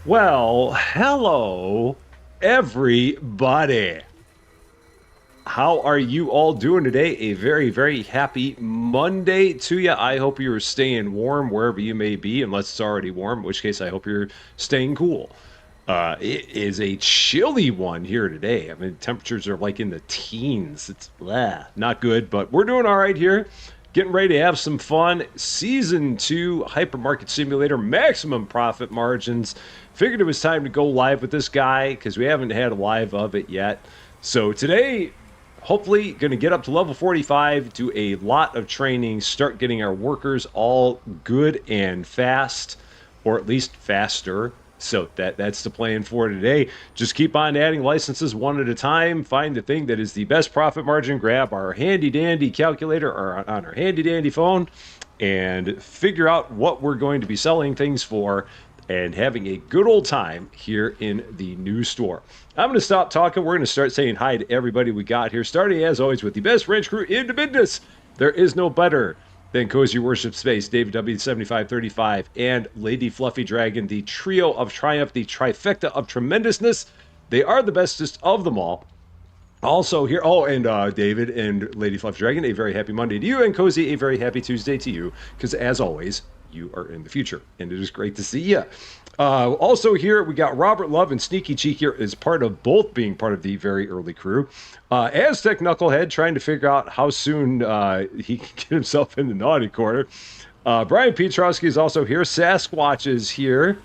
Well, hello, everybody. How are you all doing today? A very, very happy Monday to you. I hope you're staying warm wherever you may be, unless it's already warm, in which case I hope you're staying cool. It is a chilly one here today. I mean, temperatures are like in the teens. It's not good, but we're doing all right here. Getting ready to have some fun. Season 2 Hypermarket Simulator, maximum profit margins. Figured it was time to go live with this guy because we haven't had a live of it yet. So today, hopefully going to get up to level 45, do a lot of training, start getting our workers all good and fast, or at least faster. So that's the plan for today. Just keep on adding licenses one at a time. Find the thing that is the best profit margin. Grab our handy dandy calculator or on our handy dandy phone and figure out what we're going to be selling things for and having a good old time here in the new store. I'm going to stop talking. We're going to start saying hi to everybody we got here, starting as always with the best ranch crew in the business. There is no better than Cozy Worship Space, David W7535, and Lady Fluffy Dragon, the trio of triumph, the trifecta of tremendousness. They are the bestest of them all. Also here, and David and Lady Fluffy Dragon, a very happy Monday to you, and Cozy, a very happy Tuesday to you, because as always, you are in the future, and it is great to see you. Also here, we got Robert Love and Sneaky Cheek here as part of both being part of the very early crew. Aztec Knucklehead trying to figure out how soon he can get himself in the naughty corner. Brian Pietrowski is also here. Sasquatch is here.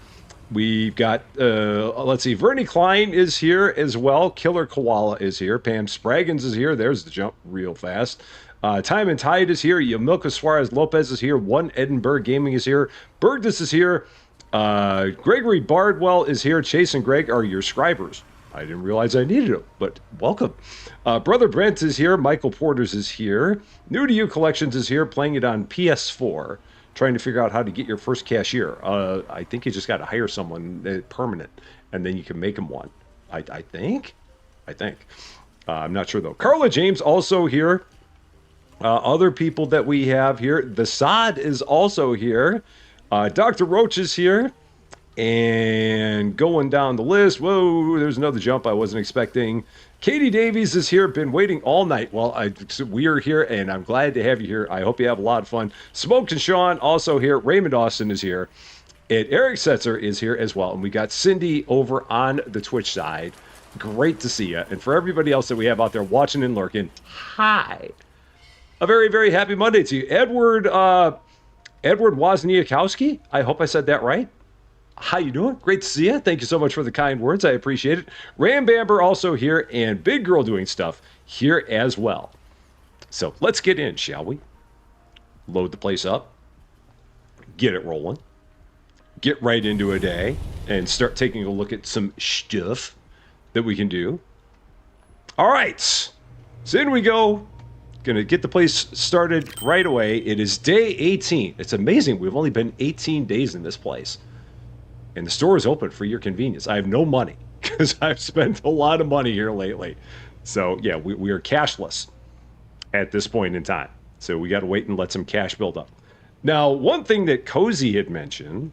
We've got, let's see, Vernie Klein is here as well. Killer Koala is here. Pam Spraggins is here. There's the jump real fast. Time and Tide is here. Yamilka Suarez Lopez is here. One Edinburgh Gaming is here. Bergdus is here. Gregory Bardwell is here. Chase and Greg are your scribers. I didn't realize I needed them, but welcome. Brother Brent is here. Michael Porters is here. New to You Collections is here, playing it on PS4, trying to figure out how to get your first cashier. I think you just got to hire someone permanent, and then you can make them one. I think. I'm not sure, though. Carla James also here. Other people that we have here. The Sod is also here. Dr. Roach is here. And going down the list, whoa, there's another jump I wasn't expecting. Katie Davies is here. Been waiting all night. Well, we are here, and I'm glad to have you here. I hope you have a lot of fun. Smoked and Sean also here. Raymond Austin is here. And Eric Setzer is here as well. And we got Cindy over on the Twitch side. Great to see you. And for everybody else that we have out there watching and lurking, hi. A very, very happy Monday to you. Edward Wozniakowski. I hope I said that right. How you doing? Great to see you. Thank you so much for the kind words. I appreciate it. Ram Bamber also here, and Big Girl Doing Stuff here as well. So let's get in, shall we? Load the place up. Get it rolling. Get right into a day and start taking a look at some stuff that we can do. All right. So in we go. Gonna get the place started right away. It is day 18. It's amazing. We've only been 18 days in this place. And the store is open for your convenience. I have no money because I've spent a lot of money here lately. So yeah, we are cashless at this point in time. So we got to wait and let some cash build up. Now, one thing that Cozy had mentioned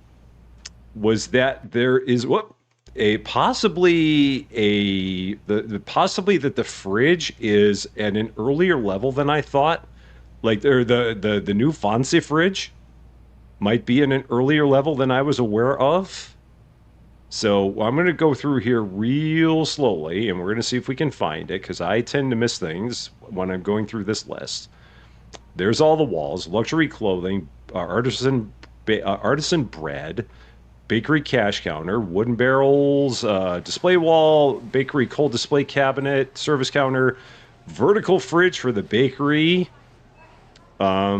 was that there is possibly that the fridge is at an earlier level than I thought. Like the new Fancy fridge might be in an earlier level than I was aware of. So I'm going to go through here real slowly, and we're going to see if we can find it, because I tend to miss things when I'm going through this list. There's all the walls: luxury clothing, artisan bread, bakery cash counter, wooden barrels, display wall, bakery cold display cabinet, service counter, vertical fridge for the bakery. All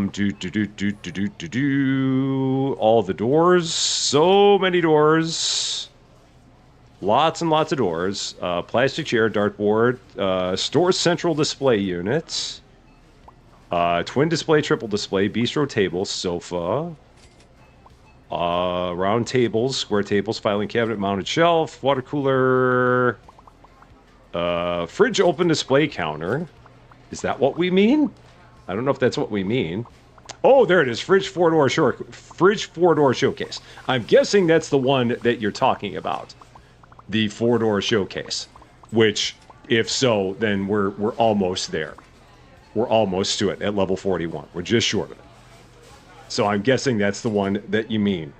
the doors, so many doors, lots and lots of doors. Plastic chair, dartboard, store central display unit, twin display, triple display, bistro table, sofa, round tables, square tables, filing cabinet, mounted shelf, water cooler, fridge open display counter. Is that what we mean? I don't know if that's what we mean. Oh, there it is. Fridge four-door showcase. I'm guessing that's the one that you're talking about. The four-door showcase. Which, if so, then we're almost there. We're almost to it at level 41. We're just short of it. So I'm guessing that's the one that you mean.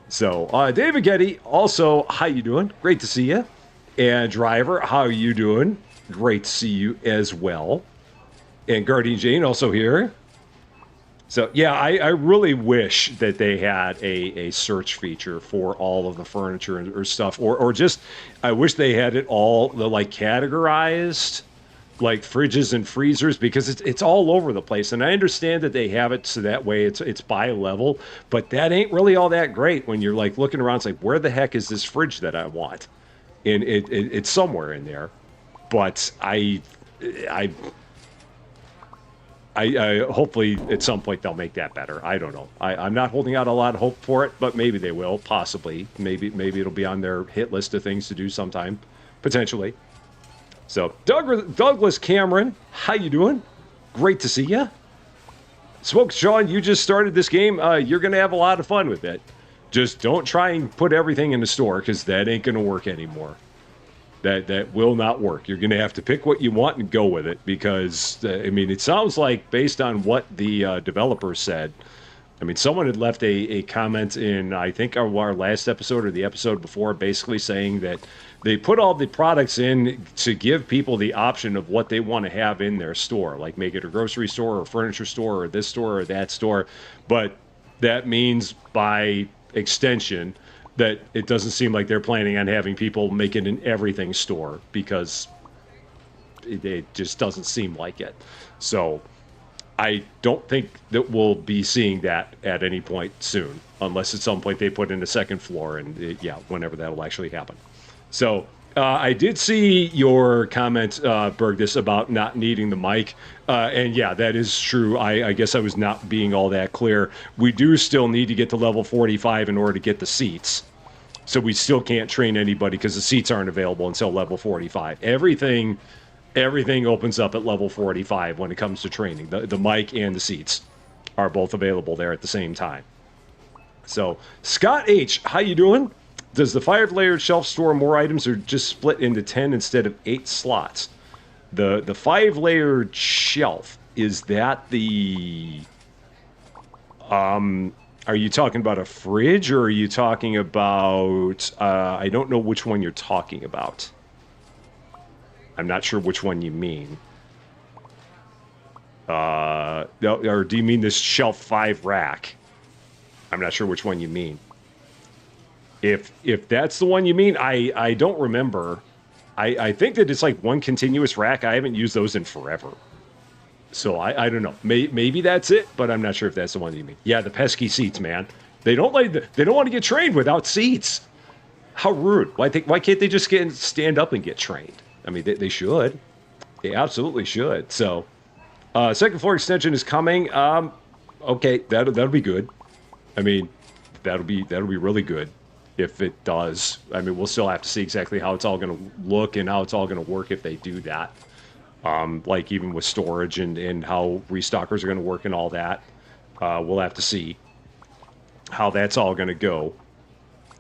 So, David Getty, also, how you doing? Great to see you. And Driver, how are you doing? Great to see you as well. And Guardian Jane, also here. So, yeah, I really wish that they had a search feature for all of the furniture or stuff. Or just, I wish they had it all, like, categorized, like fridges and freezers, because it's all over the place. And I understand that they have it so that way it's by level, but that ain't really all that great when you're, like, looking around. It's like, where the heck is this fridge that I want? And it's somewhere in there. But I hopefully at some point they'll make that better. I don't know. I'm not holding out a lot of hope for it, but maybe they will, possibly. Maybe it'll be on their hit list of things to do sometime, potentially. So, Douglas Cameron, how you doing? Great to see you. Smoke Sean, you just started this game. You're going to have a lot of fun with it. Just don't try and put everything in the store, because that ain't going to work anymore. That will not work. You're going to have to pick what you want and go with it, because, I mean, it sounds like, based on what the developers said, I mean, someone had left a comment in, I think, our last episode or the episode before, basically saying that they put all the products in to give people the option of what they want to have in their store, like make it a grocery store or a furniture store or this store or that store. But that means, by extension, that it doesn't seem like they're planning on having people make it an everything store, because it just doesn't seem like it. So I don't think that we'll be seeing that at any point soon, unless at some point they put in a second floor, and yeah, whenever that'll actually happen. So I did see your comment, Bergdis, about not needing the mic. And yeah, that is true. I guess I was not being all that clear. We do still need to get to level 45 in order to get the seats. So we still can't train anybody because the seats aren't available until level 45. Everything opens up at level 45 when it comes to training. The mic and the seats are both available there at the same time. So, Scott H., how you doing? Does the 5-layered shelf store more items, or just split into 10 instead of 8 slots? The 5-layered shelf, is that the... Are you talking about a fridge, or are you talking about... I don't know which one you're talking about. I'm not sure which one you mean. Or do you mean this shelf 5 rack? I'm not sure which one you mean. If that's the one you mean, I don't remember. I think that it's like one continuous rack. I haven't used those in forever. So I don't know. Maybe that's it, but I'm not sure if that's the one you mean. Yeah, the pesky seats, man. They don't want to get trained without seats. How rude. Why can't they just stand up and get trained? I mean, they should. They absolutely should. So, second floor extension is coming. Okay, that'll be good. I mean, that'll be really good if it does. I mean, we'll still have to see exactly how it's all going to look and how it's all going to work if they do that. Like even with storage and how restockers are going to work and all that. We'll have to see how that's all going to go.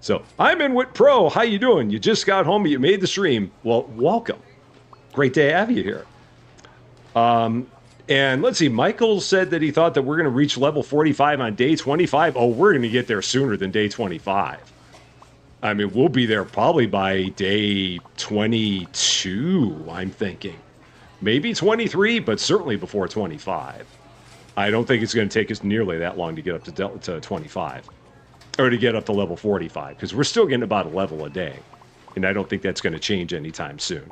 So, I'm Inwit Pro. How you doing? You just got home. You made the stream. Well, welcome. Great to have you here. And let's see. Michael said that he thought that we're going to reach level 45 on day 25. Oh, we're going to get there sooner than day 25. I mean, we'll be there probably by day 22, I'm thinking. Maybe 23, but certainly before 25. I don't think it's going to take us nearly that long to get up to 25. Or to get up to level 45, because we're still getting about a level a day. And I don't think that's going to change anytime soon.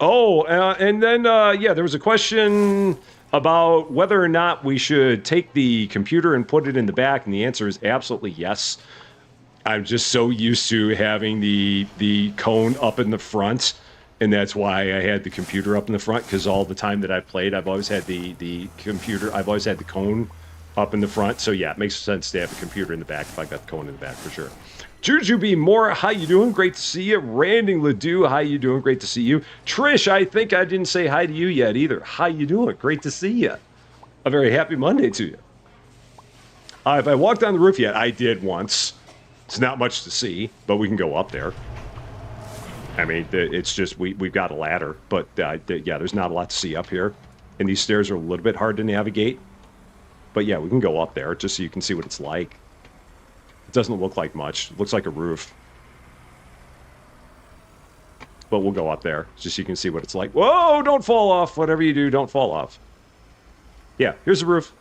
Oh, and then, yeah, there was a question about whether or not we should take the computer and put it in the back, and the answer is absolutely yes. I'm just so used to having the cone up in the front, and that's why I had the computer up in the front, because all the time that I've played, I've always had the computer, I've always had the cone up in the front. So yeah, it makes sense to have a computer in the back if I got the cone in the back, for sure. Juju B. Moore, how you doing? Great to see you. Randy Ledoux, how you doing? Great to see you. Trish, I think I didn't say hi to you yet either. How you doing? Great to see you. A very happy Monday to you. If I walked on the roof yet, I did once. It's not much to see, but we can go up there. I mean, it's just we've got a ladder, but yeah, there's not a lot to see up here. And these stairs are a little bit hard to navigate. But yeah, we can go up there just so you can see what it's like. It doesn't look like much. It looks like a roof. But we'll go up there just so you can see what it's like. Whoa, don't fall off. Whatever you do, don't fall off. Yeah, here's the roof.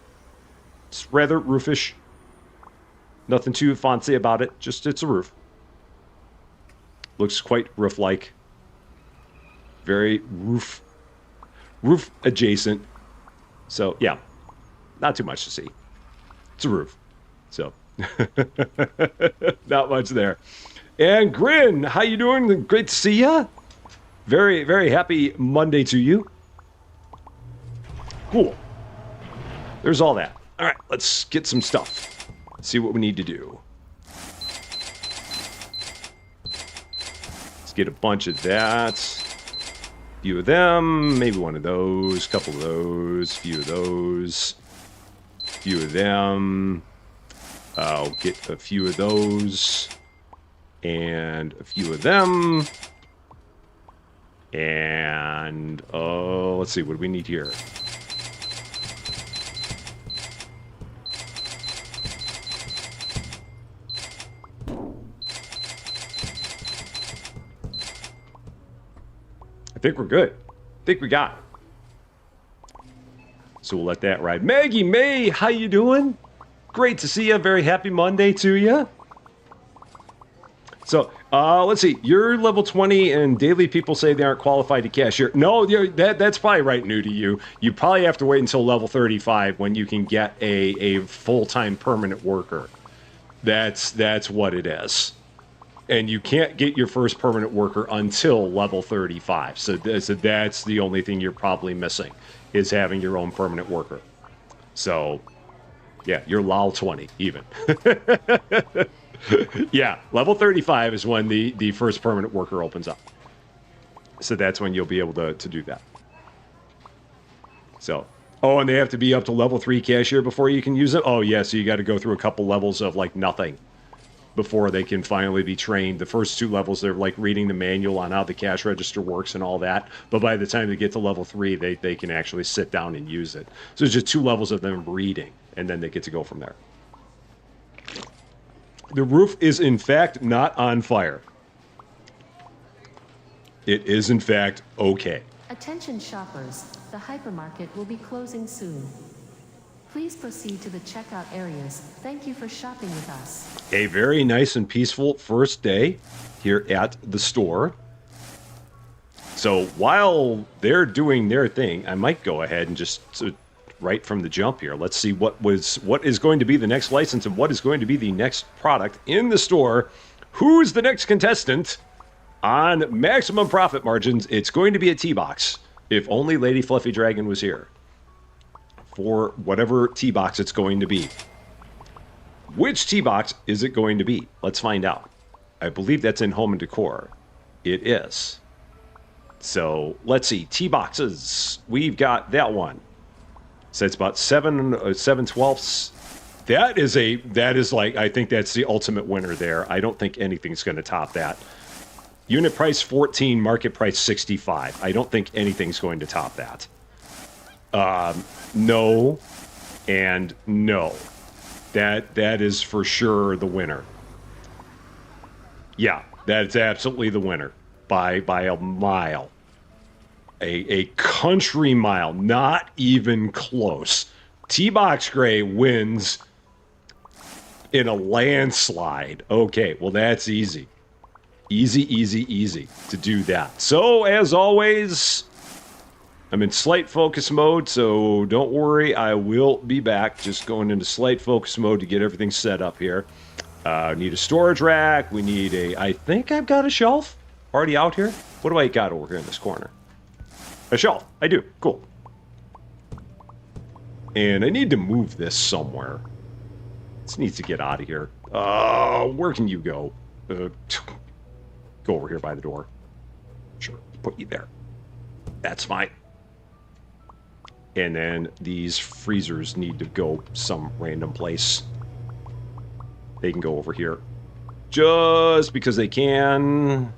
It's rather roofish. Nothing too fancy about it. Just it's a roof. Looks quite roof-like. Very roof adjacent. So, yeah. Not too much to see. It's a roof. So, not much there. And Grin, how you doing? Great to see ya. Very, very happy Monday to you. Cool. There's all that. All right, let's get some stuff. See what we need to do. Let's get a bunch of that. A few of them. Maybe one of those. A couple of those. A few of those. A few of them. I'll get a few of those. And a few of them. And, let's see, what do we need here? I think we're good. I think we got it. So we'll let that ride. Maggie May, how you doing? Great to see you. Very happy Monday to you. So, let's see. You're level 20 and daily people say they aren't qualified to cashier. No, that's probably right new to you. You probably have to wait until level 35 when you can get a full-time permanent worker. That's what it is. And you can't get your first permanent worker until level 35. So that's the only thing you're probably missing, is having your own permanent worker. So, yeah, you're LOL 20, even. Yeah, level 35 is when the first permanent worker opens up. So that's when you'll be able to do that. So, oh, and they have to be up to level 3 cashier before you can use it? Oh, yeah, so you got to go through a couple levels of, like, nothing before they can finally be trained. The first 2 levels, they're like reading the manual on how the cash register works and all that. But by the time they get to level 3, they can actually sit down and use it. So it's just 2 levels of them reading, and then they get to go from there. The roof is, in fact, not on fire. It is, in fact, okay. Attention shoppers, the hypermarket will be closing soon. Please proceed to the checkout areas. Thank you for shopping with us. A very nice and peaceful first day here at the store. So while they're doing their thing, I might go ahead and just right from the jump here. Let's see what is going to be the next license and what is going to be the next product in the store. Who's the next contestant on maximum profit margins? It's going to be a T-Box. If only Lady Fluffy Dragon was here. For whatever T-Box it's going to be. Which T-Box is it going to be? Let's find out. I believe that's in Home and Decor. It is. So, let's see. T-Boxes. We've got that one. So it's about 7/12. That is like, I think that's the ultimate winner there. I don't think anything's going to top that. Unit price 14, market price 65. I don't think anything's going to top that. No, and no. That is for sure the winner. Yeah, that's absolutely the winner by a mile. A country mile, not even close. T-Box Gray wins in a landslide. Okay, well that's easy. Easy to do that. So, as always, I'm in slight focus mode, so don't worry, I will be back. Just going into slight focus mode to get everything set up here. Need a storage rack. We need I think I've got a shelf already out here. What do I got over here in this corner? A shelf. I do. Cool. And I need to move this somewhere. This needs to get out of here. Where can you go? Go over here by the door. Sure. Put you there. That's fine. And then these freezers need to go some random place. They can go over here. Just because they can.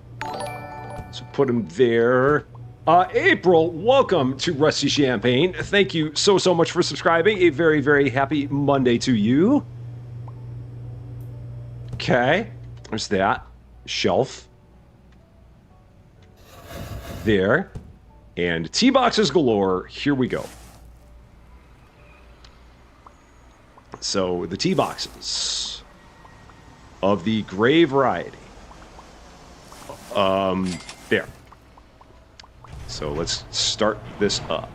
So put them there. April, welcome to Rusty Champaign. Thank you so much for subscribing. A very happy Monday to you. Okay, there's that. Shelf. There. And tea boxes galore. Here we go. So the tea boxes of the gray variety. There. So let's start this up.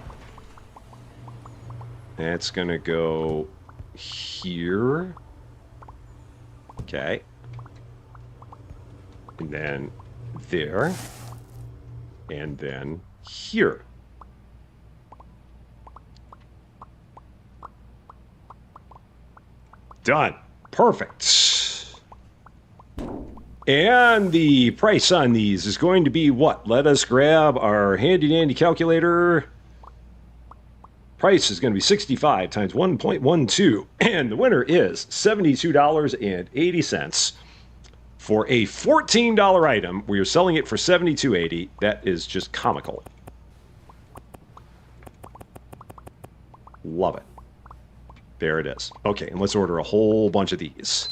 That's gonna go here. Okay. And then there. And then here. Done. Perfect. And the price on these is going to be what? Let us grab our handy-dandy calculator. Price is going to be 65 times 1.12. And the winner is $72.80 for a $14 item. We are selling it for $72.80. That is just comical. Love it. There it is. Okay, and let's order a whole bunch of these.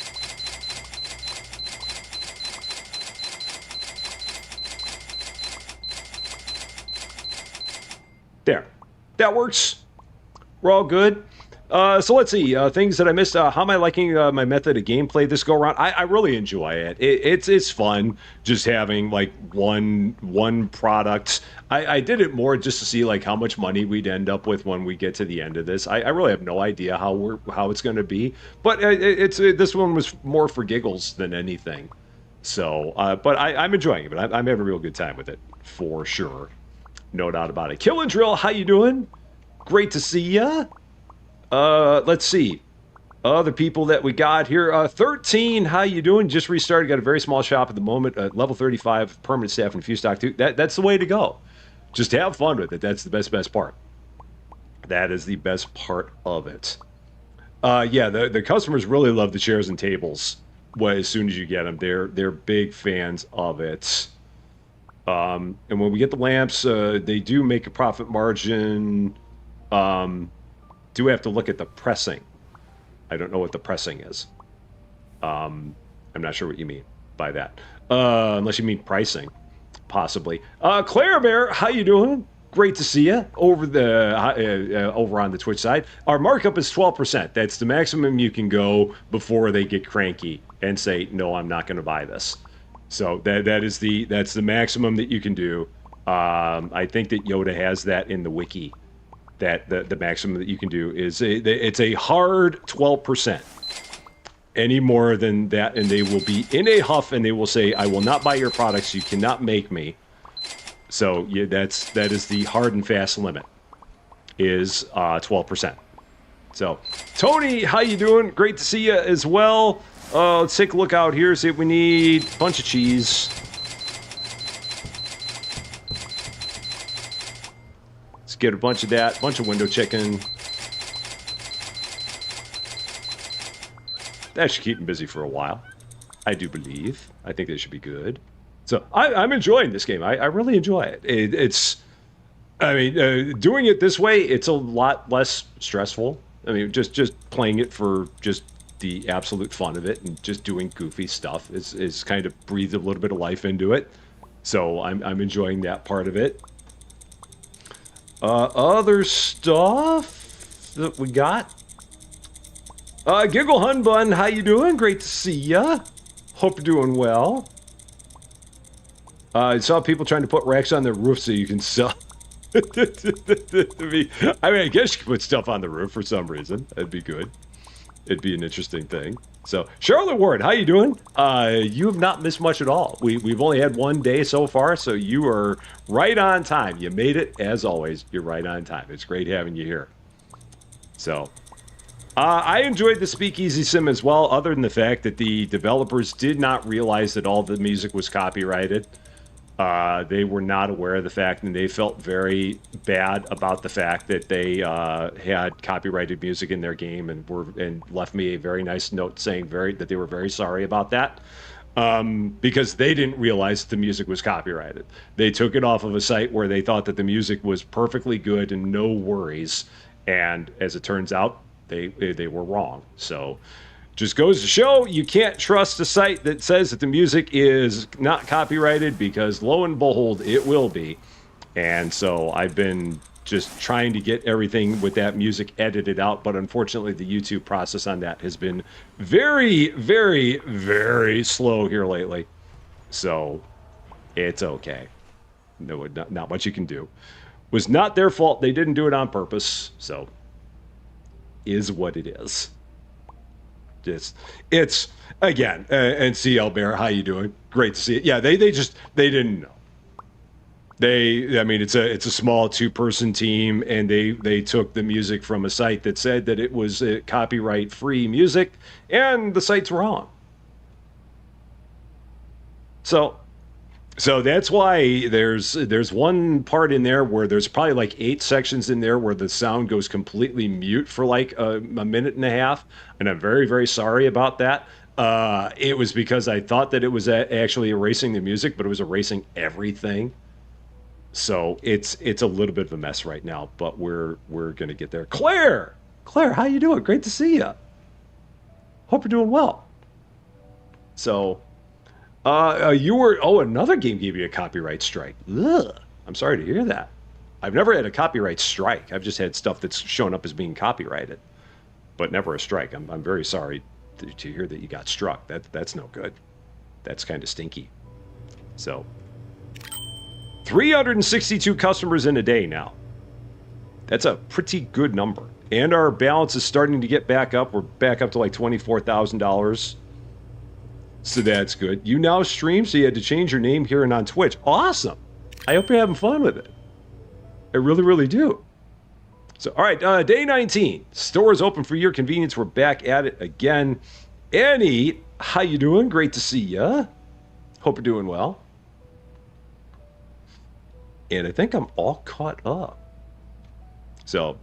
There. That works. We're all good. So let's see. Things that I missed. How am I liking my method of gameplay this go around? I really enjoy it. It's fun just having like one product. I did it more just to see like how much money we'd end up with when we get to the end of this. I really have no idea how it's going to be. But this one was more for giggles than anything. So, but I'm enjoying it. But I'm having a real good time with it for sure. No doubt about it. Kill and Drill, how you doing? Great to see ya. Let's see. Other people that we got here. 13, how you doing? Just restarted. Got a very small shop at the moment. Level 35, permanent staff and a few stock too. That's the way to go. Just have fun with it. That's the best part. That is the best part of it. Yeah, the customers really love the chairs and tables. Well, as soon as you get them, they're big fans of it. And when we get the lamps, they do make a profit margin. Do have to look at the pressing. I don't know what the pressing is. I'm not sure what you mean by that. Unless you mean pricing, possibly. Claire Bear, how you doing? Great to see you over on the Twitch side. Our markup is 12%. That's the maximum you can go before they get cranky and say, no, I'm not going to buy this. So that's the maximum that you can do. I think that Yoda has that in the wiki. That the maximum that you can do is it's a hard 12%. Any more than that, and they will be in a huff, and they will say, "I will not buy your products. You cannot make me." So yeah, that is the hard and fast limit. Is 12%. So Tony, how you doing? Great to see you as well. Let's take a look out here. See if we need a bunch of cheese. Let's get a bunch of that, bunch of window chicken. That should keep them busy for a while. I do believe. I think they should be good. So I'm enjoying this game. I really enjoy it. It's, I mean, doing it this way, it's a lot less stressful. I mean, just playing it for just the absolute fun of it and just doing goofy stuff is kind of breathed a little bit of life into it. So I'm enjoying that part of it. Other stuff that we got. Giggle Hun Bun, how you doing? Great to see ya. Hope you're doing well. I saw people trying to put racks on their roof so you can sell. I mean, I guess you could put stuff on the roof for some reason. That'd be good. It'd be an interesting thing. So, Charlotte Ward, how you doing? You have not missed much at all. We've only had one day so far, so you are right on time. You made it, as always. You're right on time. It's great having you here. So, I enjoyed the Speakeasy Sim as well, other than the fact that the developers did not realize that all the music was copyrighted. They were not aware of the fact, and they felt very bad about the fact that they had copyrighted music in their game, and left me a very nice note saying that they were very sorry about that, because they didn't realize the music was copyrighted. They took it off of a site where they thought that the music was perfectly good and no worries, and as it turns out, they were wrong. So. Just goes to show you can't trust a site that says that the music is not copyrighted, because lo and behold, it will be. And so I've been just trying to get everything with that music edited out, but unfortunately the YouTube process on that has been very, very, very slow here lately. So it's okay. No, not much you can do. Was not their fault. They didn't do it on purpose. So is what it is. It's again, and CL Bear, how you doing? Great to see it. Yeah, they didn't know. I mean, it's a small 2-person team, and they took the music from a site that said that it was copyright free music, and the site's wrong. So that's why there's one part in there where there's probably like 8 sections in there where the sound goes completely mute for like a minute and a half, and I'm very, very sorry about that. It was because I thought that it was actually erasing the music, but it was erasing everything. So it's a little bit of a mess right now, but we're gonna get there. Claire, how you doing? Great to see you. Hope you're doing well. So. Another game gave you a copyright strike. Ugh, I'm sorry to hear that. I've never had a copyright strike. I've just had stuff that's shown up as being copyrighted, but never a strike. I'm very sorry to hear that you got struck. That's no good. That's kind of stinky. So, 362 customers in a day now. That's a pretty good number. And our balance is starting to get back up. We're back up to like $24,000. So that's good. You now stream, so you had to change your name here and on Twitch. Awesome. I hope you're having fun with it. I really, really do. So, all right, day 19. Store is open for your convenience. We're back at it again. Annie, how you doing? Great to see ya. Hope you're doing well. And I think I'm all caught up. So,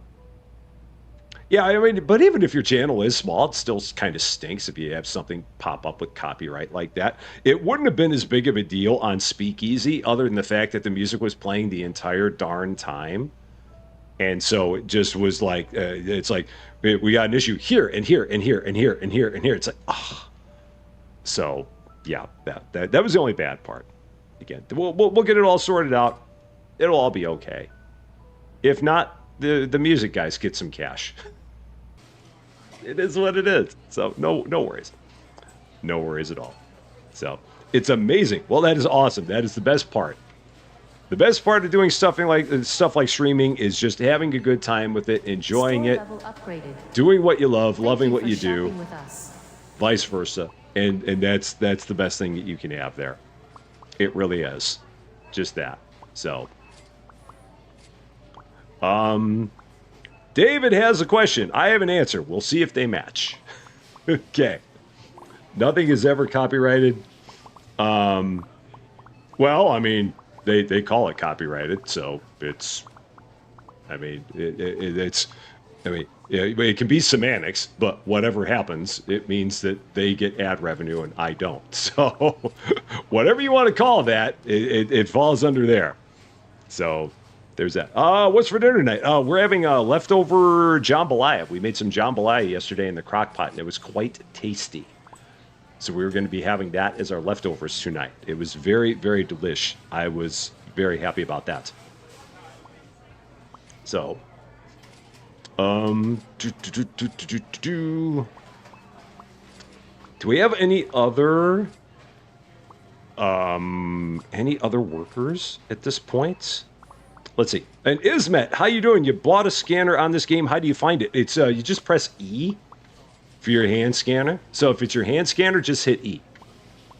yeah, I mean, but even if your channel is small, it still kind of stinks if you have something pop up with copyright like that. It wouldn't have been as big of a deal on Speakeasy, other than the fact that the music was playing the entire darn time. And so it just was like, it's like, we got an issue here and here and here and here and here and here. It's like, ah. So, yeah, that was the only bad part. Again, we'll get it all sorted out. It'll all be okay. If not, the music guys get some cash. It is what it is. So no worries. No worries at all. So it's amazing. Well, that is awesome. That is the best part. The best part of doing stuff like streaming is just having a good time with it, enjoying it, doing what you love, loving what you do, vice versa. And that's the best thing that you can have there. It really is. Just that. So David has a question. I have an answer. We'll see if they match. Okay. Nothing is ever copyrighted. Well, I mean, they call it copyrighted, so it's. I mean, it's. I mean, it can be semantics, but whatever happens, it means that they get ad revenue and I don't. So, whatever you want to call that, it falls under there. So. There's that. What's for dinner tonight? We're having leftover jambalaya. We made some jambalaya yesterday in the crock pot, and it was quite tasty. So we were going to be having that as our leftovers tonight. It was very, very delish. I was very happy about that. So, do we have any other workers at this point? Let's see. And Ismet, how you doing? You bought a scanner on this game. How do you find it? It's you just press E for your hand scanner. So if it's your hand scanner, just hit E,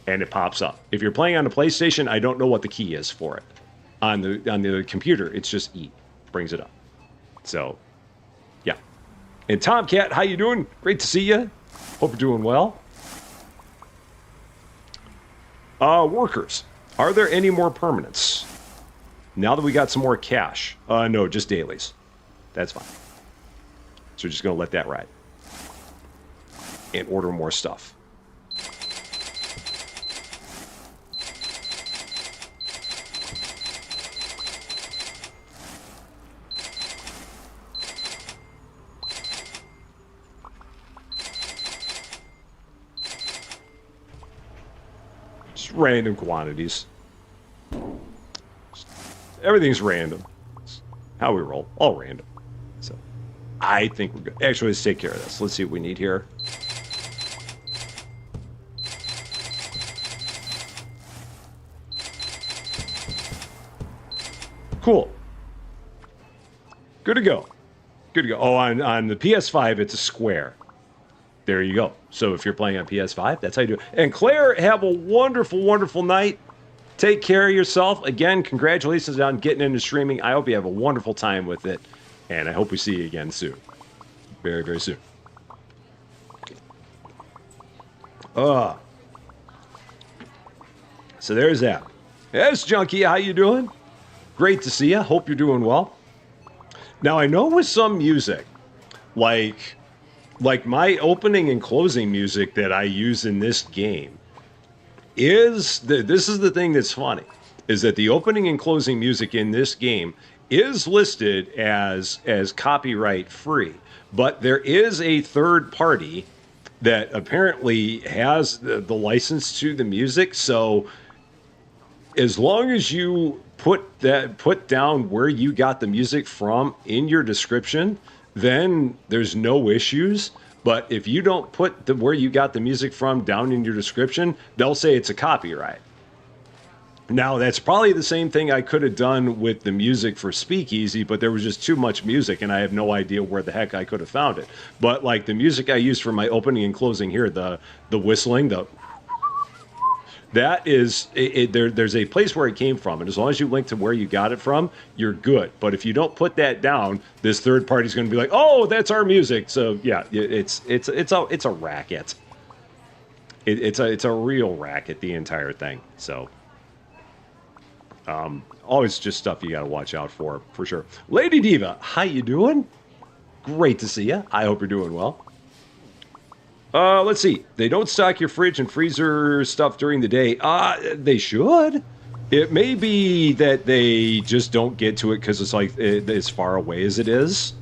and it pops up. If you're playing on a PlayStation, I don't know what the key is for it. On the computer, it's just E. Brings it up. So, yeah. And Tomcat, how you doing? Great to see you. Hope you're doing well. Workers. Are there any more permanents? Now that we got some more cash. No, just dailies. That's fine. So we're just going to let that ride. And order more stuff. Just random quantities. Everything's random. It's how we roll. All random. So I think we're good. Actually, let's take care of this. Let's see what we need here. Cool. Good to go. Good to go. Oh, on the PS5, it's a square. There you go. So if you're playing on PS5, that's how you do it. And Claire, have a wonderful, wonderful night. Take care of yourself. Again, congratulations on getting into streaming. I hope you have a wonderful time with it. And I hope we see you again soon. Very, very soon. So there's that. Yes, Junkie, how you doing? Great to see you. Hope you're doing well. Now, I know with some music, like my opening and closing music that I use in this game, this is the thing that's funny, is that the opening and closing music in this game is listed as copyright free, but there is a third party that apparently has the license to the music. So as long as you put down where you got the music from in your description, then there's no issues. But if you don't put where you got the music from down in your description, they'll say it's a copyright. Now, that's probably the same thing I could have done with the music for Speakeasy, but there was just too much music, and I have no idea where the heck I could have found it. But like the music I used for my opening and closing here, the whistling, that is, there's a place where it came from, and as long as you link to where you got it from, you're good. But if you don't put that down, this third party's going to be like, "Oh, that's our music." So yeah, it's a racket. It's a real racket, the entire thing. So, always just stuff you got to watch out for sure. Lady Diva, how you doing? Great to see you. I hope you're doing well. Let's see. They don't stock your fridge and freezer stuff during the day. They should. It may be that they just don't get to it because it's like as far away as it is.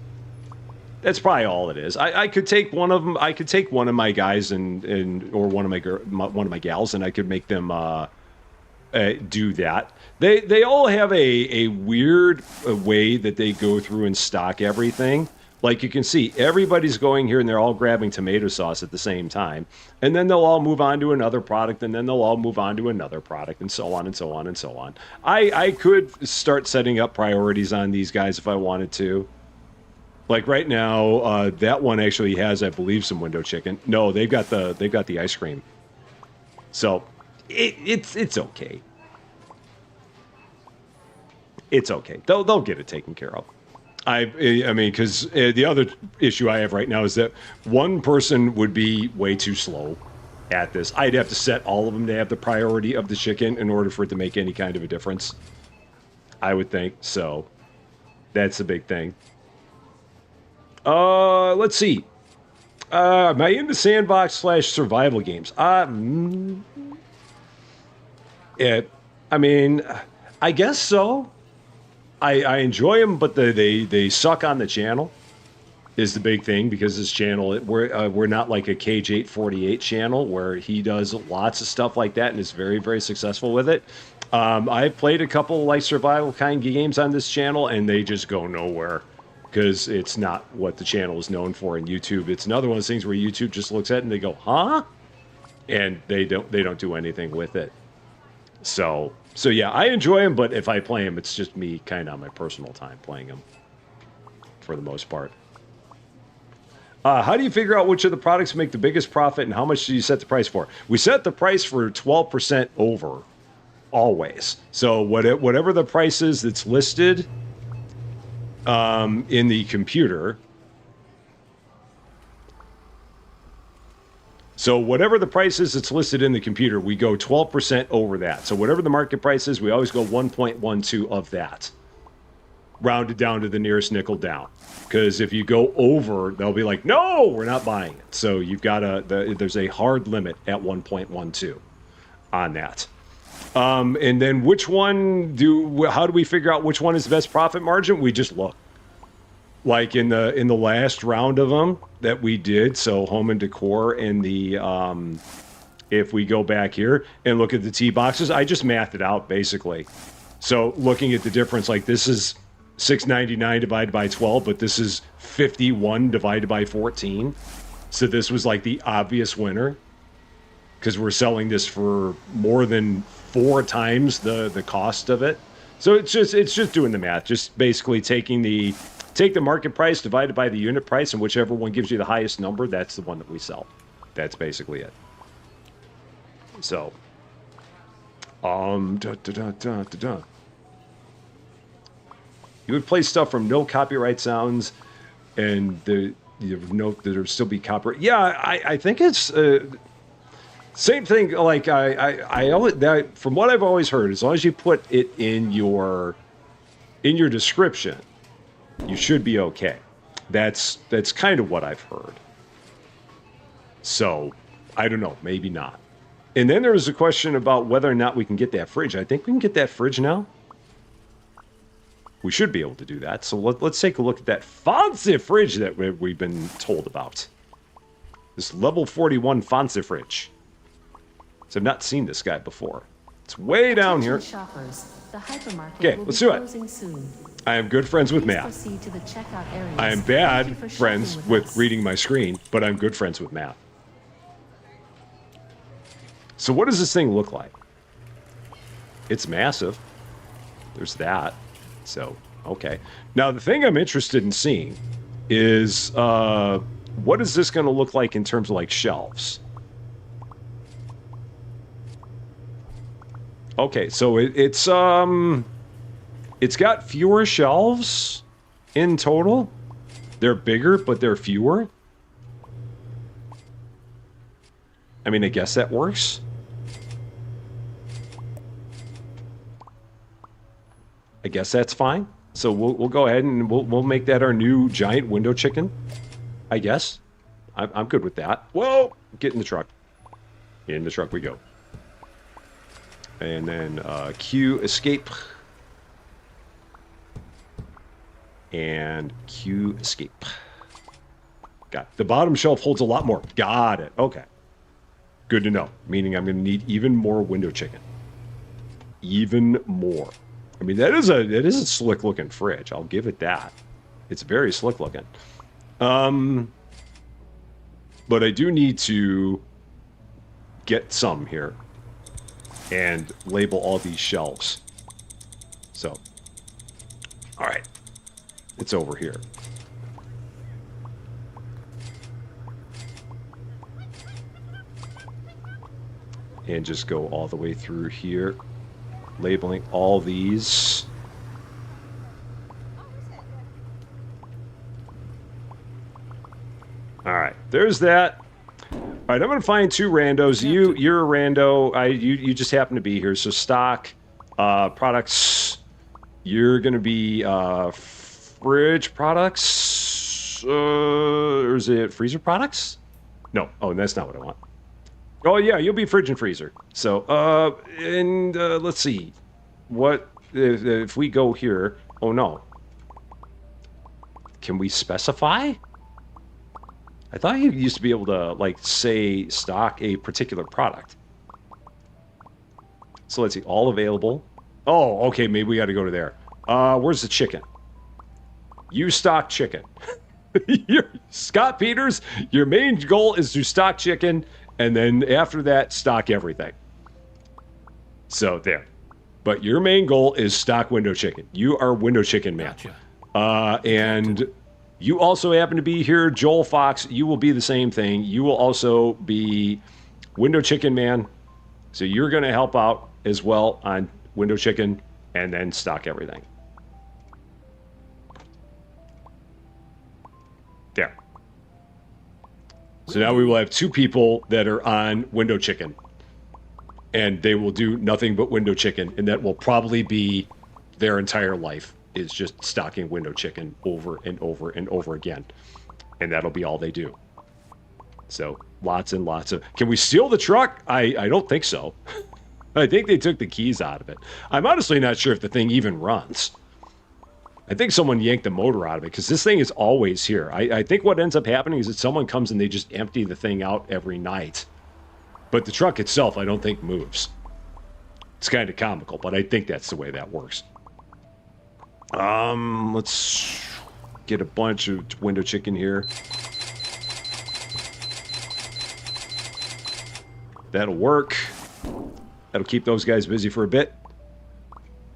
That's probably all it is. I could take one of them. I could take one of my guys or one of my gals, and I could make them do that. They all have a weird way that they go through and stock everything. Like you can see, everybody's going here and they're all grabbing tomato sauce at the same time. And then they'll all move on to another product, and then they'll all move on to another product, and so on and so on and so on. I could start setting up priorities on these guys if I wanted to. Like right now, that one actually has, I believe, some window chicken. No, they've got the ice cream. So it's okay. It's okay. They'll get it taken care of. I mean, because the other issue I have right now is that one person would be way too slow at this. I'd have to set all of them to have the priority of the chicken in order for it to make any kind of a difference, I would think. So that's a big thing. Let's see. Am I into sandbox / survival games? I mean, I guess so. I enjoy them, but they suck on the channel is the big thing, because this channel, we're not like a Cage848 channel where he does lots of stuff like that and is very, very successful with it. I've played a couple like survival kind of games on this channel, and they just go nowhere because it's not what the channel is known for in YouTube. It's another one of those things where YouTube just looks at it and they go, "Huh?" And they don't do anything with it. So yeah, I enjoy them, but if I play them, it's just me kind of on my personal time playing them for the most part. How do you figure out which of the products make the biggest profit, and how much do you set the price for? We set the price for 12% over, always. So whatever the price is that's listed in the computer. So whatever the price is that's listed in the computer, we go 12% over that. So whatever the market price is, we always go 1.12 of that, rounded down to the nearest nickel down. Because if you go over, they'll be like, no, we're not buying it. So you've got there's a hard limit at 1.12 on that. And then how do we figure out which one is the best profit margin? We just look. Like in the last round of them that we did, so home and decor and the if we go back here and look at the T boxes, I just mathed it out basically. So looking at the difference, like this is $6.99 divided by 12, but this is 51 divided by 14. So this was like the obvious winner because we're selling this for more than 4 times the cost of it. So it's just doing the math, just basically take the market price divided by the unit price, and whichever one gives you the highest number, that's the one that we sell. That's basically it. So, you would play stuff from no copyright sounds, and you note that there still be copyright. Yeah, I think it's same thing. Like from what I've always heard, as long as you put it in your description, you should be okay. That's kind of what I've heard. So, I don't know, maybe not. And then there was a question about whether or not we can get that fridge. I think we can get that fridge now. We should be able to do that. So let's take a look at that fancy fridge that we've been told about. This level 41 fancy fridge. So I've not seen this guy before. It's way down here. Shoppers, the hypermarket Okay, will let's be do it. closing soon. I am good friends with Please Matt. proceed to the checkout areas. I am Thank you bad for friends shopping with us. reading my screen, but I'm good friends with Matt. So what does this thing look like? It's massive. There's that. So, okay. Now, the thing I'm interested in seeing is what is this going to look like in terms of, like, shelves? Okay, so it's got fewer shelves in total. They're bigger, but they're fewer. I mean, I guess that works. I guess that's fine. So we'll go ahead and we'll make that our new giant window chicken. I guess. I'm good with that. Whoa! Get in the truck. In the truck we go. And then Q escape. And Q escape. Got it. The bottom shelf holds a lot more. Got it. Okay. Good to know. Meaning I'm going to need even more window chicken. Even more. I mean, that is a slick looking fridge. I'll give it that. It's very slick looking. But I do need to get some here and label all these shelves. So, all right, it's over here. And just go all the way through here. Labeling all these. All right, there's that. All right, I'm gonna find 2 randos. You're a rando. You just happen to be here. So stock, products. You're gonna be fridge products. Or is it freezer products? No. Oh, that's not what I want. Oh, yeah, you'll be fridge and freezer. So, let's see. What, if we go here... Oh, no. Can we specify? I thought you used to be able to, like, say, stock a particular product. So, let's see. All available. Oh, okay, maybe we got to go to there. Where's the chicken? You stock chicken. Scott Peters, your main goal is to stock chicken... And then after that, stock everything. So there. But your main goal is stock window chicken. You are window chicken man. Gotcha. And you also happen to be here, Joel Fox. You will be the same thing. You will also be window chicken man. So you're going to help out as well on window chicken and then stock everything. There. So now we will have 2 people that are on window chicken. And they will do nothing but window chicken. And that will probably be their entire life, is just stocking window chicken over and over and over again. And that'll be all they do. So lots and lots of... Can we steal the truck? I don't think so. I think they took the keys out of it. I'm honestly not sure if the thing even runs. I think someone yanked the motor out of it, because this thing is always here. I think what ends up happening is that someone comes and they just empty the thing out every night. But the truck itself, I don't think moves. It's kind of comical, but I think that's the way that works. Let's get a bunch of window chicken here. That'll work. That'll keep those guys busy for a bit.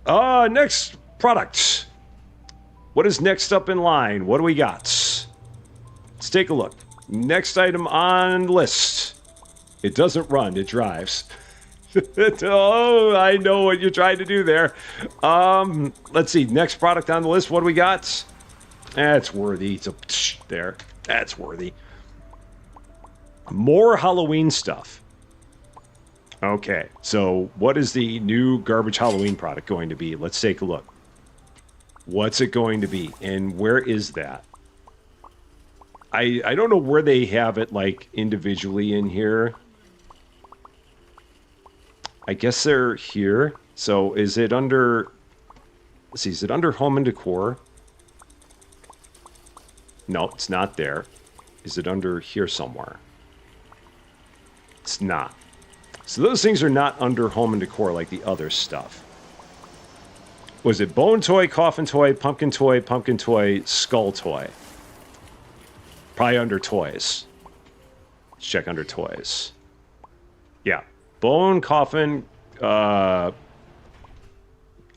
Next product. What is next up in line? What do we got? Let's take a look. Next item on the list. It doesn't run, it drives. Oh, I know what you're trying to do there. Let's see. Next product on the list. What do we got? That's worthy. So, there. That's worthy. More Halloween stuff. Okay, so what is the new garbage Halloween product going to be? Let's take a look. What's it going to be? And where is that? I don't know where they have it, like, individually in here. I guess they're here. So is it under... Let's see, is it under Home and Decor? No, it's not there. Is it under here somewhere? It's not. So those things are not under Home and Decor like the other stuff. Was it Bone Toy, Coffin Toy, Pumpkin Toy, Skull Toy? Probably under Toys. Let's check under Toys. Yeah. Bone, Coffin,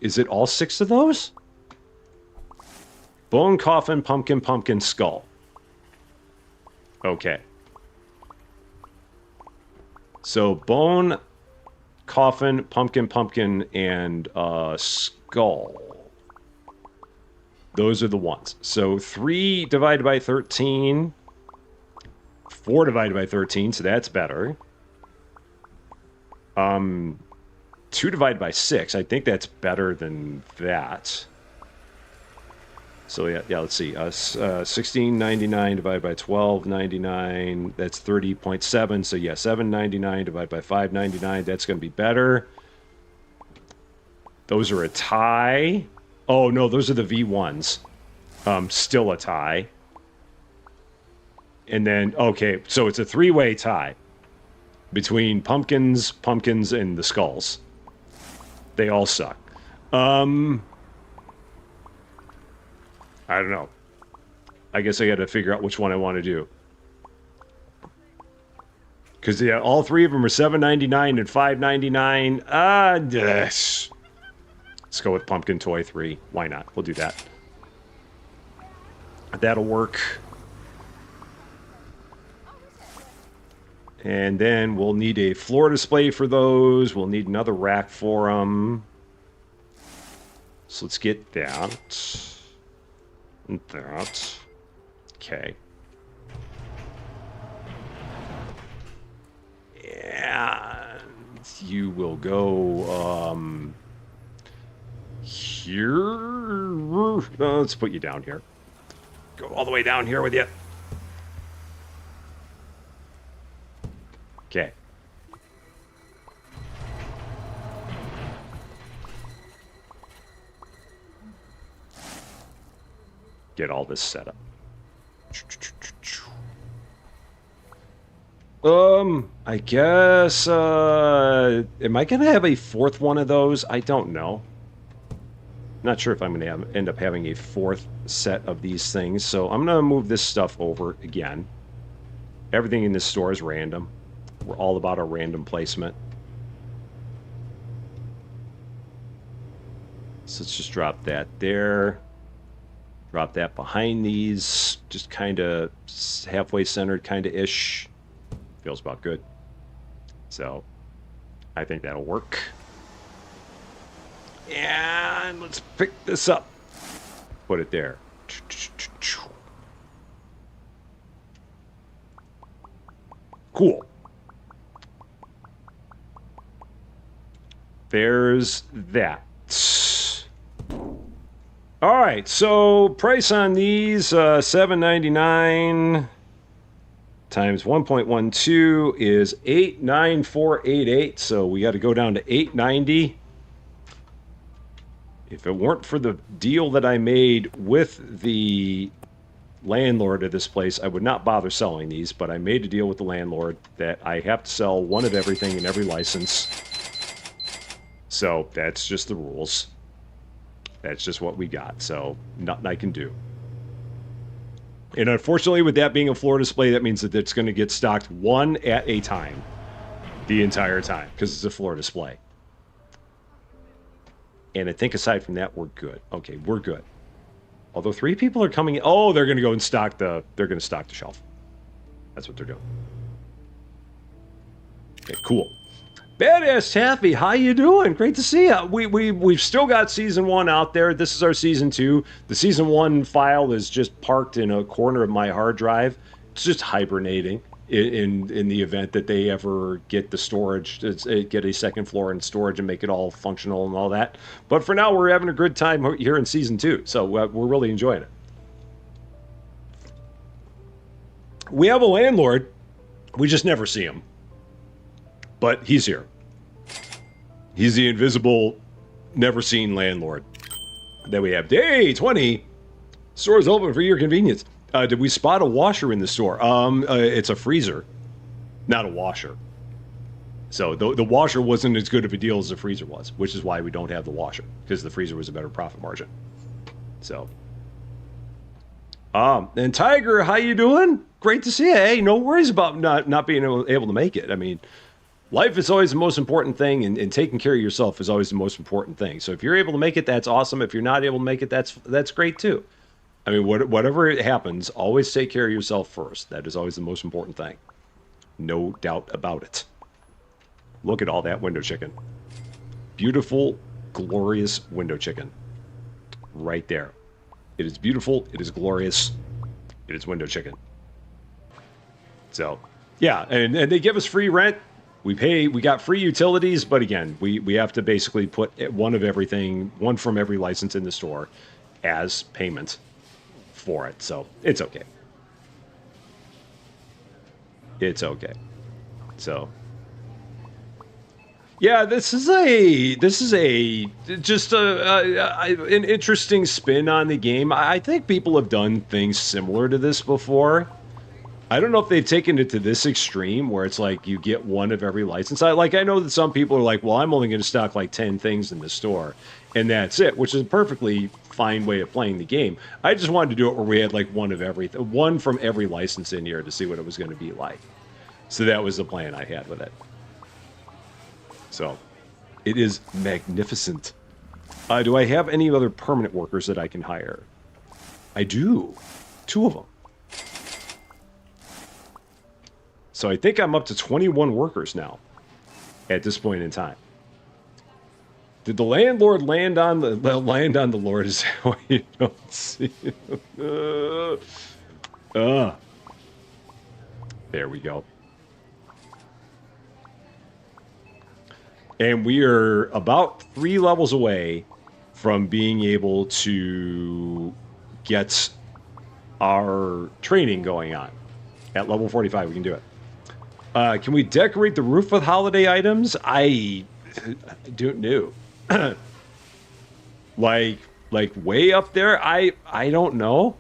is it all 6 of those? Bone, Coffin, Pumpkin, Skull. Okay. So, Bone, Coffin, Pumpkin, and Skull. Those are the ones. So, 3 divided by 13. 4 divided by 13, so that's better. 2 divided by 6. I think that's better than that. So yeah, let's see. 16.99 divided by 12.99. That's 30.7. So yeah, 7.99 divided by 5.99. That's going to be better. Those are a tie. Oh no, those are the V1s. Still a tie. And then okay, so it's a 3-way tie between pumpkins, and the skulls. They all suck. I don't know. I guess I got to figure out which one I want to do. Because yeah, all 3 of them are $7.99 and $5.99. Yes. Let's go with Pumpkin Toy 3. Why not? We'll do that. That'll work. And then we'll need a floor display for those. We'll need another rack for them. So let's get that. And that. Okay. And you will go here. Let's put you down here. Go all the way down here with you. Okay. Get all this set up. I guess, am I going to have a 4th one of those? I don't know. Not sure if I'm going to end up having a 4th set of these things, so I'm going to move this stuff over again. Everything in this store is random. We're all about our random placement. So let's just drop that there. Drop that behind these. Just kind of halfway centered, kind of ish. Feels about good. So I think that'll work. And let's pick this up. Put it there. Cool. There's that. All right, so price on these, $7.99 times 1.12 is 89488. So we got to go down to 890. If it weren't for the deal that I made with the landlord of this place, I would not bother selling these, but I made a deal with the landlord that I have to sell one of everything in every license. So that's just the rules. That's just what we got, so nothing I can do. And unfortunately, with that being a floor display, that means that it's going to get stocked one at a time the entire time, because it's a floor display. And I think aside from that, we're good. Okay, we're good. Although 3 people are coming in. Oh, they're going to go and stock the... They're going to stock the shelf. That's what they're doing. Okay, cool. Badass Taffy, how you doing? Great to see you. We've still got Season 1 out there. This is our Season 2. The Season 1 file is just parked in a corner of my hard drive. It's just hibernating in the event that they ever get the storage, get a second floor in storage and make it all functional and all that. But for now, we're having a good time here in Season 2, so we're really enjoying it. We have a landlord. We just never see him. But he's here. He's the invisible, never-seen landlord that we have. Day 20. Store's open for your convenience. Did we spot a washer in the store? It's a freezer, not a washer. So the washer wasn't as good of a deal as the freezer was, which is why we don't have the washer, because the freezer was a better profit margin. So, and Tiger, how you doing? Great to see you. Hey, no worries about not being able to make it. I mean, life is always the most important thing, and taking care of yourself is always the most important thing. So if you're able to make it, that's awesome. If you're not able to make it, that's great too. I mean, whatever it happens, always take care of yourself first. That is always the most important thing. No doubt about it. Look at all that window chicken. Beautiful, glorious window chicken. Right there. It is beautiful. It is glorious. It is window chicken. So, yeah, and they give us free rent. We got free utilities, but again, we have to basically put one of everything, one from every license in the store as payment for it. So it's okay. It's okay. So yeah, this is just an interesting spin on the game. I think people have done things similar to this before. I don't know if they've taken it to this extreme where it's like you get one of every license. I know that some people are like, well, I'm only going to stock like 10 things in the store, and that's it, which is a perfectly fine way of playing the game. I just wanted to do it where we had like one from every license in here to see what it was going to be like. So that was the plan I had with it. So it is magnificent. Do I have any other permanent workers that I can hire? I do. 2 of them. So I think I'm up to 21 workers now at this point in time. Did the landlord land on the Lord? Is that why you don't see him? There we go. And we are about 3 levels away from being able to get our training going on. At level 45, we can do it. Can we decorate the roof with holiday items? I don't know. like way up there? I don't know.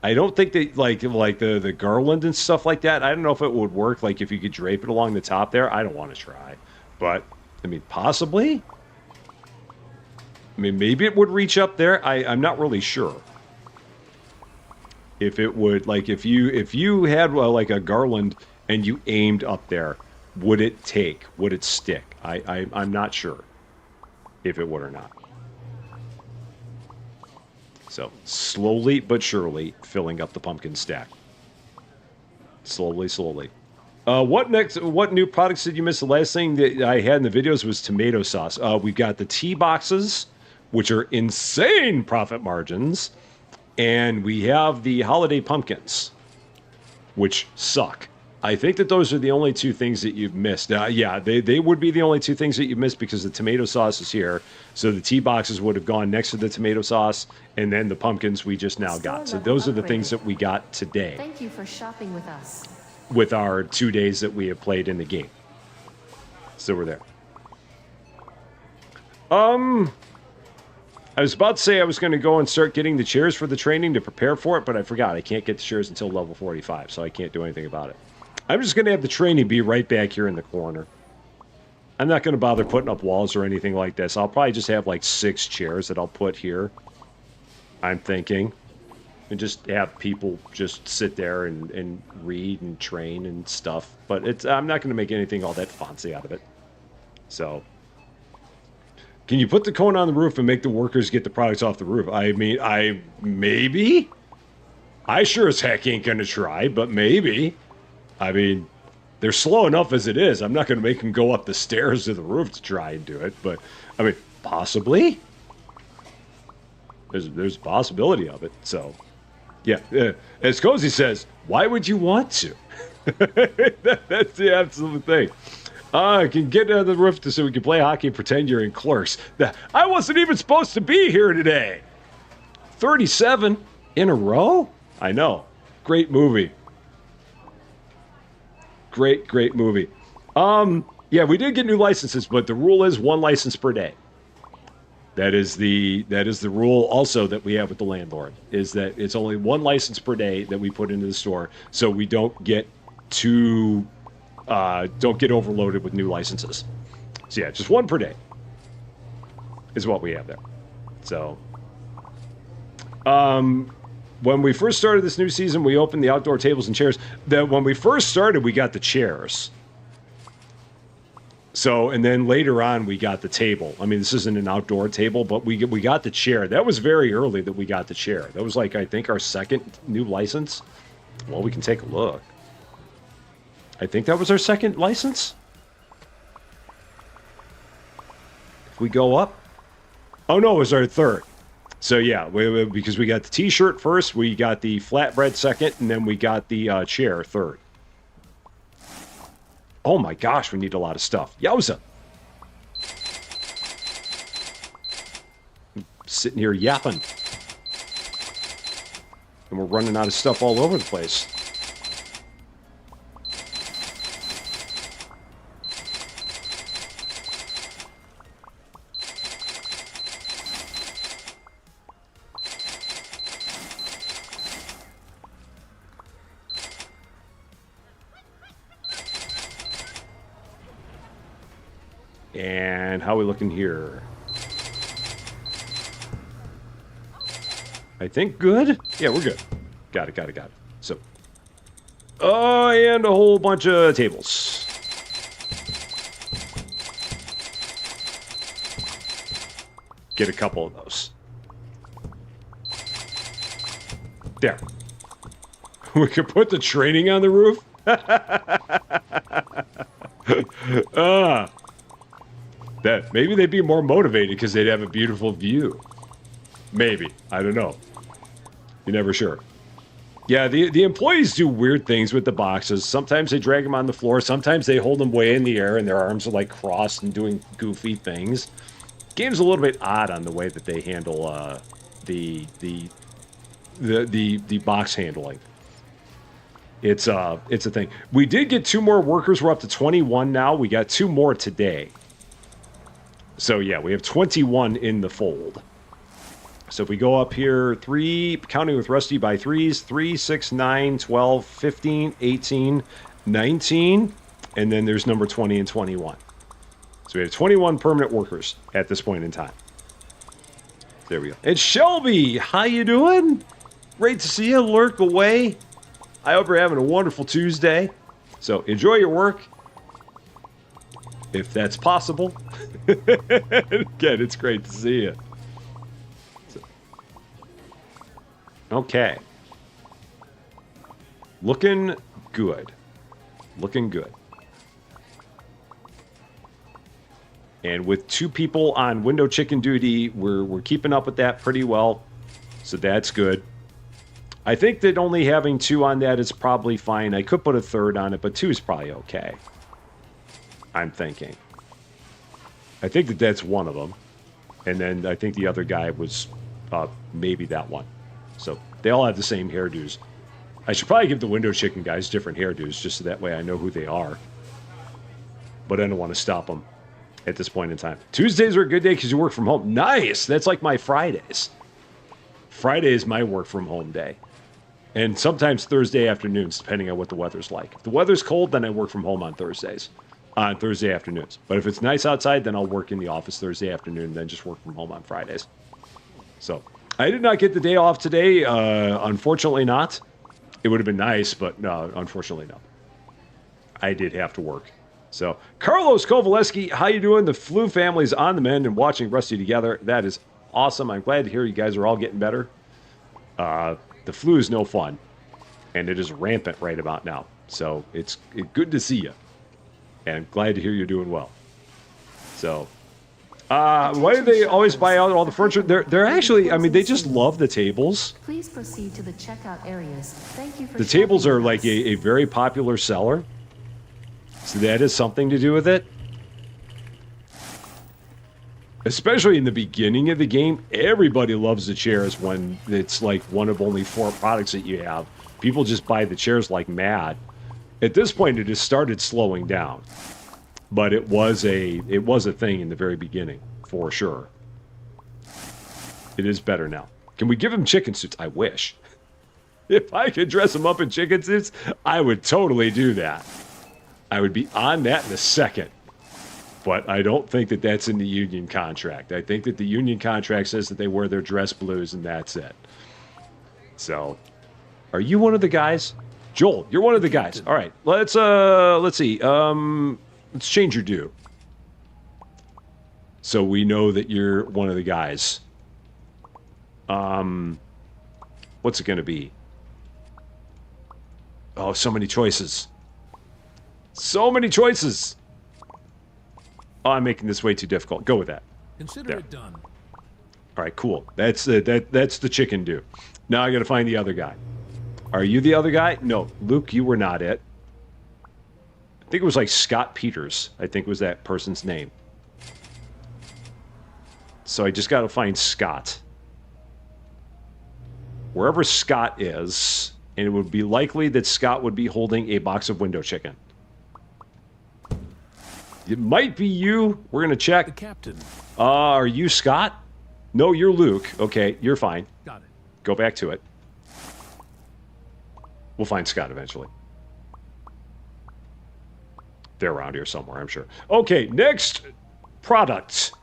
I don't think that like the garland and stuff like that. I don't know if it would work. Like if you could drape it along the top there. I don't want to try, but I mean possibly. I mean maybe it would reach up there. I'm not really sure. If it would, like if you had like a garland and you aimed up there, would it take? Would it stick? I'm not sure if it would or not. So slowly but surely filling up the pumpkin stack. Slowly. What new products did you miss? The last thing that I had in the videos was tomato sauce. We've got the tea boxes, which are insane profit margins. And we have the holiday pumpkins, which suck. I think that those are the only two things that you've missed. Yeah, they would be the only two things that you've missed because the tomato sauce is here. So the tea boxes would have gone next to the tomato sauce, and then the pumpkins we just now Store got. So level those are the things upgraded. that we got today Thank you for shopping with us. with our 2 days that we have played in the game. So we're there. I was about to say I was going to go and start getting the chairs for the training to prepare for it, but I forgot. I can't get the chairs until level 45, so I can't do anything about it. I'm just going to have the training be right back here in the corner. I'm not going to bother putting up walls or anything like this. I'll probably just have like 6 chairs that I'll put here, I'm thinking. And just have people just sit there and read and train and stuff. But I'm not going to make anything all that fancy out of it. So, can you put the cone on the roof and make the workers get the products off the roof? I mean, maybe? I sure as heck ain't going to try, but maybe. I mean, they're slow enough as it is. I'm not going to make them go up the stairs to the roof to try and do it. But, I mean, possibly? There's a possibility of it, so... Yeah, as Cozy says, why would you want to? That's the absolute thing. I can get on the roof so we can play hockey and pretend you're in Clerks. I wasn't even supposed to be here today. 37 in a row? I know. Great movie. Great movie. Yeah, we did get new licenses, but the rule is 1 license per day. That is the rule also that we have with the landlord, is that it's only 1 license per day that we put into the store, so we don't get overloaded with new licenses. So yeah, just 1 per day is what we have there. So, when we first started this new season, we opened the outdoor tables and chairs. When we first started, we got the chairs. So, and then later on, we got the table. I mean, this isn't an outdoor table, but we got the chair. That was very early that we got the chair. That was like, I think, our 2nd new license. Well, we can take a look. I think that was our 2nd license. If we go up. Oh, no, it was our 3rd. So, yeah, because we got the t-shirt first, we got the flatbread 2nd, and then we got the chair 3rd. Oh my gosh, we need a lot of stuff. Yowza! I'm sitting here yapping. And we're running out of stuff all over the place. And how are we looking here? I think good? Yeah, we're good. Got it. So, and a whole bunch of tables. Get a couple of those. There. We could put the training on the roof? That maybe they'd be more motivated because they'd have a beautiful view. Maybe. I don't know. You're never sure. Yeah, the employees do weird things with the boxes. Sometimes they drag them on the floor. Sometimes they hold them way in the air and their arms are like crossed and doing goofy things. Game's a little bit odd on the way that they handle the box handling. It's a thing. We did get 2 more workers. We're up to 21 now. We got 2 more today. So, yeah, we have 21 in the fold. So if we go up here, 3, counting with Rusty by 3s, 3, 6, 9, 12, 15, 18, 19, and then there's number 20 and 21. So we have 21 permanent workers at this point in time. There we go. And Shelby, how you doing? Great to see you. Lurk away. I hope you're having a wonderful Tuesday. So enjoy your work. If that's possible. Again, it's great to see you. So, okay. Looking good. Looking good. And with 2 people on window chicken duty, we're keeping up with that pretty well. So that's good. I think that only having 2 on that is probably fine. I could put a 3rd on it, but 2 is probably okay. I'm thinking. I think that that's one of them. And then I think the other guy was maybe that one. So they all have the same hairdos. I should probably give the window chicken guys different hairdos, just so that way I know who they are. But I don't want to stop them at this point in time. Tuesdays are a good day because you work from home. Nice! That's like my Fridays. Friday is my work from home day. And sometimes Thursday afternoons, depending on what the weather's like. If the weather's cold, then I work from home on Thursdays. On Thursday afternoons. But if it's nice outside, then I'll work in the office Thursday afternoon and then just work from home on Fridays. So, I did not get the day off today. Unfortunately not. It would have been nice, but no, unfortunately no. I did have to work. So, Carlos Kovaleski, how you doing? The Flu family's on the mend and watching Rusty together. That is awesome. I'm glad to hear you guys are all getting better. The flu is no fun, and it is rampant right about now. So, it's good to see you, and I'm glad to hear you're doing well. So, why do they always buy out all the furniture? They're actually, I mean, they just love the tables. Please proceed to the checkout areas. Thank you for The tables shopping are with like us. a very popular seller. So that has something to do with it. Especially in the beginning of the game, everybody loves the chairs when it's like one of only 4 products that you have. People just buy the chairs like mad. At this point, it has started slowing down. But it was a thing in the very beginning, for sure. It is better now. Can we give him chicken suits? I wish. If I could dress him up in chicken suits, I would totally do that. I would be on that in a second. But I don't think that that's in the union contract. I think that the union contract says that they wear their dress blues and that's it. So, are you one of the guys? Joel, you're one of the guys. All right, let's see. Let's change your do. So we know that you're one of the guys. What's it going to be? Oh, so many choices. So many choices. Oh, I'm making this way too difficult. Go with that. Consider There. it done. All right, cool. That's the chicken do. Now I got to find the other guy. Are you the other guy? No, Luke, you were not it. I think it was like Scott Peters. I think was that person's name. So I just got to find Scott. Wherever Scott is, and it would be likely that Scott would be holding a box of window chicken. It might be you. We're going to The check. captain. Are you Scott? No, you're Luke. Okay, you're fine. Got it. Go back to it. We'll find Scott eventually. They're around here somewhere, I'm sure. Okay, next product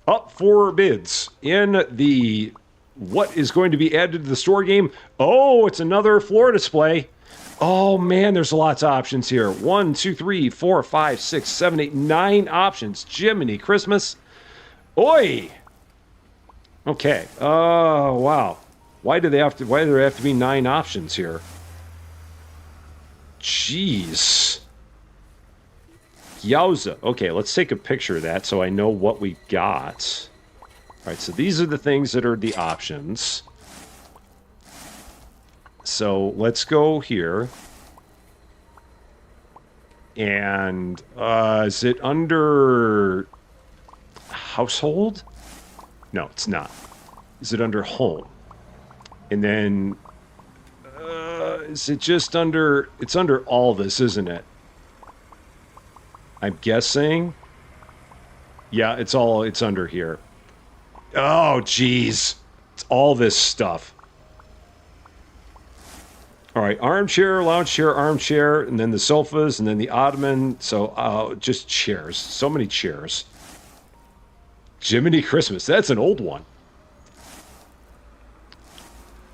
up for bids in the what is going to be added to the store game. Oh, it's another floor display. Oh man, there's lots of options here. 1, 2, 3, 4, 5, 6, 7, 8, 9 options. Jiminy Christmas. Oi! Okay. Oh, wow. Why do there have to be 9 options here? Jeez. Yowza. Okay, let's take a picture of that so I know what we got. All right, so these are the things that are the options. So let's go here. And is it under household? No, it's not. Is it under home? And then is it just under, it's under all this, isn't it? I'm guessing. Yeah, it's under here. Oh, geez. It's all this stuff. All right, armchair, armchair, and then the sofas, and then the ottoman. So just chairs. So many chairs. Jiminy Christmas. That's an old one.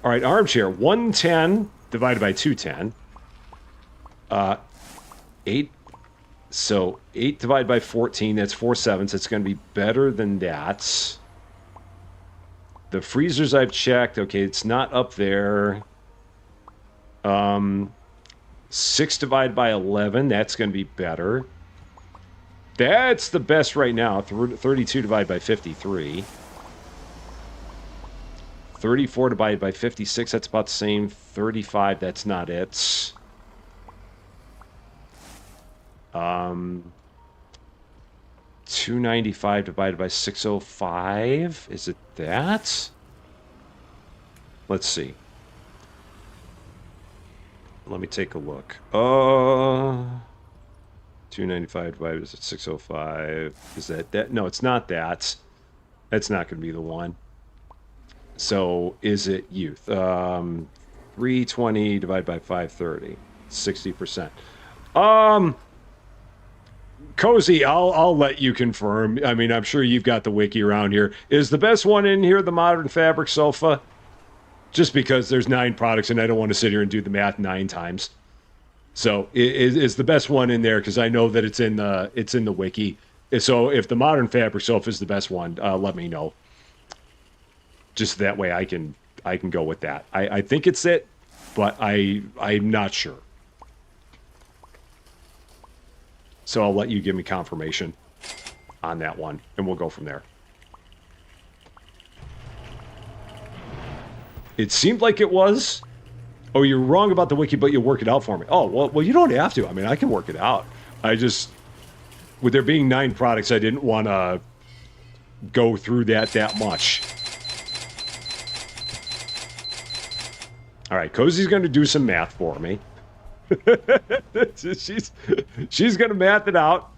All right, armchair. 110 divided by 210. 8. So 8 divided by 14, that's 4/7. It's going to be better than that. The freezers I've checked. Okay, it's not up there. 6 divided by 11, that's going to be better. That's the best right now. 32 divided by 53. 34 divided by 56, that's about the same. 35, that's not it. 295 divided by 605, is it that? Let's see. Let me take a look. 295 divided by 605, is that? No, it's not that. That's not going to be the one. So is it youth? 320 divided by 530, 60%. Cozy, I'll let you confirm. I mean, I'm sure you've got the wiki around here. Is the best one in here the modern fabric sofa? Just because there's 9 products and I don't want to sit here and do the math 9 times. So is the best one in there, because I know that it's in the wiki. So if the modern fabric sofa is the best one, let me know. Just that way I can go with that. I think it's it, but I'm not sure. So I'll let you give me confirmation on that one, and we'll go from there. It seemed like it was. Oh, you're wrong about the wiki, but you'll work it out for me. Oh, well, you don't have to. I mean, I can work it out. I just, with there being 9 products, I didn't want to go through that much. All right, Cozy's going to do some math for me. she's going to math it out,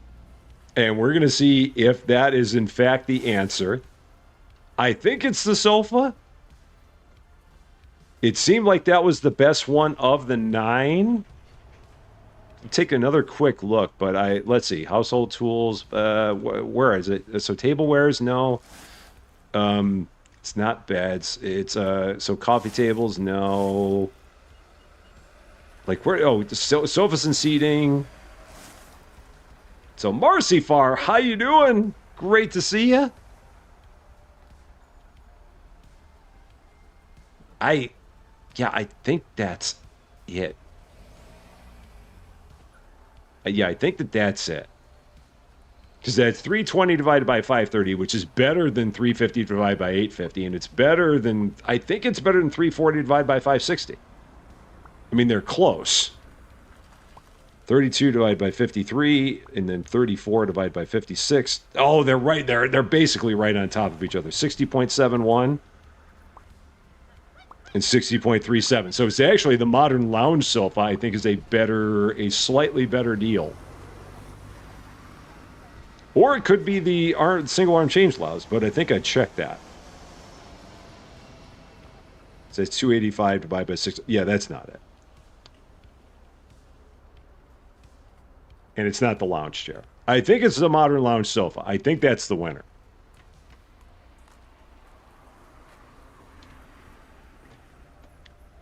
and we're going to see if that is in fact the answer. I think it's the sofa. It seemed like that was the best one of the 9. Take another quick look, but let's see. Household tools, where is it? So tablewares, no. It's not beds. It's so coffee tables, no. Like where? Oh, sofas and seating. So Marcy Farr, how you doing? Great to see you. I think that's it. Yeah, I think that's it. Because that's 320 divided by 530, which is better than 350 divided by 850, and it's better than, I think it's better than 340 divided by 560. I mean, they're close. 32 divided by 53, and then 34 divided by 56. Oh, they're right there. They're basically right on top of each other. 60.71 and 60.37. So it's actually the modern lounge sofa, I think, is a slightly better deal. Or it could be the single arm change laws, but I think I checked that. It says 285 divided by 6. Yeah, that's not it. And it's not the lounge chair. I think it's the modern lounge sofa. I think that's the winner.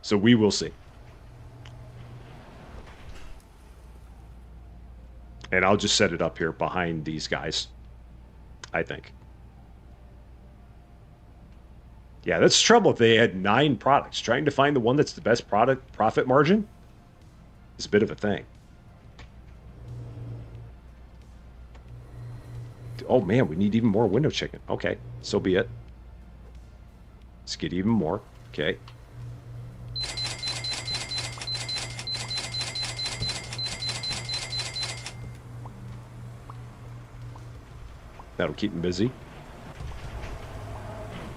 So we will see. And I'll just set it up here behind these guys, I think. Yeah, that's the trouble if they had 9 products. Trying to find the one that's the best profit margin is a bit of a thing. Oh man, we need even more window chicken. Okay, so be it. Let's get even more. Okay. That'll keep him busy.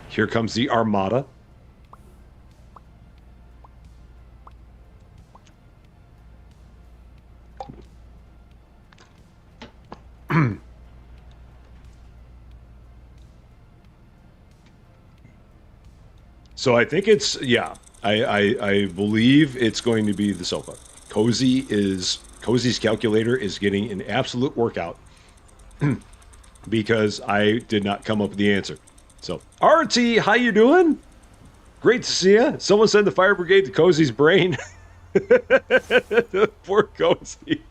Here comes the Armada. So I think it's, yeah, I believe it's going to be the sofa. Cozy's calculator is getting an absolute workout because I did not come up with the answer. So, RT, how you doing? Great to see you. Someone send the fire brigade to Cozy's brain. Poor Cozy.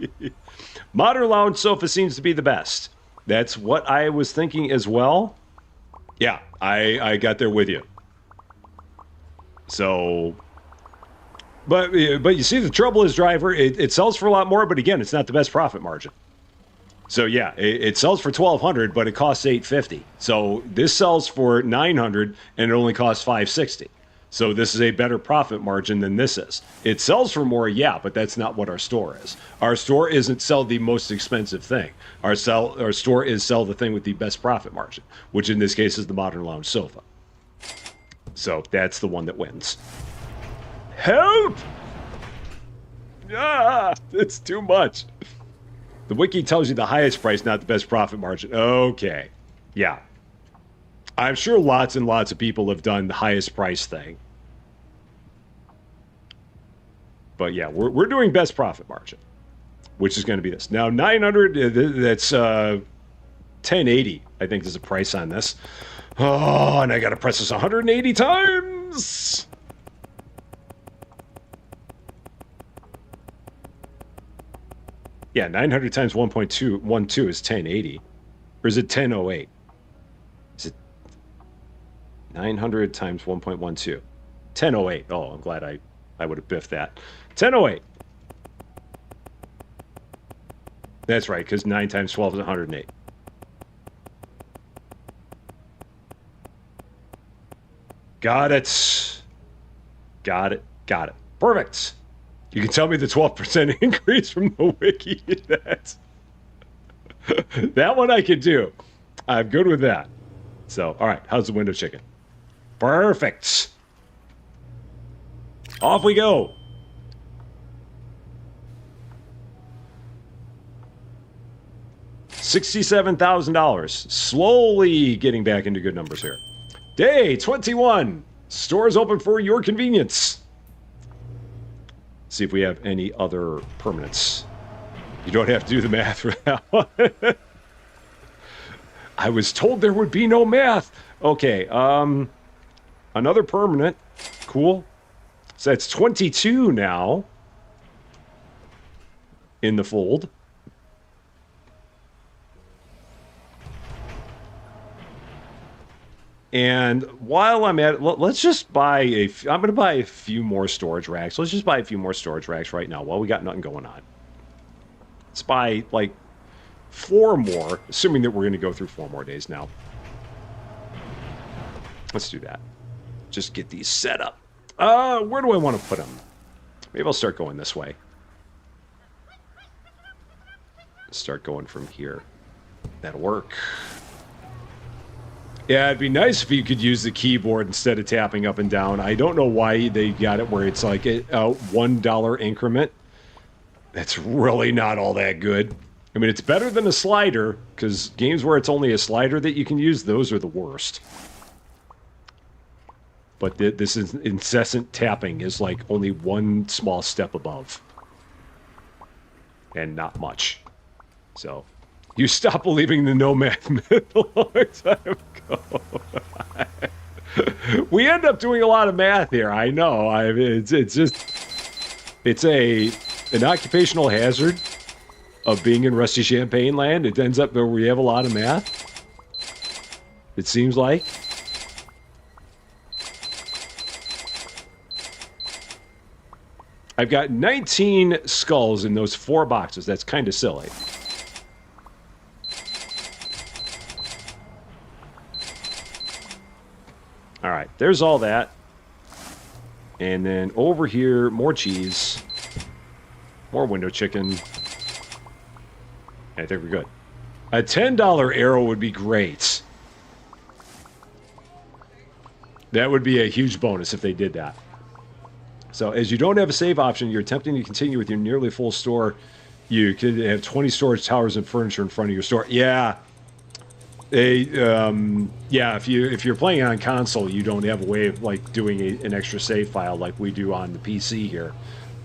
Modern lounge sofa seems to be the best. That's what I was thinking as well. Yeah, I got there with you. So, but you see, the trouble is, driver, it sells for a lot more, but again, it's not the best profit margin. So yeah, it sells for $1,200, but it costs $850. So this sells for $900, and it only costs $560. So this is a better profit margin than this is. It sells for more, yeah, but that's not what our store is. Our store isn't sell the most expensive thing. Our store is sell the thing with the best profit margin, which in this case is the modern lounge sofa. So that's the one that wins. Help! Ah, it's too much. The wiki tells you the highest price, not the best profit margin. Okay. Yeah. I'm sure lots and lots of people have done the highest price thing. But yeah, we're doing best profit margin, which is going to be this. Now, 900, that's 1080, I think is the price on this. Oh, and I got to press this 180 times. Yeah, 900 times 1.212 is 1080. Or is it 1008? Is it 900 times 1.12? 1008. Oh, I'm glad I would have biffed that. 1008. That's right, because 9 times 12 is 108. Got it. Got it. Got it. Perfect. You can tell me the 12% increase from the wiki. That one I can do. I'm good with that. So, all right. How's the window chicken? Perfect. Off we go. $67,000. Slowly getting back into good numbers here. Day 21. Stores open for your convenience. See if we have any other permanents. You don't have to do the math for that one. I was told there would be no math. Okay, another permanent. Cool. So that's 22 now in the fold. And while I'm at it, let's just buy I'm going to buy a few more storage racks. Let's just buy a few more storage racks right now while we got nothing going on. Let's buy, like, 4 more, assuming that we're going to go through 4 more days now. Let's do that. Just get these set up. Where do I want to put them? Maybe I'll start going this way. Start going from here. That'll work. Yeah, it'd be nice if you could use the keyboard instead of tapping up and down. I don't know why they got it where it's like a $1 increment. That's really not all that good. I mean, it's better than a slider, because games where it's only a slider that you can use, those are the worst. But this is incessant tapping is like only one small step above. And not much. So, you stopped believing the nomad myth a long time ago. We end up doing a lot of math here. I know. It's an occupational hazard of being in rusty Champaign land. It ends up where we have a lot of math. It seems like. I've got 19 skulls in those 4 boxes. That's kind of silly. All right, there's all that. And then over here, more cheese. More window chicken. I think we're good. A $10 arrow would be great. That would be a huge bonus if they did that. So, as you don't have a save option, you're attempting to continue with your nearly full store. You could have 20 storage towers and furniture in front of your store. Yeah. Yeah, if you're playing on console, you don't have a way of like doing an extra save file like we do on the PC here,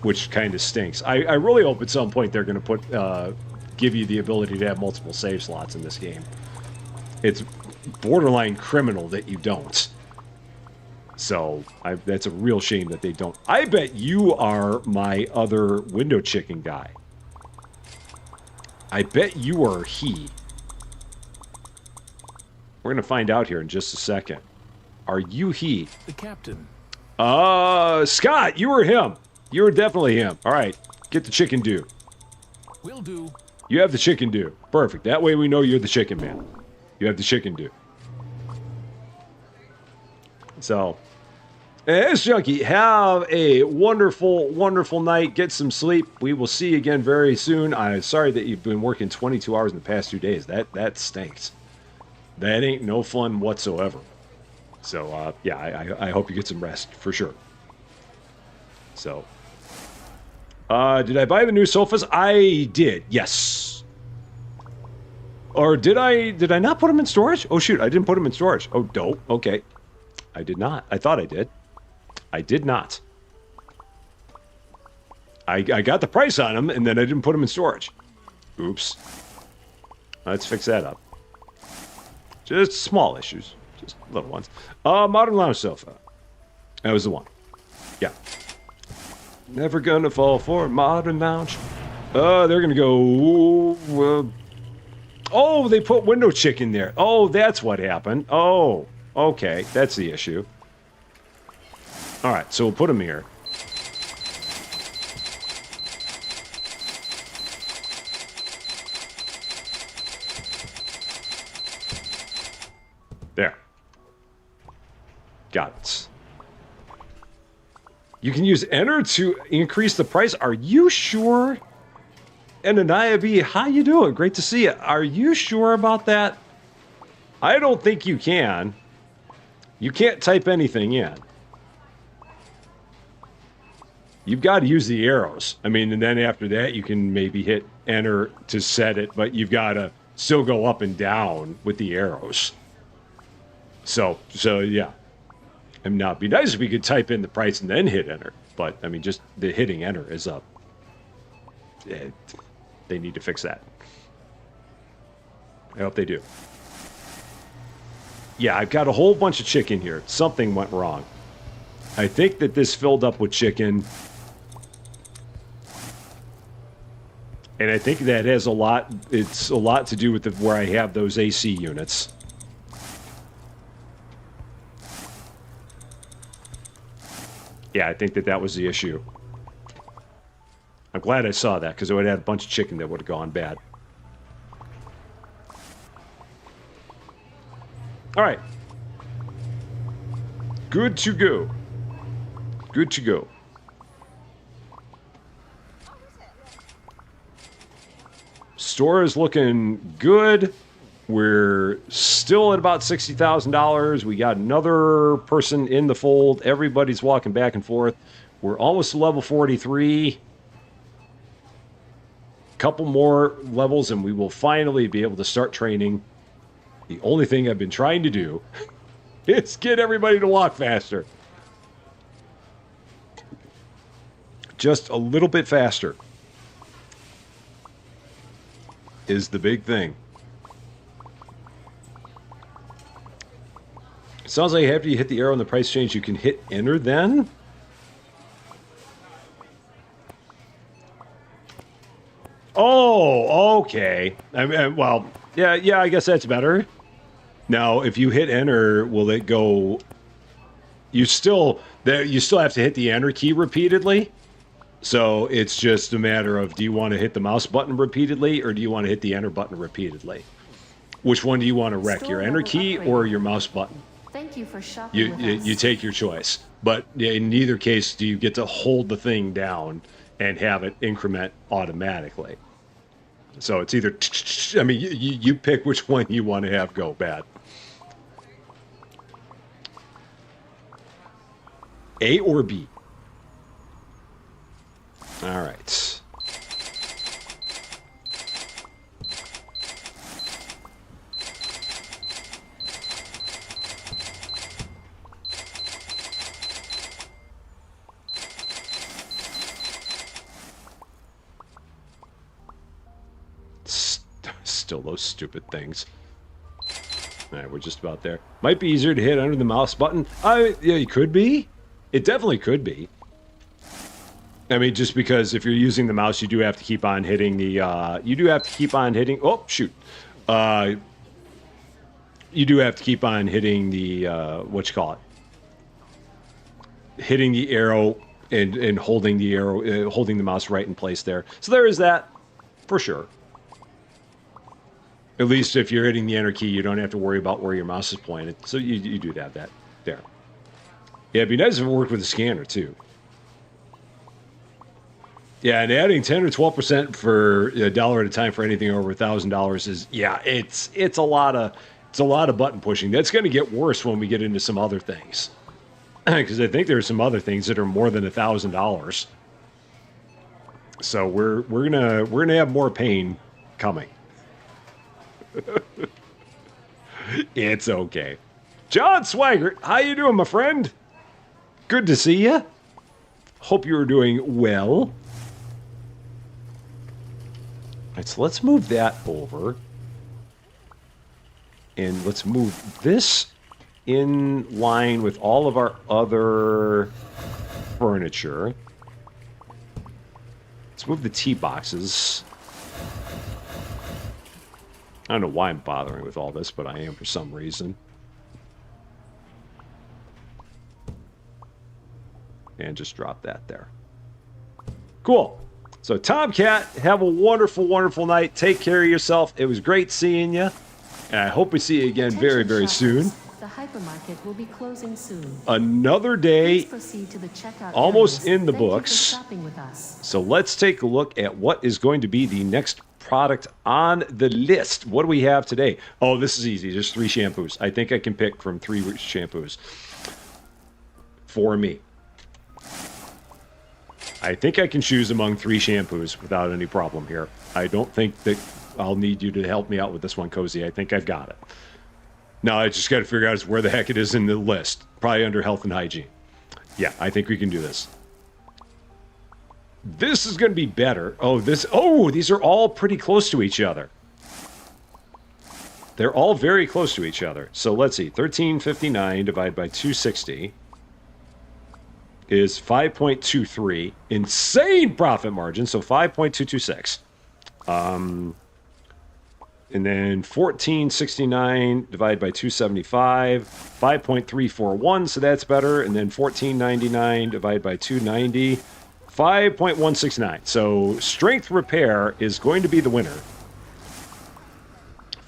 which kind of stinks. I really hope at some point they're going to give you the ability to have multiple save slots in this game. It's borderline criminal that you don't. So that's a real shame that they don't. I bet you are my other window chicken guy. I bet you are he. We're going to find out here in just a second. Are you he? The captain. Scott, you were him. You were definitely him. All right, get the chicken do. Will do. You have the chicken do. Perfect. That way we know you're the chicken man. You have the chicken do. So, It's Junkie. Have a wonderful, wonderful night. Get some sleep. We will see you again very soon. I'm sorry that you've been working 22 hours in the past 2 days. That stinks. That ain't no fun whatsoever. So, yeah, I hope you get some rest, for sure. So, did I buy the new sofas? I did, yes. Or did I not put them in storage? Oh, shoot, I didn't put them in storage. Oh, dope, okay. I did not. I thought I did. I did not. I got the price on them, and then I didn't put them in storage. Oops. Let's fix that up. Just small issues. Just little ones. Modern lounge sofa. That was the one. Yeah. Never gonna fall for a modern lounge. They're gonna go... oh, they put window chicken there. Oh, that's what happened. Oh, okay. That's the issue. All right, so we'll put them here. There. Got it. You can use enter to increase the price. Are you sure? And Anaya B, how you doing? Great to see you. Are you sure about that? I don't think you can. You can't type anything in. You've got to use the arrows. I mean, and then after that, you can maybe hit enter to set it, but you've got to still go up and down with the arrows. So yeah. I mean, now it'd be nice if we could type in the price and then hit enter. But, I mean, just the hitting enter is up. They need to fix that. I hope they do. Yeah, I've got a whole bunch of chicken here. Something went wrong. I think that this filled up with chicken. And I think that has a lot, it's a lot to do with where I have those AC units. Yeah, I think that was the issue. I'm glad I saw that, because it would have had a bunch of chicken that would have gone bad. All right. Good to go. Good to go. Store is looking good. We're still at about $60,000. We got another person in the fold. Everybody's walking back and forth. We're almost to level 43. Couple more levels and we will finally be able to start training. The only thing I've been trying to do is get everybody to walk faster. Just a little bit faster is the big thing. It sounds like after you hit the arrow and the price change, you can hit enter then? Oh, okay. I mean, well, yeah, I guess that's better. Now, if you hit enter, will it go... You still have to hit the enter key repeatedly. So it's just a matter of, do you want to hit the mouse button repeatedly or do you want to hit the enter button repeatedly? Which one do you want to wreck, your enter key or your mouse button? Thank you for shopping with us. You take your choice. But in neither case do you get to hold the thing down and have it increment automatically. So it's either, I mean, you pick which one you want to have go bad. A or B? All right. Still those stupid things. All right, we're just about there. Might be easier to hit under the mouse button. Yeah, it could be. It definitely could be. I mean, just because if you're using the mouse, you do have to keep on hitting the, you do have to keep on hitting, oh, shoot. You do have to keep on hitting the, what you call it? Hitting the arrow and holding the arrow, holding the mouse right in place there. So there is that, for sure. At least if you're hitting the enter key, you don't have to worry about where your mouse is pointed. So you do have that there. Yeah, it'd be nice if it worked with the scanner, too. Yeah, and adding 10 or 12% for a dollar at a time for anything over $1,000 is, yeah, it's a lot of button pushing. That's going to get worse when we get into some other things. Because I think there are some other things that are more than $1,000. So we're gonna have more pain coming. It's okay. John Swaggart, how you doing, my friend? Good to see you. Hope you're doing well. All right, so let's move that over. And let's move this in line with all of our other furniture. Let's move the tea boxes. I don't know why I'm bothering with all this, but I am for some reason. And just drop that there. Cool. So, Tomcat, have a wonderful, wonderful night. Take care of yourself. It was great seeing you. And I hope we see you again very, very soon. The hypermarket will be closing soon. Another day, Please proceed to the checkout almost areas. in the Thank you for books. shopping with us. So let's take a look at what is going to be the next product on the list. What do we have today? Oh, this is easy. There's 3 shampoos. I think I can pick from 3 shampoos for me. I think I can choose among 3 shampoos without any problem here. I don't think that I'll need you to help me out with this one, Cozy. I think I've got it. Now I just got to figure out where the heck it is in the list. Probably under health and hygiene. Yeah, I think we can do this. This is going to be better. These are all pretty close to each other. They're all very close to each other. So let's see. 1359 divided by 260 is 5.23. Insane profit margin. So 5.226. And then 1469 divided by 275, 5.341, so that's better. And then 1499 divided by 290, 5.169. So strength repair is going to be the winner.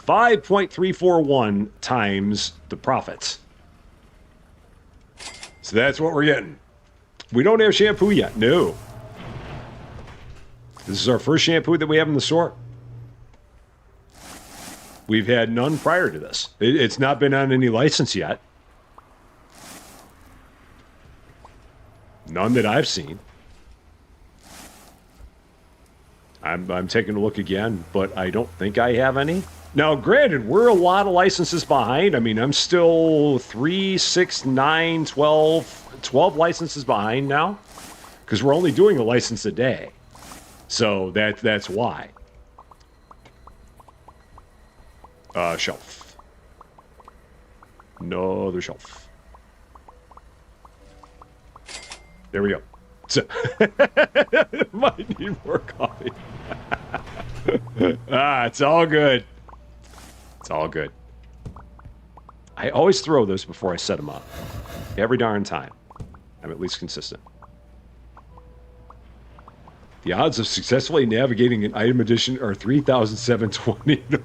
5.341 times the profits. So that's what we're getting. We don't have shampoo yet. No. This is our first shampoo that we have in the store. We've had none prior to this. It's not been on any license yet. None that I've seen. I'm taking a look again, but I don't think I have any. Now, granted, we're a lot of licenses behind. I mean, I'm still 3, 6, 9, 12 licenses behind now. Because we're only doing a license a day. So that's why. Shelf. Another shelf. There we go. So, might need more coffee. It's all good. It's all good. I always throw those before I set them up. Every darn time. I'm at least consistent. The odds of successfully navigating an item edition are 3,720 to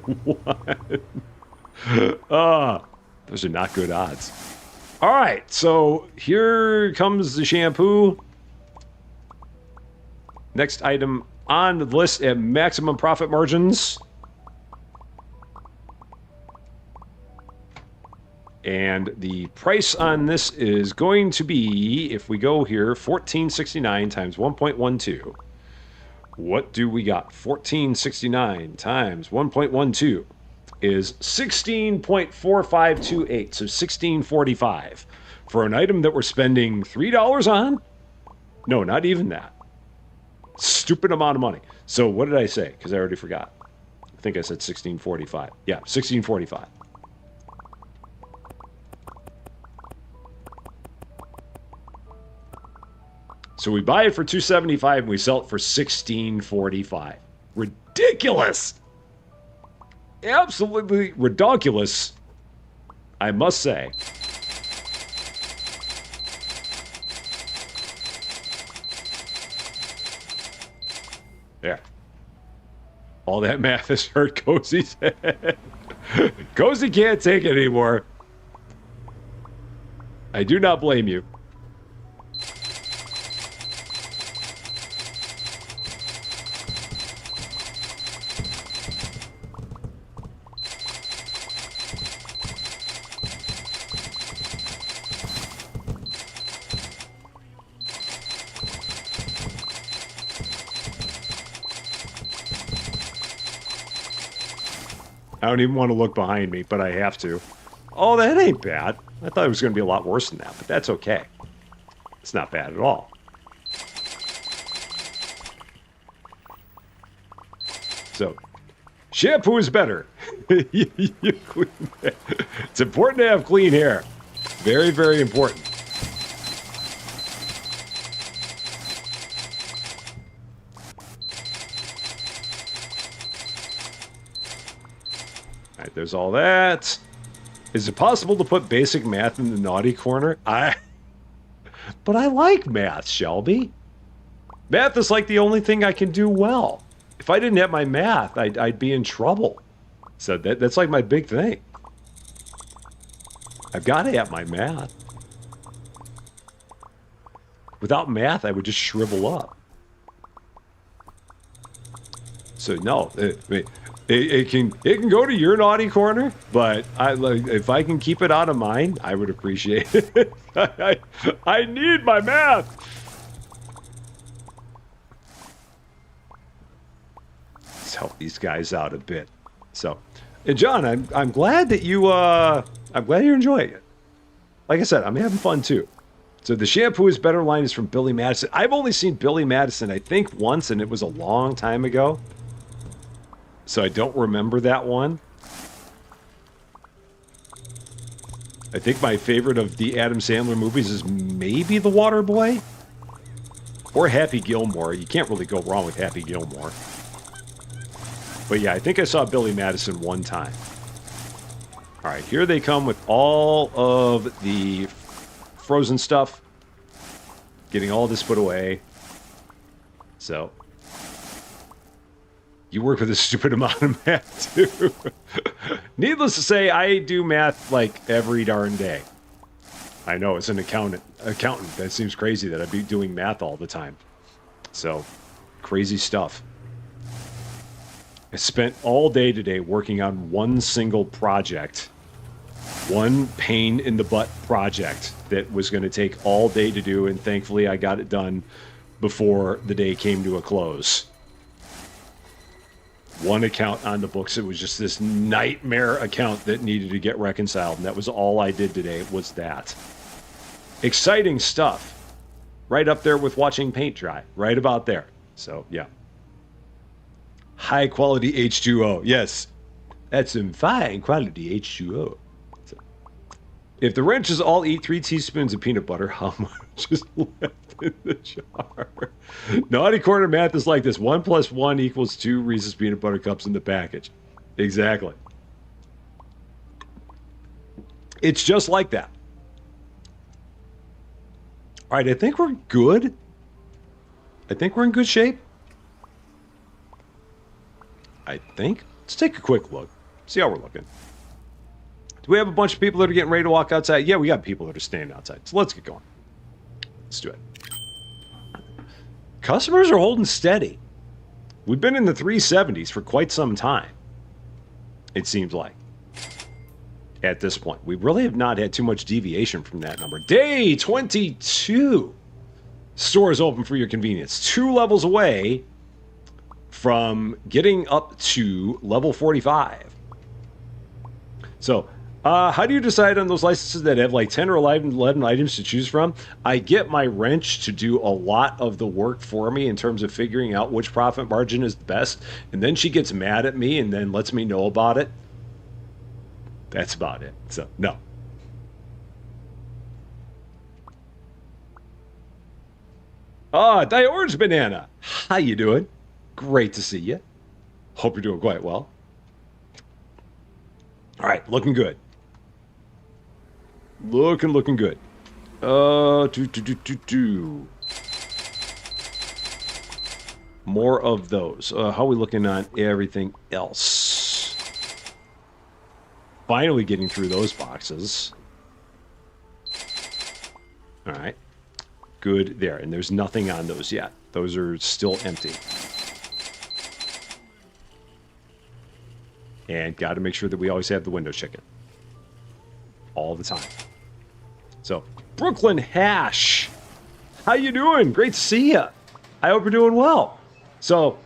1. Those are not good odds. All right, so here comes the shampoo. Next item on the list at maximum profit margins. And the price on this is going to be, if we go here, $14.69 times 1.12. What do we got? 1469 times 1.12 is 16.4528, so 16.45 for an item that we're spending $3 on? No, not even that. Stupid amount of money. So what did I say? Because I already forgot. I think I said 16.45. Yeah, 16.45. So we buy it for $2.75 and we sell it for $16.45. Ridiculous! Absolutely ridiculous, I must say. There. All that math has hurt Cozy's head. Cozy can't take it anymore. I do not blame you. I don't even want to look behind me, but I have to. Oh, that ain't bad. I thought it was going to be a lot worse than that, but that's okay. It's not bad at all. So, shampoo is better. It's important to have clean hair. Very, very important. All right, there's all that. Is it possible to put basic math in the naughty corner? But I like math, Shelby. Math is like the only thing I can do well. If I didn't have my math, I'd be in trouble. So that's like my big thing. I've got to have my math. Without math, I would just shrivel up. So no, it can go to your naughty corner, but if I can keep it out of mine, I would appreciate it. I need my math. Let's help these guys out a bit. So, and John, I'm glad that you're enjoying it. Like I said, I'm having fun too. So the shampoo is better line is from Billy Madison. I've only seen Billy Madison, I think, once, and it was a long time ago. So I don't remember that one. I think my favorite of the Adam Sandler movies is maybe The Waterboy or Happy Gilmore. You can't really go wrong with Happy Gilmore. But yeah, I think I saw Billy Madison one time. All right, here they come with all of the frozen stuff. Getting all this put away. So, you work with a stupid amount of math, too. Needless to say, I do math like every darn day. I know, as an accountant, that seems crazy that I'd be doing math all the time. So, crazy stuff. I spent all day today working on one single project. One pain in the butt project that was going to take all day to do, and thankfully I got it done before the day came to a close. One account on the books, it was just this nightmare account that needed to get reconciled, and that was all I did today, was that. Exciting stuff. Right up there with watching paint dry. Right about there. So, yeah. High quality H2O. Yes. That's some fine quality H2O. So, if the wrenches all eat 3 teaspoons of peanut butter, how much is left in the jar? Naughty corner math is like this. 1 + 1 = 2 Reese's peanut butter cups in the package. Exactly. It's just like that. All right, I think we're good. I think we're in good shape. I think. Let's take a quick look. See how we're looking. Do we have a bunch of people that are getting ready to walk outside? Yeah, we got people that are standing outside. So let's get going. Let's do it. Customers are holding steady. We've been in the 370s for quite some time. It seems like. At this point. We really have not had too much deviation from that number. Day 22. Store is open for your convenience. 2 levels away from getting up to level 45. So, how do you decide on those licenses that have like 10 or 11 items to choose from? I get my wrench to do a lot of the work for me in terms of figuring out which profit margin is the best, and then she gets mad at me and then lets me know about it. That's about it. So, no. Die Orange Banana. How you doing? Great to see you. Hope you're doing quite well. All right, looking good. Looking good. More of those. How are we looking on everything else? Finally getting through those boxes. All right. Good there. And there's nothing on those yet. Those are still empty. And got to make sure that we always have the window chicken. All the time. So, Brooklyn Hash. How you doing? Great to see you. I hope you're doing well. So,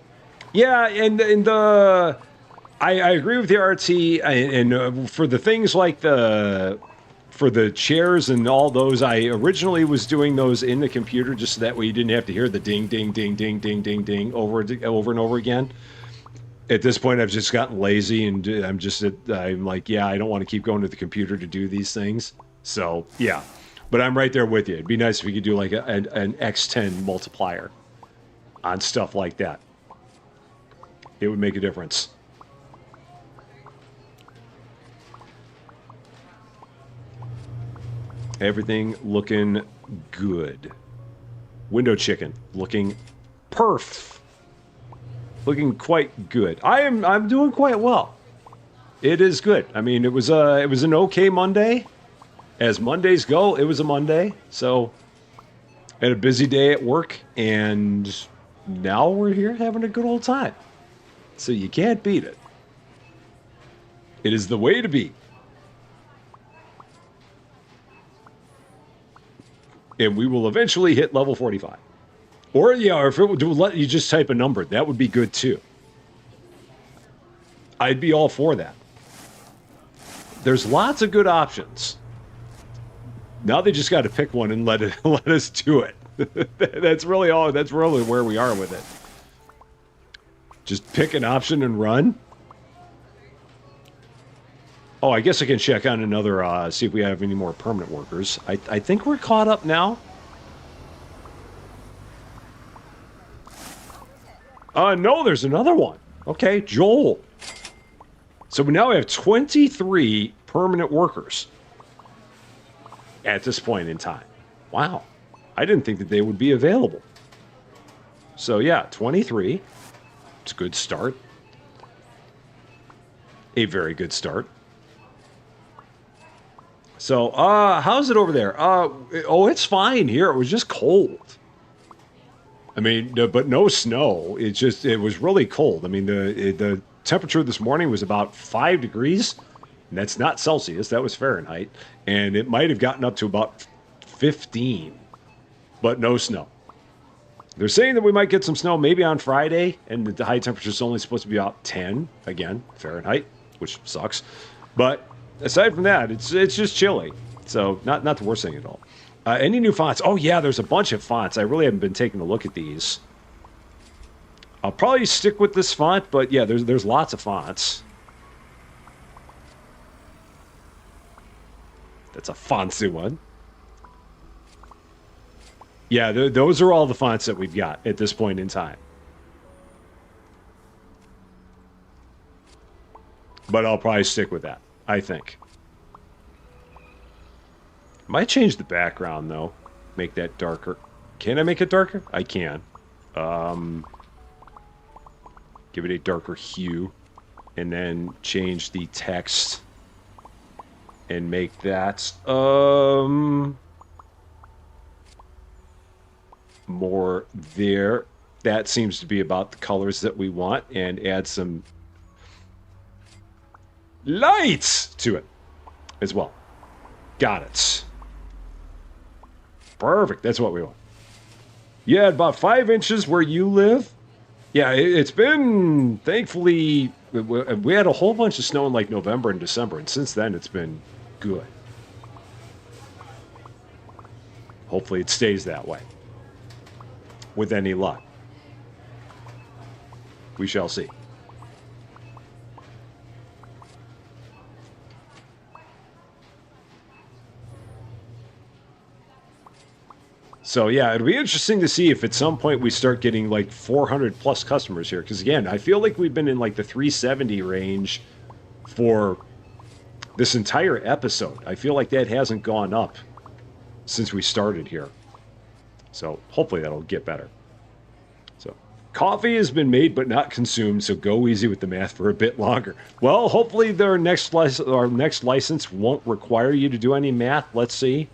yeah, and the I agree with the RT, and for the things like for the chairs and all those, I originally was doing those in the computer just so that way you didn't have to hear the ding, ding, ding, ding, ding, ding, ding over and over again. At this point, I've just gotten lazy, and I'm like, yeah, I don't want to keep going to the computer to do these things. So, yeah. But I'm right there with you. It'd be nice if we could do like an X10 multiplier on stuff like that. It would make a difference. Everything looking good. Window chicken looking perf. Looking quite good. I'm doing quite well. It is good. I mean, it was an okay Monday. As Mondays go, it was a Monday. So I had a busy day at work, and now we're here having a good old time. So you can't beat it. It is the way to be. And we will eventually hit level 45. Or, yeah, or if it would let you just type a number, that would be good too. I'd be all for that. There's lots of good options. Now they just got to pick one and let us do it. That's really where we are with it. Just pick an option and run. Oh, I guess I can check on another, see if we have any more permanent workers. I think we're caught up now. No, there's another one. Okay, Joel. So now we have 23 permanent workers at this point in time. Wow. I didn't think that they would be available. So yeah, 23. It's a good start. A very good start. So, how's it over there? Oh, it's fine here. It was just cold. I mean, but no snow. It was really cold. I mean, the temperature this morning was about 5 degrees. And that's not Celsius. That was Fahrenheit. And it might have gotten up to about 15, but no snow. They're saying that we might get some snow maybe on Friday, and the high temperature is only supposed to be about 10, again, Fahrenheit, which sucks. But aside from that, it's just chilly. So not the worst thing at all. Any new fonts? Oh, yeah, there's a bunch of fonts. I really haven't been taking a look at these. I'll probably stick with this font, but yeah, there's lots of fonts. That's a fancy one. Yeah, those are all the fonts that we've got at this point in time. But I'll probably stick with that, I think. Might change the background, though. Make that darker. Can I make it darker? I can. Give it a darker hue. And then change the text. And make that, more there. That seems to be about the colors that we want. And add some lights to it as well. Got it. Perfect. That's what we want. Yeah, about 5 inches where you live. Yeah, it's been, thankfully, we had a whole bunch of snow in like November and December, and since then it's been good. Hopefully it stays that way. With any luck. We shall see. So yeah, it'll be interesting to see if at some point we start getting like 400 plus customers here. Because again, I feel like we've been in like the 370 range for this entire episode. I feel like that hasn't gone up since we started here. So hopefully that'll get better. So coffee has been made but not consumed, so go easy with the math for a bit longer. Well, hopefully our next license won't require you to do any math. Let's see.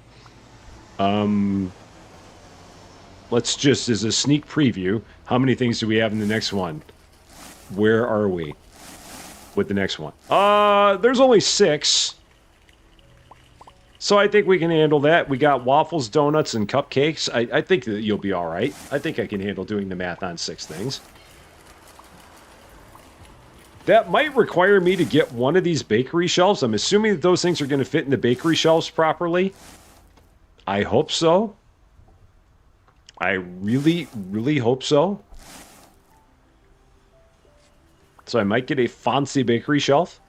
Let's just, as a sneak preview, how many things do we have in the next one? Where are we with the next one? There's only 6. So I think we can handle that. We got waffles, donuts, and cupcakes. I think that you'll be all right. I think I can handle doing the math on 6 things. That might require me to get one of these bakery shelves. I'm assuming that those things are going to fit in the bakery shelves properly. I hope so. I really, really hope so. So I might get a fancy bakery shelf.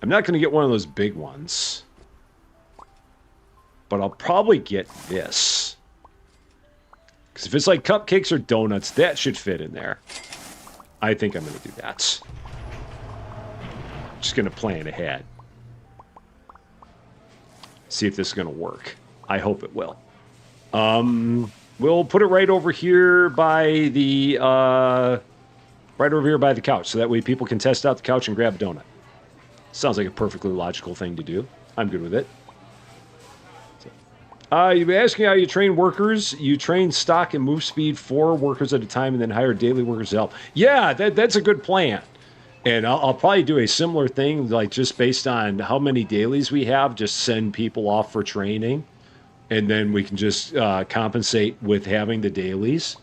I'm not going to get one of those big ones. But I'll probably get this. Because if it's like cupcakes or donuts, that should fit in there. I think I'm going to do that. Just going to plan ahead. See if this is going to work. I hope it will. We'll put it right over here by the couch, so that way people can test out the couch and grab a donut. Sounds like a perfectly logical thing to do. I'm good with it. You've been asking how you train workers. You train stock and move speed 4 workers at a time and then hire daily workers to help. Yeah, that's a good plan. And I'll probably do a similar thing, like just based on how many dailies we have, just send people off for training. And then we can just compensate with having the dailies.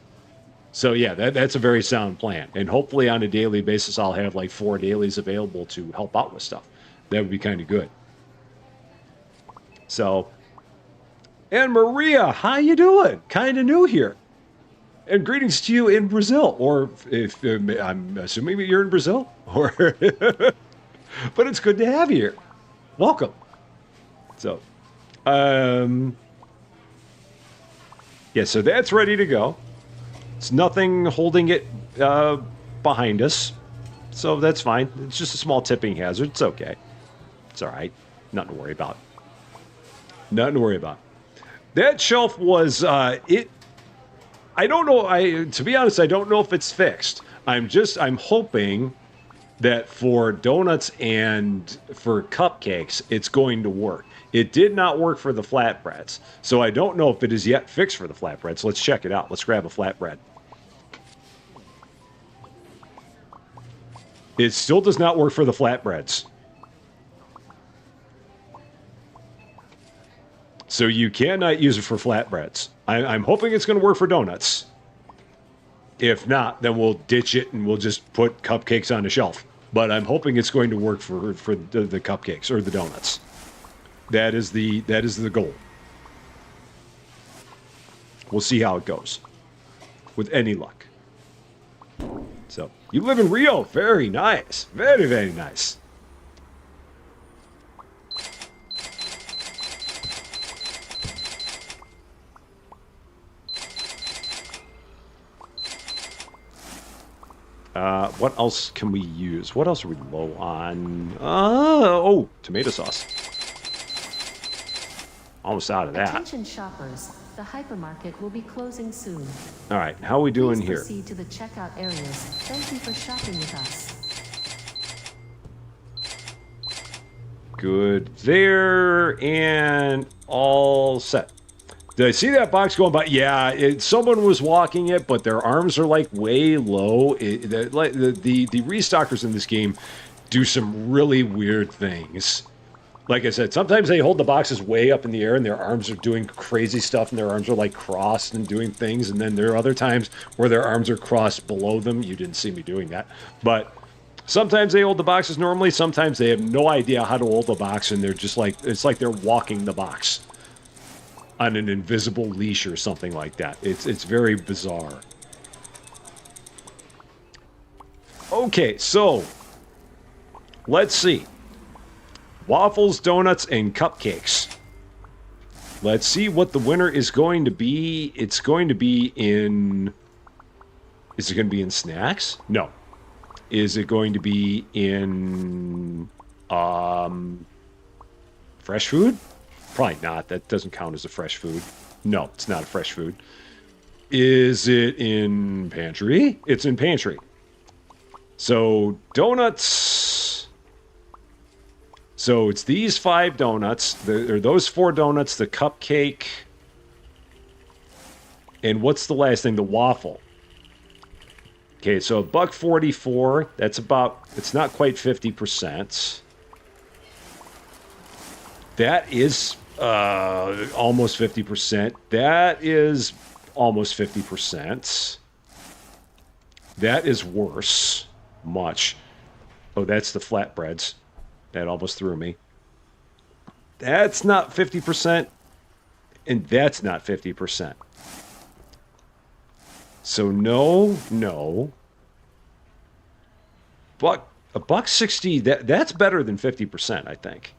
So yeah, that's a very sound plan. And hopefully on a daily basis, I'll have like 4 dailies available to help out with stuff. That would be kind of good. So, and Maria, how you doing? Kind of new here. And greetings to you in Brazil, or if I'm assuming that you're in Brazil, or but it's good to have you here. Welcome. So, yeah, so that's ready to go. It's nothing holding it behind us, so that's fine. It's just a small tipping hazard. It's okay. It's all right. Nothing to worry about. Nothing to worry about. That shelf was it. I don't know. To be honest, I don't know if it's fixed. I'm hoping that for donuts and for cupcakes, it's going to work. It did not work for the flatbreads, so I don't know if it is yet fixed for the flatbreads. Let's check it out. Let's grab a flatbread. It still does not work for the flatbreads. So you cannot use it for flatbreads. I'm hoping it's going to work for donuts. If not, then we'll ditch it and we'll just put cupcakes on the shelf. But I'm hoping it's going to work for the cupcakes or the donuts. That is the goal. We'll see how it goes. With any luck. So, you live in Rio. Very nice. Very, very nice. What else can we use? What else are we low on? Oh, tomato sauce. Almost out of that. Attention shoppers, the hypermarket will be closing soon. All right, how are we doing Please here? proceed to the checkout areas. Thank you for shopping with us. Good there, and all set. Did I see that box going by? Yeah, someone was walking it, but their arms are like way low. The restockers in this game do some really weird things. Like I said, sometimes they hold the boxes way up in the air and their arms are doing crazy stuff and their arms are like crossed and doing things. And then there are other times where their arms are crossed below them. You didn't see me doing that. But sometimes they hold the boxes normally. Sometimes they have no idea how to hold the box and they're just like, it's like they're walking the box on an invisible leash or something like that. It's very bizarre. Okay, so let's see. Waffles, donuts, and cupcakes. Let's see what the winner is going to be. It's going to be in... Is it going to be in snacks? No. Is it going to be in... fresh food? Probably not. That doesn't count as a fresh food. No, it's not a fresh food. Is it in pantry? It's in pantry. So, donuts... So, it's these 5 donuts, or those 4 donuts, the cupcake, and what's the last thing? The waffle. Okay, so $1.44, that's about, it's not quite 50%. That is almost 50%. That is almost 50%. That is worse. Much. Oh, that's the flatbreads. That almost threw me. That's not 50%, and that's not 50%. So no, no. $1.60, that's better than 50%, I think.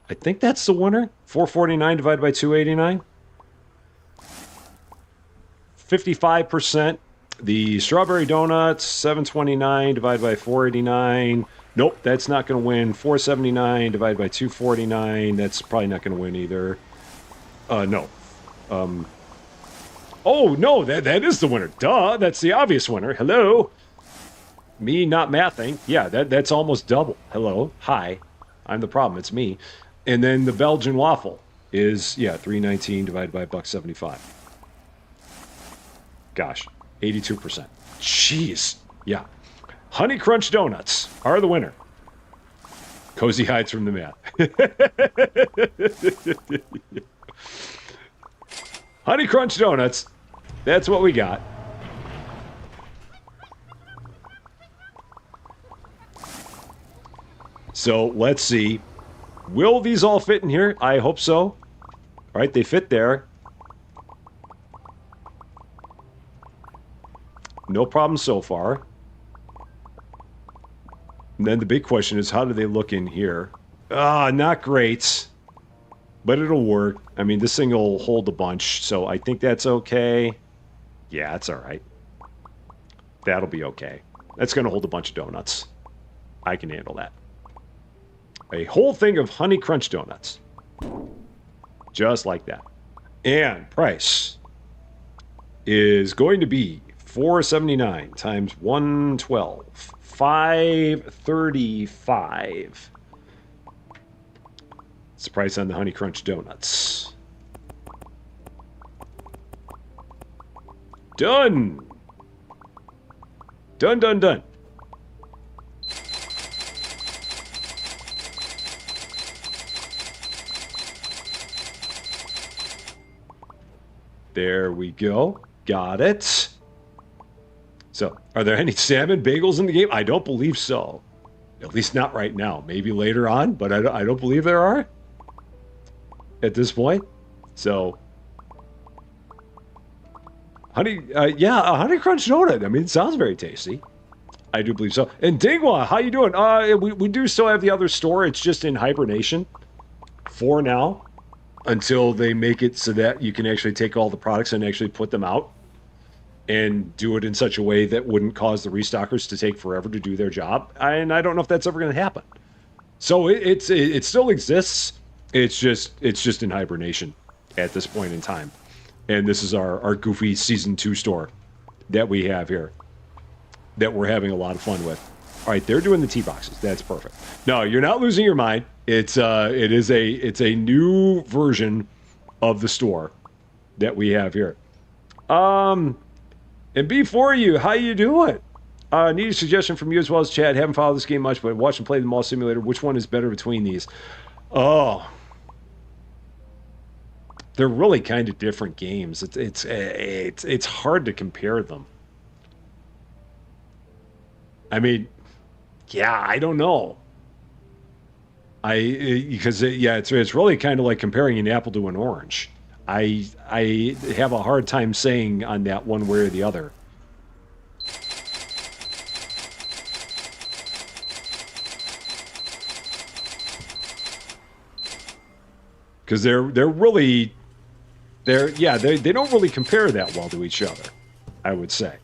I think that's the winner. 449 divided by 289. 55%. The strawberry donuts, 729 divided by 489. Nope, that's not going to win. 479 divided by 249. That's probably not going to win either. No. Oh, no, that is the winner. Duh, that's the obvious winner. Hello. Me not mathing. Yeah, that's almost double. Hello. Hi. I'm the problem. It's me. And then the Belgian waffle is, yeah, 319 divided by $1.75. Gosh, 82%. Jeez. Yeah. Honey Crunch Donuts are the winner. Cozy hides from the mat. Honey Crunch Donuts. That's what we got. So let's see. Will these all fit in here? I hope so. All right, they fit there. No problem so far. And then the big question is, how do they look in here? Not great. But it'll work. I mean, this thing will hold a bunch, so I think that's okay. Yeah, it's all right. That'll be okay. That's going to hold a bunch of donuts. I can handle that. A whole thing of Honey Crunch Donuts. Just like that. And price is going to be $4.79 times 112. $5.35. It's the price on the Honey Crunch Donuts. Done. Done, done, done. There we go. Got it. So, are there any salmon bagels in the game? I don't believe so. At least not right now. Maybe later on, but I don't believe there are at this point. So, yeah, a Honey Crunch donut. I mean, it sounds very tasty. I do believe so. And Dingwa, how you doing? We do still have the other store. It's just in hibernation for now until they make it so that you can actually take all the products and actually put them out and do it in such a way that wouldn't cause the restockers to take forever to do their job. And I don't know if that's ever going to happen. So it still exists. It's just in hibernation at this point in time. And this is our Goofy Season 2 store that we have here that we're having a lot of fun with. All right, they're doing the tea boxes. That's perfect. No, you're not losing your mind. It's a new version of the store that we have here. And before you, how you doing? Need a suggestion from you as well as Chad. Haven't followed this game much, but watch and play the Mall Simulator. Which one is better between these? Oh, they're really kind of different games. It's hard to compare them. I mean, yeah, I don't know. Because it's really kind of like comparing an apple to an orange. I have a hard time saying on that one way or the other. Because they don't really compare that well to each other, I would say.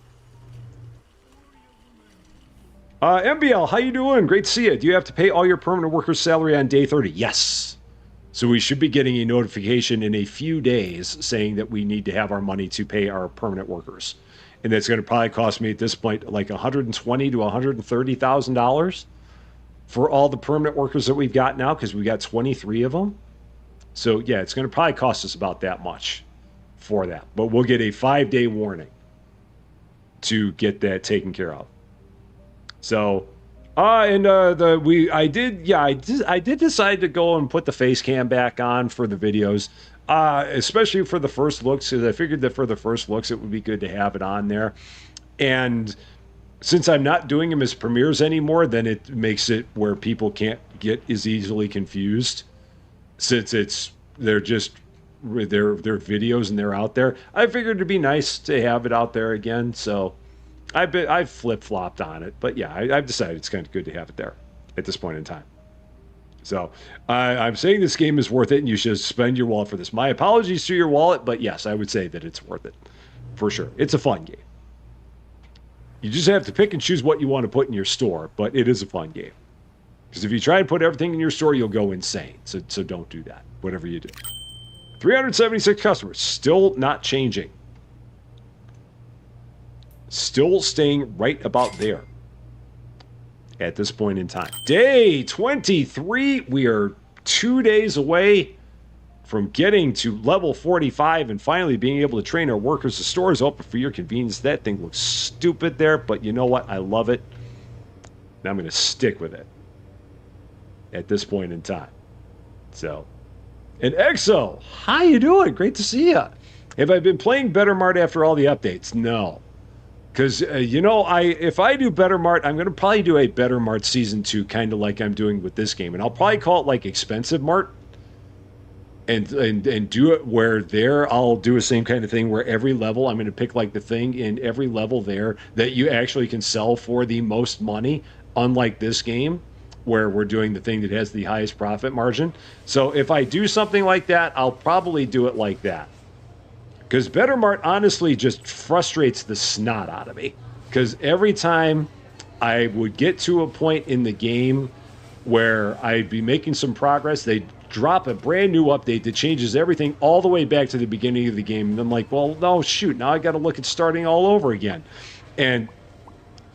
MBL, how you doing? Great to see you. Do you have to pay all your permanent workers' salary on day 30? Yes. So we should be getting a notification in a few days saying that we need to have our money to pay our permanent workers. And that's going to probably cost me at this point like $120,000 to $130,000 for all the permanent workers that we've got now, because we got 23 of them. So yeah, it's going to probably cost us about that much for that. But we'll get a 5-day warning to get that taken care of. So, I did decide to go and put the face cam back on for the videos, especially for the first looks, because I figured that for the first looks it would be good to have it on there. And since I'm not doing them as premieres anymore, then it makes it where people can't get as easily confused, since they're just they're videos and they're out there. I figured it'd be nice to have it out there again, so I've flip flopped on it, but yeah, I've decided it's kind of good to have it there at this point in time. So I'm saying this game is worth it, and you should spend your wallet for this. My apologies to your wallet, but yes, I would say that it's worth it for sure. It's a fun game. You just have to pick and choose what you want to put in your store, but it is a fun game. Because if you try and put everything in your store, you'll go insane. So don't do that, whatever you do. 376 customers, still not changing. Still staying right about there at this point in time. Day 23, we are 2 days away from getting to level 45 and finally being able to train our workers. The store is open for your convenience. That thing looks stupid there, but you know what? I love it. And I'm going to stick with it at this point in time. So, and Exo, how you doing? Great to see you. Have I been playing Better Mart after all the updates? No. Because, if I do Better Mart, I'm going to probably do a Better Mart Season 2, kind of like I'm doing with this game. And I'll probably call it like Expensive Mart. And do it where there, I'll do a same kind of thing where every level, I'm going to pick like the thing in every level there that you actually can sell for the most money, unlike this game, where we're doing the thing that has the highest profit margin. So if I do something like that, I'll probably do it like that. Because Better Mart honestly just frustrates the snot out of me. Because every time I would get to a point in the game where I'd be making some progress, they'd drop a brand new update that changes everything all the way back to the beginning of the game. And I'm like, well, no, shoot, now I got to look at starting all over again. And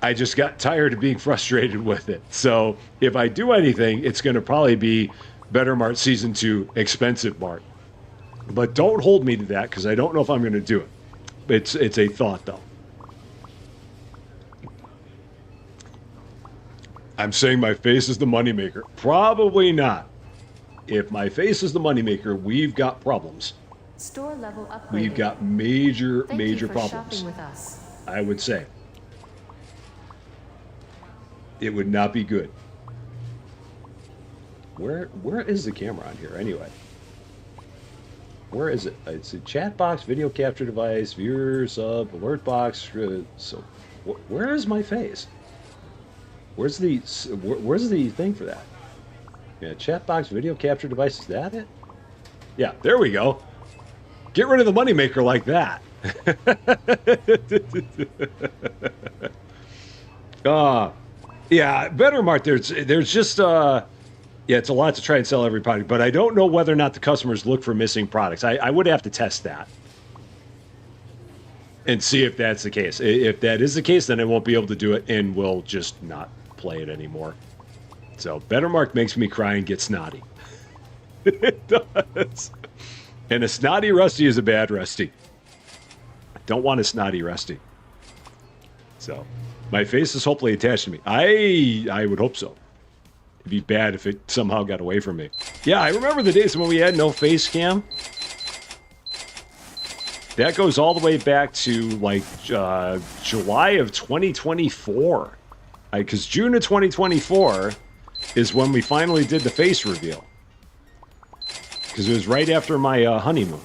I just got tired of being frustrated with it. So if I do anything, it's going to probably be Better Mart Season 2 Expensive Mart. But don't hold me to that, because I don't know if I'm going to do it. It's a thought, though. I'm saying my face is the moneymaker. Probably not. If my face is the moneymaker, we've got problems. Store level upgraded. We've got major Thank you for problems. shopping with us. I would say. It would not be good. Where is the camera on here anyway? Where is it? It's a chat box, video capture device, viewer sub, alert box. So, where is my face? Where's the thing for that? Yeah, chat box, video capture device. Is that it? Yeah, there we go. Get rid of the moneymaker like that. Yeah, Better Mart. There's just it's a lot to try and sell every product, but I don't know whether or not the customers look for missing products. I would have to test that and see if that's the case. If that is the case, then I won't be able to do it, and we'll just not play it anymore. So Better Mart makes me cry and get snotty. It does. And a snotty Rusty is a bad Rusty. I don't want a snotty Rusty. So my face is hopefully attached to me. I would hope so. It'd be bad if it somehow got away from me. Yeah, I remember the days when we had no face cam. That goes all the way back to like July of 2024. Because June of 2024 is when we finally did the face reveal. Because it was right after my honeymoon.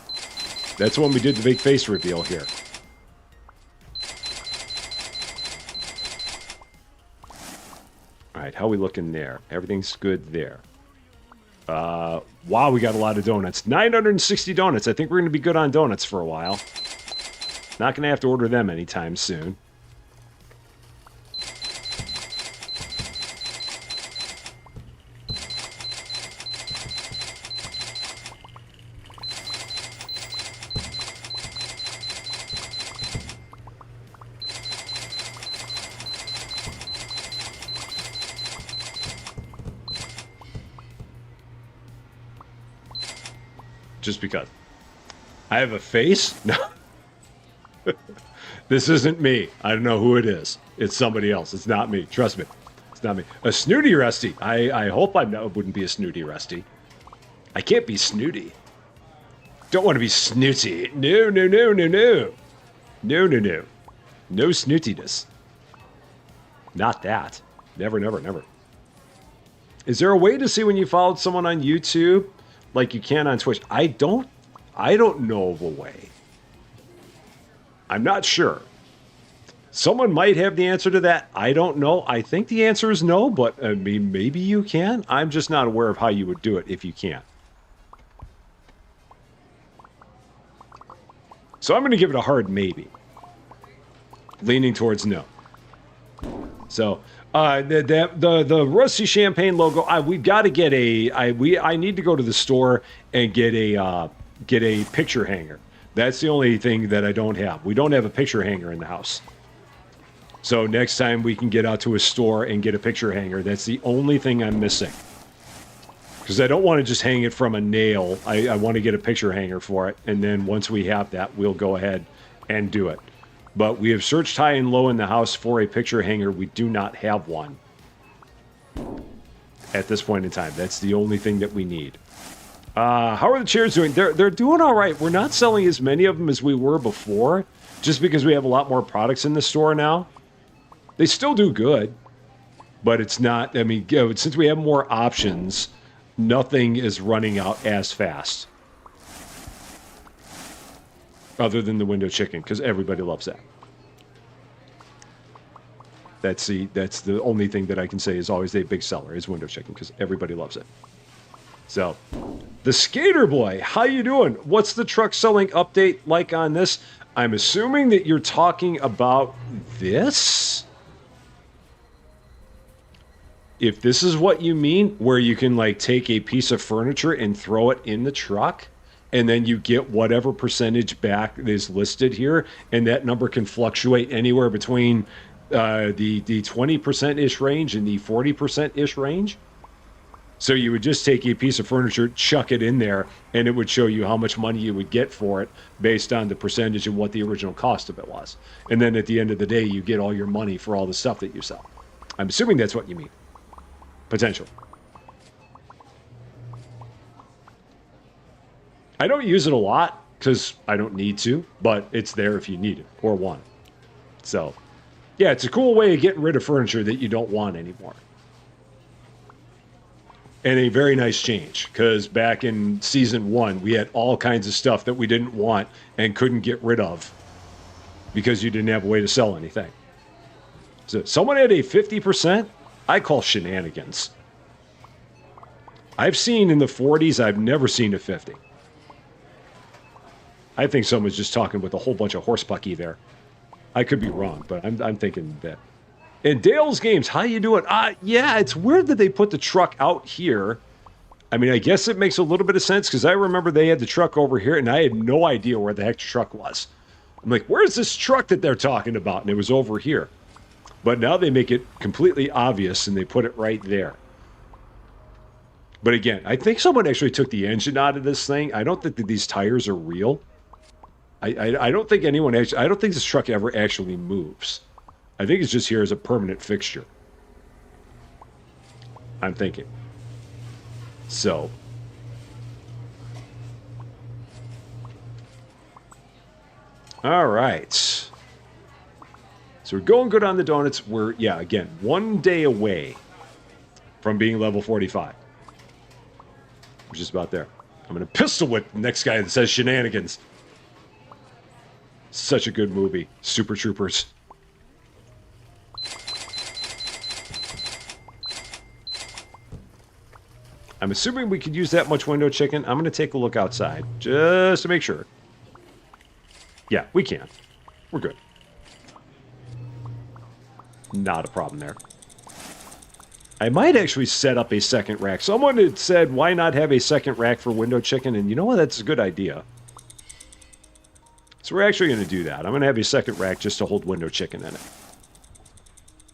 That's when we did the big face reveal here. All right, how are we looking there? Everything's good there. Wow, we got a lot of donuts. 960 donuts. I think we're going to be good on donuts for a while. Not going to have to order them anytime soon. Just because. I have a face? No. This isn't me. I don't know who it is. It's somebody else. It's not me. Trust me. It's not me. A snooty Rusty. I hope I wouldn't be a snooty Rusty. I can't be snooty. Don't want to be snooty. No. No snootiness. Not that. Never, never, never. Is there a way to see when you followed someone on YouTube like you can on Twitch? I don't know of a way. I'm not sure. Someone might have the answer to that. I don't know. I think the answer is no, but I mean, maybe you can. I'm just not aware of how you would do it if you can. So I'm going to give it a hard maybe. Leaning towards no. So the Rusty Champagne logo, we've got to get I need to go to the store and get a picture hanger. That's the only thing that I don't have. We don't have a picture hanger in the house. So next time we can get out to a store and get a picture hanger. That's the only thing I'm missing. Because I don't want to just hang it from a nail. I want to get a picture hanger for it. And then once we have that, we'll go ahead and do it. But we have searched high and low in the house for a picture hanger. We do not have one at this point in time. That's the only thing that we need. How are the chairs doing? They're doing all right. We're not selling as many of them as we were before, just because we have a lot more products in the store now. They still do good, but it's not, I mean, since we have more options, nothing is running out as fast. Other than the window chicken, because everybody loves that. That's the only thing that I can say is always a big seller, is window chicken, because everybody loves it. So, the Skater Boy, how you doing? What's the truck selling update like on this? I'm assuming that you're talking about this? If this is what you mean, where you can like take a piece of furniture and throw it in the truck, and then you get whatever percentage back is listed here, and that number can fluctuate anywhere between the 20%-ish range and the 40%-ish range. So you would just take a piece of furniture, chuck it in there, and it would show you how much money you would get for it based on the percentage and what the original cost of it was. And then at the end of the day, you get all your money for all the stuff that you sell. I'm assuming that's what you mean. Potential. I don't use it a lot because I don't need to, but it's there if you need it or want it. So, yeah, it's a cool way of getting rid of furniture that you don't want anymore. And a very nice change, because back in Season 1, we had all kinds of stuff that we didn't want and couldn't get rid of because you didn't have a way to sell anything. So someone had a 50%, I call shenanigans. I've seen in the 40s, I've never seen a 50. I think someone's just talking with a whole bunch of horsepucky there. I could be wrong, but I'm thinking that. And Dale's Games, how you doing? Yeah, it's weird that they put the truck out here. I mean, I guess it makes a little bit of sense, because I remember they had the truck over here, and I had no idea where the heck the truck was. I'm like, where's this truck that they're talking about? And it was over here. But now they make it completely obvious, and they put it right there. But again, I think someone actually took the engine out of this thing. I don't think that these tires are real. I don't think anyone actually, I don't think this truck ever actually moves. I think it's just here as a permanent fixture. I'm thinking. So. All right. So we're going good on the donuts. We're, yeah, again, 1 day away from being level 45. Which is about there. I'm going to pistol whip the next guy that says shenanigans. Such a good movie. Super Troopers. I'm assuming we could use that much window chicken. I'm going to take a look outside just to make sure. Yeah, we can. We're good. Not a problem there. I might actually set up a second rack. Someone had said, why not have a second rack for window chicken? And you know what? That's a good idea. So we're actually going to do that. I'm going to have a second rack just to hold window chicken in it.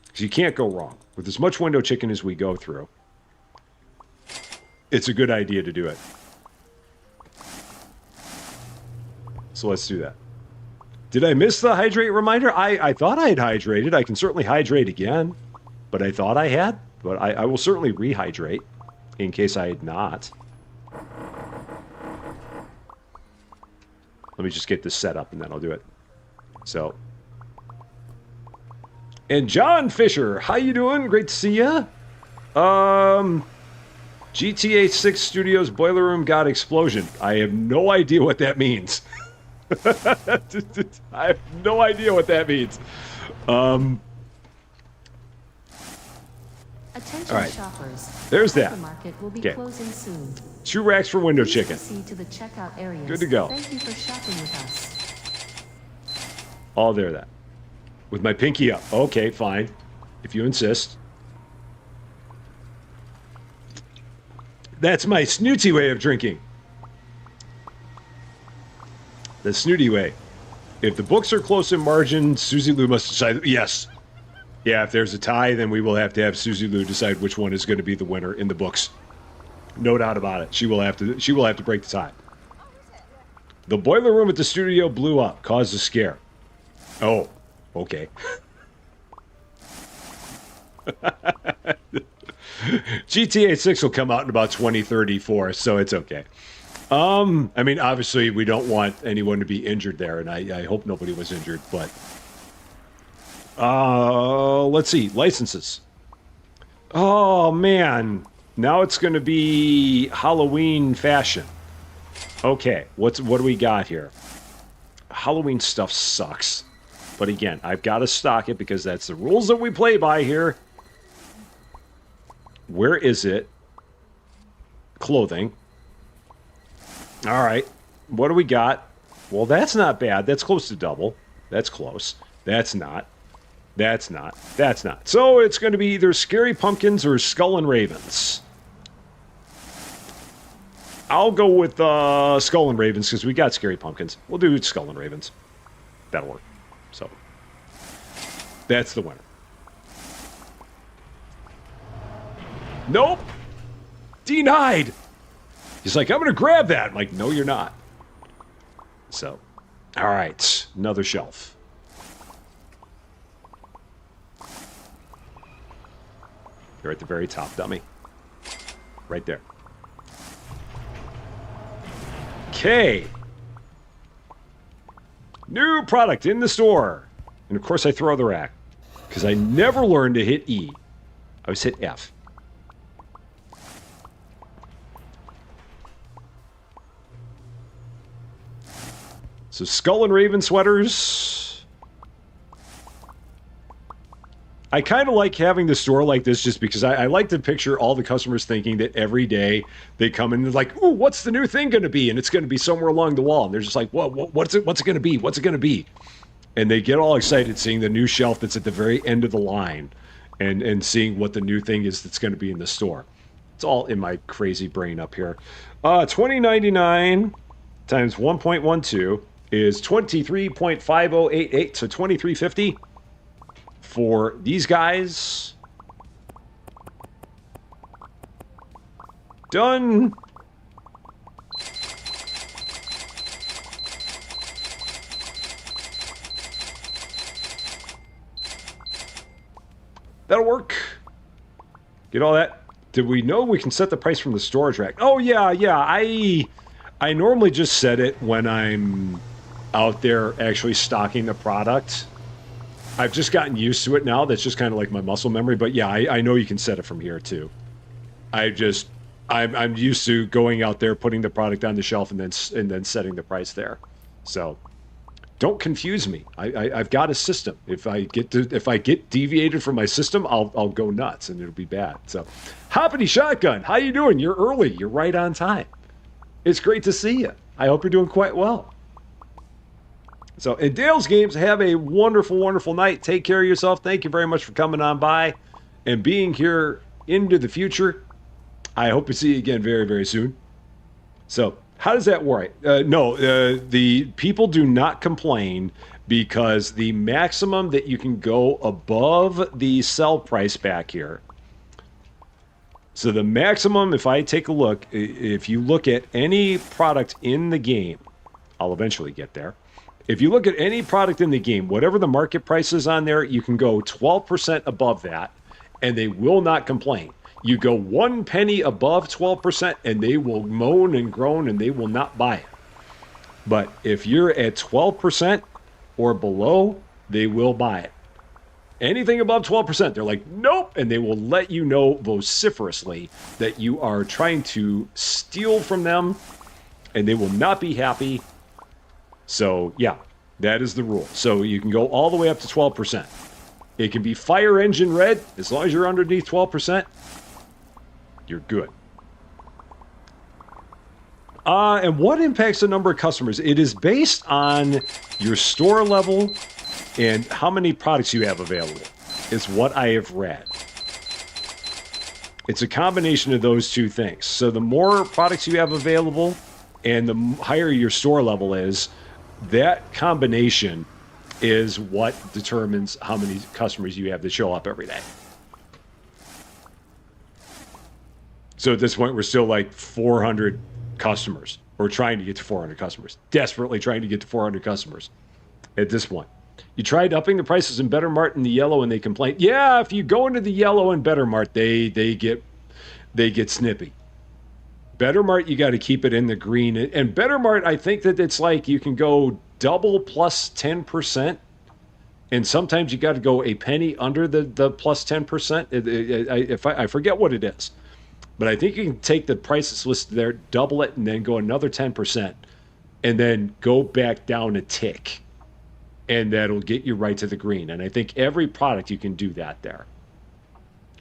Because you can't go wrong. With as much window chicken as we go through, it's a good idea to do it. So let's do that. Did I miss the hydrate reminder? I thought I had hydrated. I can certainly hydrate again. But I thought I had. But I will certainly rehydrate in case I had not. Let me just get this set up and then I'll do it. So. And John Fisher, how you doing? Great to see ya. GTA 6 Studios Boiler Room got explosion. I have no idea what that means. I have no idea what that means. Attention all right. shoppers. There's that. Hypermarket will be Okay. closing soon. 2 racks for window Please chicken. proceed to the checkout areas. Good to go. Thank you for shopping with us. All there, that. With my pinky up. Okay, fine. If you insist. That's my snooty way of drinking. The snooty way. If the books are close in margin, Susie Lou must decide. Yes. Yeah, if there's a tie, then we will have to have Susie Lou decide which one is going to be the winner in the books. No doubt about it. She will have to break the tie. The boiler room at the studio blew up, caused a scare. Oh, okay. GTA 6 will come out in about 2034, so it's okay. I mean, obviously, we don't want anyone to be injured there, and I hope nobody was injured, but... let's see. Licenses. Oh, man. Now it's going to be Halloween fashion. Okay, what do we got here? Halloween stuff sucks. But again, I've got to stock it because that's the rules that we play by here. Where is it? Clothing. All right. What do we got? Well, that's not bad. That's close to double. That's close. That's not. That's not. That's not. So it's going to be either Scary Pumpkins or Skull and Ravens. I'll go with Skull and Ravens because we got Scary Pumpkins. We'll do Skull and Ravens. That'll work. So that's the winner. Nope. Denied. He's like, I'm going to grab that. I'm like, no, you're not. So, all right. Another shelf. You're at the very top, dummy. Right there. Okay. New product in the store. And of course I throw the rack. Because I never learned to hit E. I always hit F. So Skull and Raven sweaters. I kind of like having the store like this just because I like to picture all the customers thinking that every day they come in and they're like, ooh, what's the new thing going to be? And it's going to be somewhere along the wall. And they're just like, what's it going to be? What's it going to be? And they get all excited seeing the new shelf that's at the very end of the line and seeing what the new thing is that's going to be in the store. It's all in my crazy brain up here. $20.99 times 1.12 is 23.5088, so $23.50 for these guys. Done. That'll work. Get all that. Did we know we can set the price from the storage rack? Oh, yeah. I normally just set it when I'm out there actually stocking the product. I've just gotten used to it now. That's just kind of like my muscle memory. But yeah, I know you can set it from here too. I'm used to going out there, putting the product on the shelf, and then setting the price there. So don't confuse me. I've got a system. If I get deviated from my system, I'll go nuts and it'll be bad. So, Hoppity Shotgun, how you doing? You're early. You're right on time. It's great to see you. I hope you're doing quite well. So, in Dale's Games, have a wonderful, wonderful night. Take care of yourself. Thank you very much for coming on by and being here into the future. I hope to see you again very, very soon. So, how does that work? The people do not complain because the maximum that you can go above the sell price back here. So the maximum, if I take a look, if you look at any product in the game, I'll eventually get there. If you look at any product in the game, whatever the market price is on there, you can go 12% above that, and they will not complain. You go 1 penny above 12%, and they will moan and groan, and they will not buy it. But if you're at 12% or below, they will buy it. Anything above 12%, they're like, nope, and they will let you know vociferously that you are trying to steal from them, and they will not be happy. So, yeah, that is the rule. So you can go all the way up to 12%. It can be fire engine red. As long as you're underneath 12%, you're good. And what impacts the number of customers? It is based on your store level and how many products you have available. Is what I have read. It's a combination of those two things. So the more products you have available and the higher your store level is, that combination is what determines how many customers you have that show up every day. So at this point, we're still like 400 customers. We're trying to get to 400 customers. Desperately trying to get to 400 customers at this point. You tried upping the prices in Better Mart in the yellow and they complain. Yeah, if you go into the yellow and Better Mart, they get snippy. Better Mart, you got to keep it in the green. And Better Mart, I think that it's like you can go double plus 10%. And sometimes you got to go a penny under the plus 10%. I forget what it is. But I think you can take the prices listed there, double it, and then go another 10%. And then go back down a tick. And that'll get you right to the green. And I think every product you can do that there.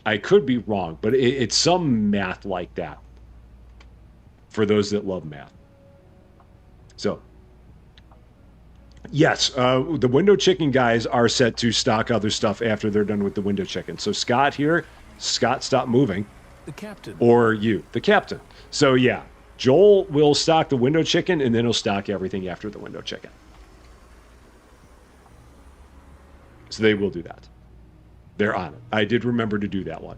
I could be wrong, but it's some math like that for those that love math. So, yes, the window chicken guys are set to stock other stuff after they're done with the window chicken. So Scott here, Scott, stop moving. The captain. Or you, the captain. So yeah, Joel will stock the window chicken and then he'll stock everything after the window chicken. So they will do that. They're on it. I did remember to do that one.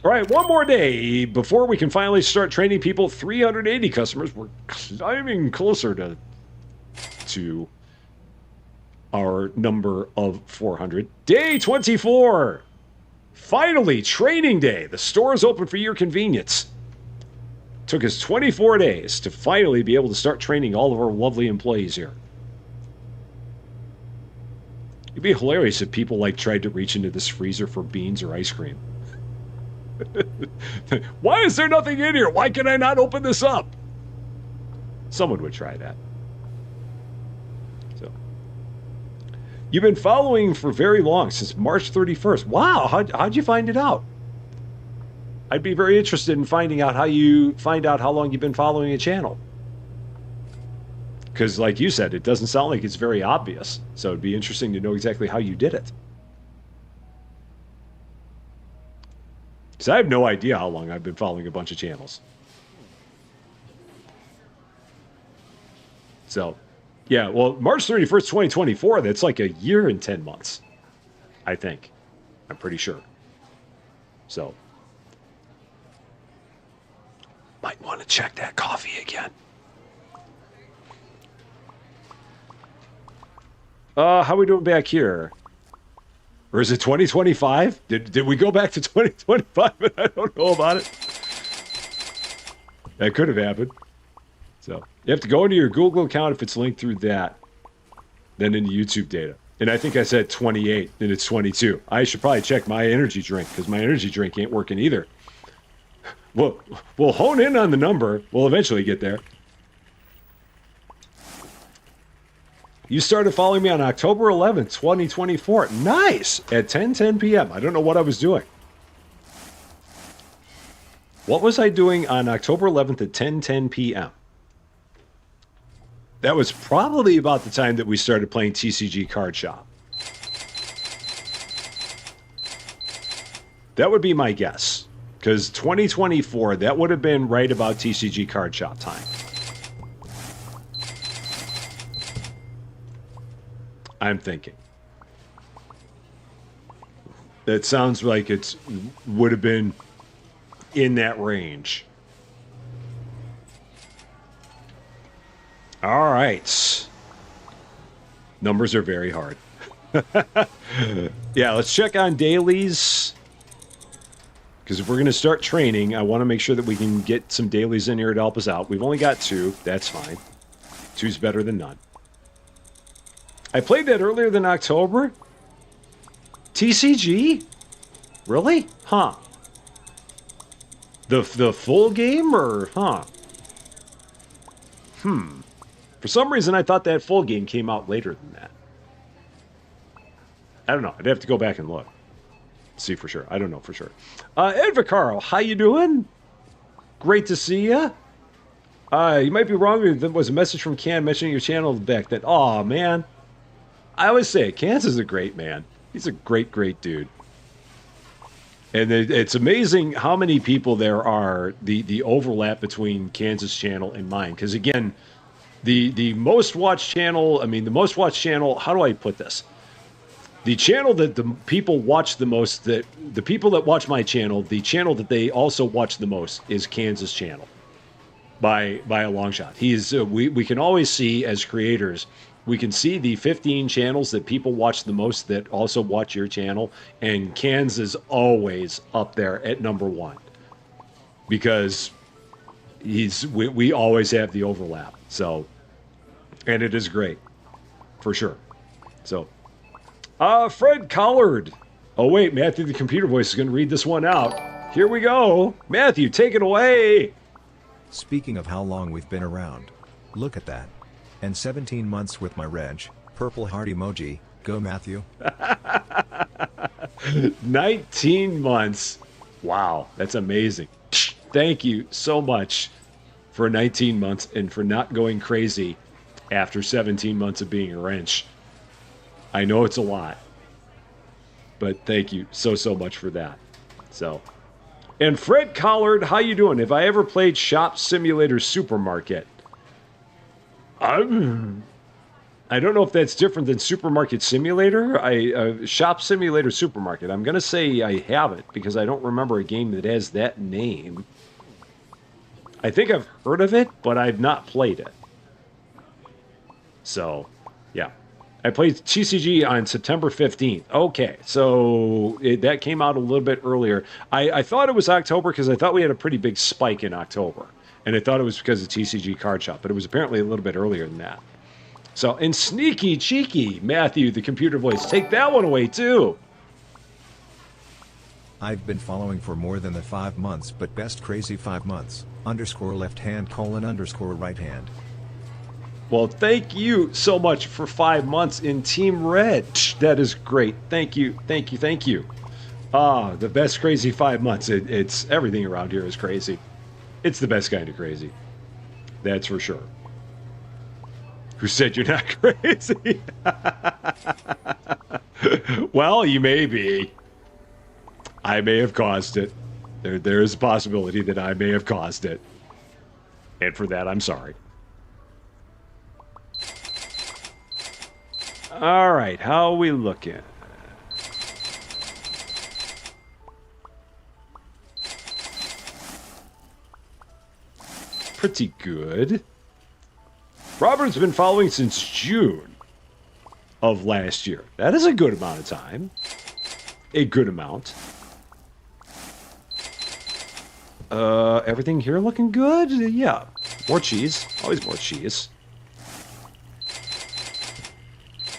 All right, one more day before we can finally start training people. 380 customers. We're climbing closer to our number of 400. Day 24. Finally, training day. The store is open for your convenience. Took us 24 days to finally be able to start training all of our lovely employees here. It'd be hilarious if people like tried to reach into this freezer for beans or ice cream. Why is there nothing in here? Why can I not open this up? Someone would try that. So, you've been following for very long, since March 31st. Wow, how'd you find it out? I'd be very interested in finding out how you find out how long you've been following a channel. Because like you said, it doesn't sound like it's very obvious. So it'd be interesting to know exactly how you did it. Because I have no idea how long I've been following a bunch of channels. So, yeah, well, March 31st, 2024, that's like a year and 10 months. I think. I'm pretty sure. So, might want to check that coffee again. How are we doing back here? Or is it 2025? Did we go back to 2025 and I don't know about it? That could have happened. So you have to go into your Google account if it's linked through that, then into YouTube data. And I think I said 28 and it's 22. I should probably check my energy drink because my energy drink ain't working either. We'll hone in on the number. We'll eventually get there. You started following me on October 11th, 2024. Nice! At 10:10 p.m. I don't know what I was doing. What was I doing on October 11th at 10:10 p.m.? That was probably about the time that we started playing TCG Card Shop. That would be my guess. Because 2024, that would have been right about TCG Card Shop time. I'm thinking. That sounds like it would have been in that range. All right. Numbers are very hard. Yeah, let's check on dailies. Because if we're going to start training, I want to make sure that we can get some dailies in here to help us out. We've only got 2. That's fine. 2's better than none. I played that earlier than October. TCG? Really? Huh. The full game, or huh? For some reason, I thought that full game came out later than that. I don't know. I'd have to go back and look. See for sure. I don't know for sure. Ed Vaccaro, how you doing? Great to see you. You might be wrong. There was a message from Can mentioning your channel back then. Aw, man. I always say, Can's is a great man. He's a great, great dude. And it's amazing how many people there are, the overlap between Kansas channel and mine. Because again, the most watched channel, the most watched channel, how do I put this? The channel that the people watch the most, that the people that watch my channel, the channel that they also watch the most is Kansas channel. By a long shot. We can always see as creators, we can see the 15 channels that people watch the most that also watch your channel, and Cans is always up there at number one because we always have the overlap. So, and it is great for sure. So, Fred Collard. Oh wait, Matthew the computer voice is going to read this one out. Here we go, Matthew, take it away. Speaking of how long we've been around, look at that. And 17 months with my reg, purple heart emoji, go Matthew. 19 months. Wow, that's amazing. Thank you so much for 19 months and for not going crazy after 17 months of being a wrench. I know it's a lot, but thank you so much for that. So, and Fred Collard, how you doing? Have I ever played Shop Simulator Supermarket? I don't know if that's different than Supermarket Simulator. Shop Simulator Supermarket. I'm going to say I haven't because I don't remember a game that has that name. I think I've heard of it, but I've not played it. So, yeah. I played TCG on September 15th. Okay, so that came out a little bit earlier. I thought it was October because I thought we had a pretty big spike in October. And I thought it was because of TCG Card Shop, but it was apparently a little bit earlier than that. So, and sneaky cheeky, Matthew, the computer voice, take that one away too. I've been following for more than the 5 months, but best crazy 5 months, _ left hand : _ right hand. Well, thank you so much for 5 months in Team Red. That is great. Thank you. The best crazy 5 months. It's everything around here is crazy. It's the best kind of crazy. That's for sure. Who said you're not crazy? Well, you may be. I may have caused it. There is a possibility that I may have caused it. And for that, I'm sorry. All right, how are we looking? Pretty good. Robert's been following since June of last year. That is a good amount of time. A good amount. Everything here looking good? Yeah. More cheese. Always more cheese.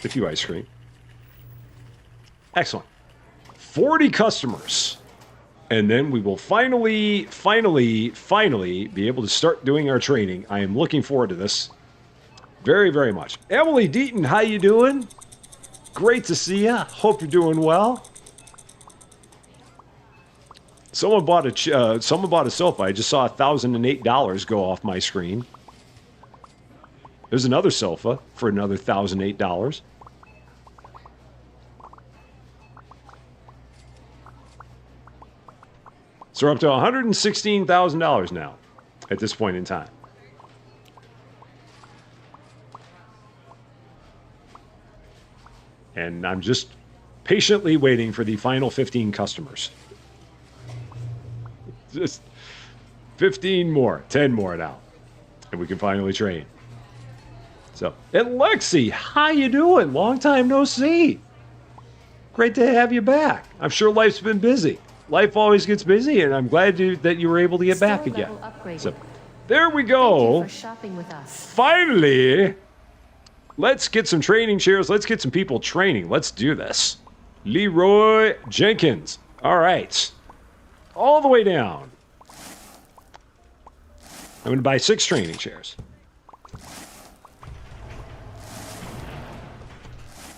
A few ice cream. Excellent. 40 customers. And then we will finally be able to start doing our training. I am looking forward to this very, very much. Emily Deaton, how you doing? Great to see you. Hope you're doing well. Someone bought a sofa. I just saw $1,008 go off my screen. There's another sofa for another $1,008. So we're up to $116,000 now at this point in time. And I'm just patiently waiting for the final 15 customers. Just 15 more, 10 more now. And we can finally train. So, and Lexi, how you doing? Long time no see. Great to have you back. I'm sure life's been busy. Life always gets busy, and I'm glad that you were able to get back again. So, there we go. Thank you for shopping with us. Finally, let's get some training chairs. Let's get some people training. Let's do this. Leroy Jenkins. All right. All the way down. I'm going to buy 6 training chairs.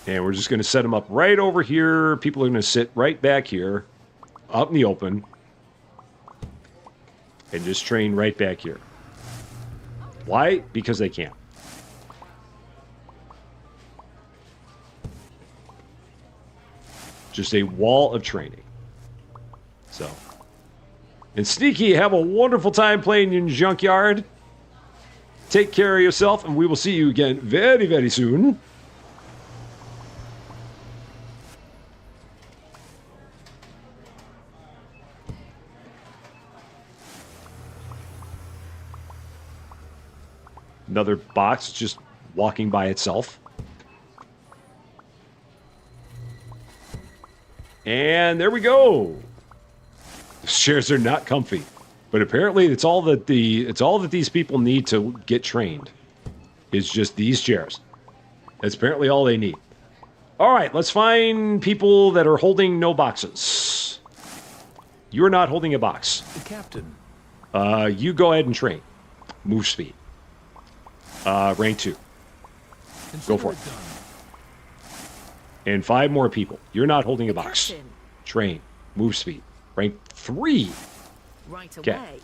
And we're just going to set them up right over here. People are going to sit right back here, out in the open, and just train right back here. Why? Because they can. Just a wall of training. So. And Sneaky, have a wonderful time playing in Junkyard. Take care of yourself, and we will see you again very, very soon. Another box just walking by itself. And there we go. The chairs are not comfy, but apparently it's all that these people need to get trained. Is just these chairs. That's apparently all they need. All right, let's find people that are holding no boxes. You're not holding a box. The captain. You go ahead and train. Move speed. Rank 2. Go for it. And 5 more people. You're not holding a box. Captain. Train. Move speed. Rank 3. Right Okay. away.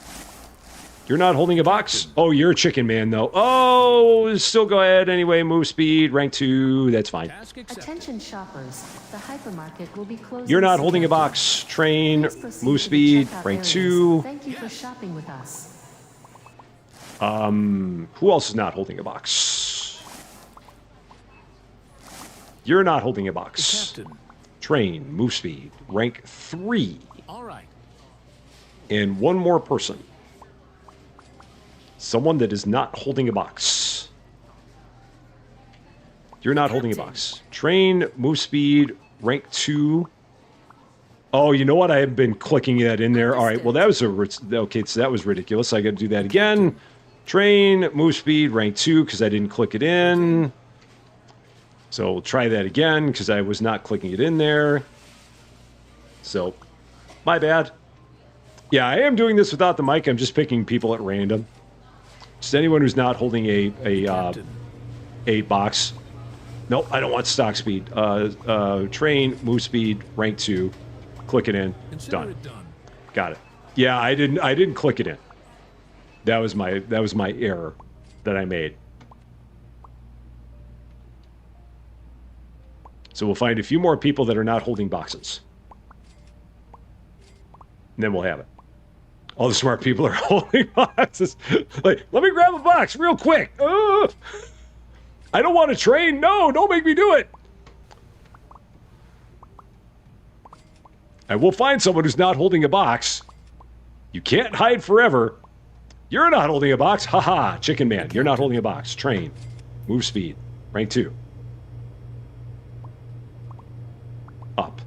You're not holding a box? Oh, you're a chicken man, though. Oh, still go ahead anyway. Move speed. Rank 2. That's fine. Task accepted. Attention shoppers, the hypermarket will be closing. You're not soon. holding a box. Train. Please proceed Move to the speed. checkout Rank areas. 2. Thank you for shopping with us. Who else is not holding a box? You're not holding a The box. captain. Train. Move speed. Rank 3. All right. And 1 more person. Someone that is not holding a box. You're not holding a box. Train, move speed, rank 2. Oh, you know what? I have been clicking that in there. All right, well, that was okay, so that was ridiculous. I got to do that again. Train, move speed, rank 2, because I didn't click it in. So we'll try that again, because I was not clicking it in there. So, my bad. Yeah, I am doing this without the mic. I'm just picking people at random. Just anyone who's not holding a box. Nope, I don't want stock speed. Train, move speed, rank 2. Click it in. Consider Done. it done. Got it. Yeah, I didn't click it in. That was my error that I made. So we'll find a few more people that are not holding boxes. And then we'll have it. All the smart people are holding boxes. Like, let me grab a box real quick. I don't want to train. No, don't make me do it. I will find someone who's not holding a box. You can't hide forever. You're not holding a box. Haha, chicken man. You're not holding a box. Train. Move speed. Rank 2. Up.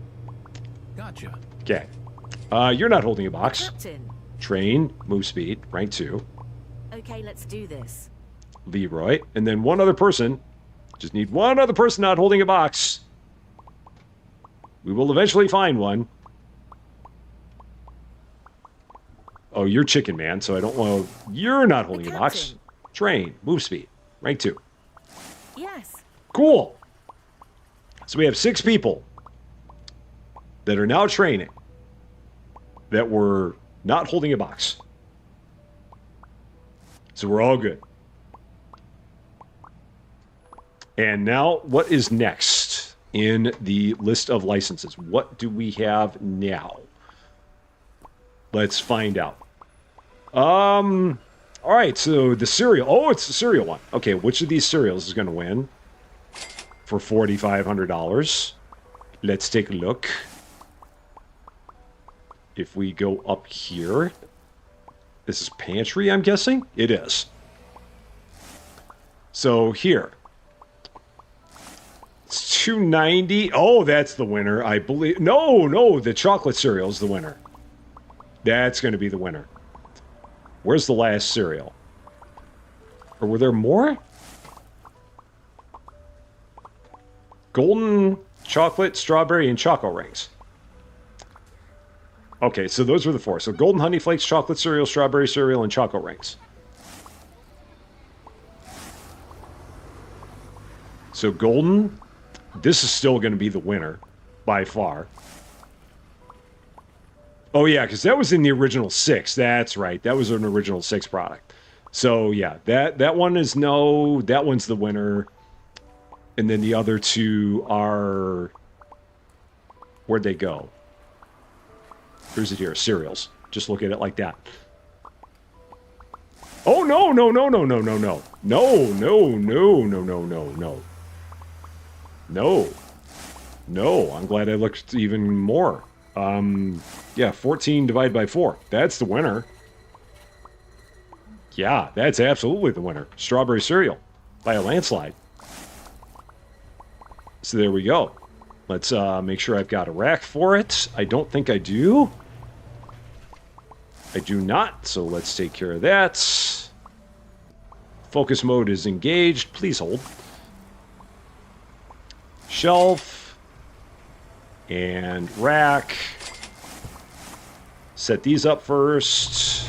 Gotcha. Okay. You're not holding a box. Captain. Train. Move speed. Rank 2. Okay, let's do this. Leroy. And then one other person. Just need one other person not holding a box. We will eventually find one. Oh, you're chicken man, so I don't want to... You're not holding a box. captain. Train. Move speed. Rank 2. Yes. Cool. So we have 6 people that are now training that were not holding a box. So we're all good. And now, what is next in the list of licenses? What do we have now? Let's find out. All right, so the cereal. Oh, it's the cereal one. Okay, which of these cereals is going to win for $4,500? Let's take a look. If we go up here, this is pantry, I'm guessing? It is. So here. It's $2.90. Oh, that's the winner, I believe. No, the chocolate cereal is the winner. That's going to be the winner. Where's the last cereal? Or were there more? Golden chocolate, strawberry, and choco rings. Okay, so those were the 4. So golden honey flakes, chocolate cereal, strawberry cereal, and choco rings. So golden, this is still going to be the winner by far. Oh yeah, because that was in the original 6. That's right. That was an original 6 product. So yeah, that one is no. That one's the winner. And then the other 2 are... Where'd they go? Where's it here? Cereals. Just look at it like that. Oh, no, no, no, no, no, no, no. No, no, no, no, no, no, no. No. No, I'm glad I looked even more. Yeah, 14 divided by 4. That's the winner. Yeah, that's absolutely the winner. Strawberry cereal by a landslide. So there we go. Let's make sure I've got a rack for it. I don't think I do. I do not, so let's take care of that. Focus mode is engaged. Please hold. Shelf. And rack. Set these up first.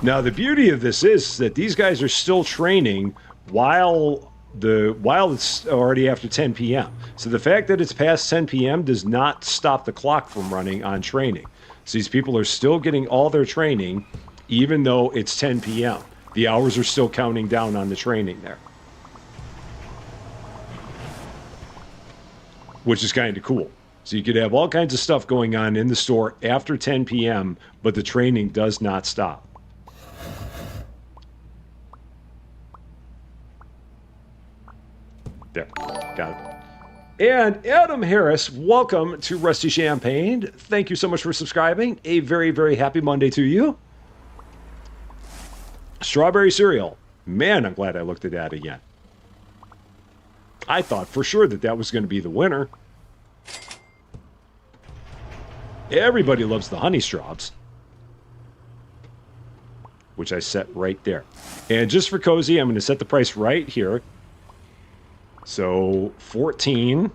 Now, the beauty of this is that these guys are still training while it's already after 10 p.m. So the fact that it's past 10 p.m. does not stop the clock from running on training. So these people are still getting all their training, even though it's 10 p.m. The hours are still counting down on the training there. Which is kind of cool. So you could have all kinds of stuff going on in the store after 10 p.m., but the training does not stop. There, got it. And Adam Harris, welcome to Rusty Champaign. Thank you so much for subscribing. A very, very happy Monday to you. Strawberry cereal. Man, I'm glad I looked at that again. I thought for sure that that was going to be the winner. Everybody loves the honey straws, which I set right there. And just for cozy, I'm going to set the price right here. So 14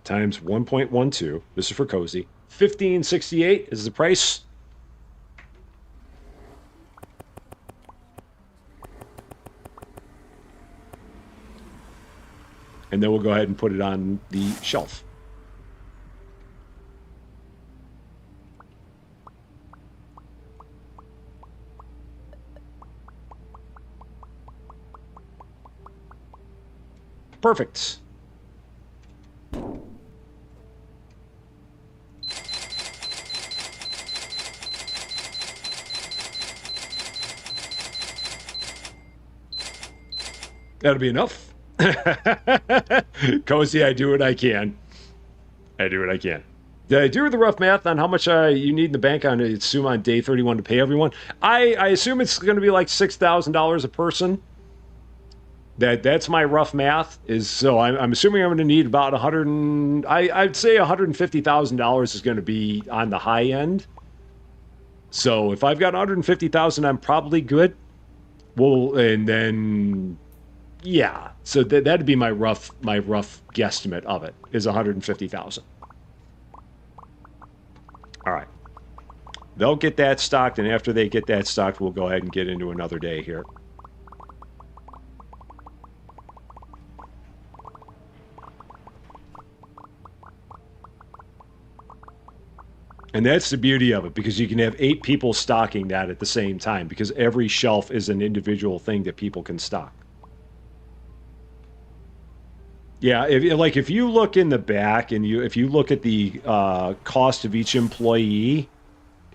times 1.12. This is for cozy. $15.68 is the price. And then we'll go ahead and put it on the shelf. Perfect. That'll be enough. Cozy, I do what I can. I do what I can. Did I do the rough math on how much you need in the bank on, I assume, on day 31 to pay everyone? I assume it's going to be like $6,000 a person. That's my rough math. So I'm assuming I'm going to need about I'd say $150,000 is going to be on the high end. So if I've got $150,000, I'm probably good. Well, and then yeah, so that'd be my rough guesstimate of it is $150,000. All right, they'll get that stocked, and after they get that stocked, we'll go ahead and get into another day here. And that's the beauty of it, because you can have 8 people stocking that at the same time, because every shelf is an individual thing that people can stock. Yeah, if you look in the back and if you look at the cost of each employee,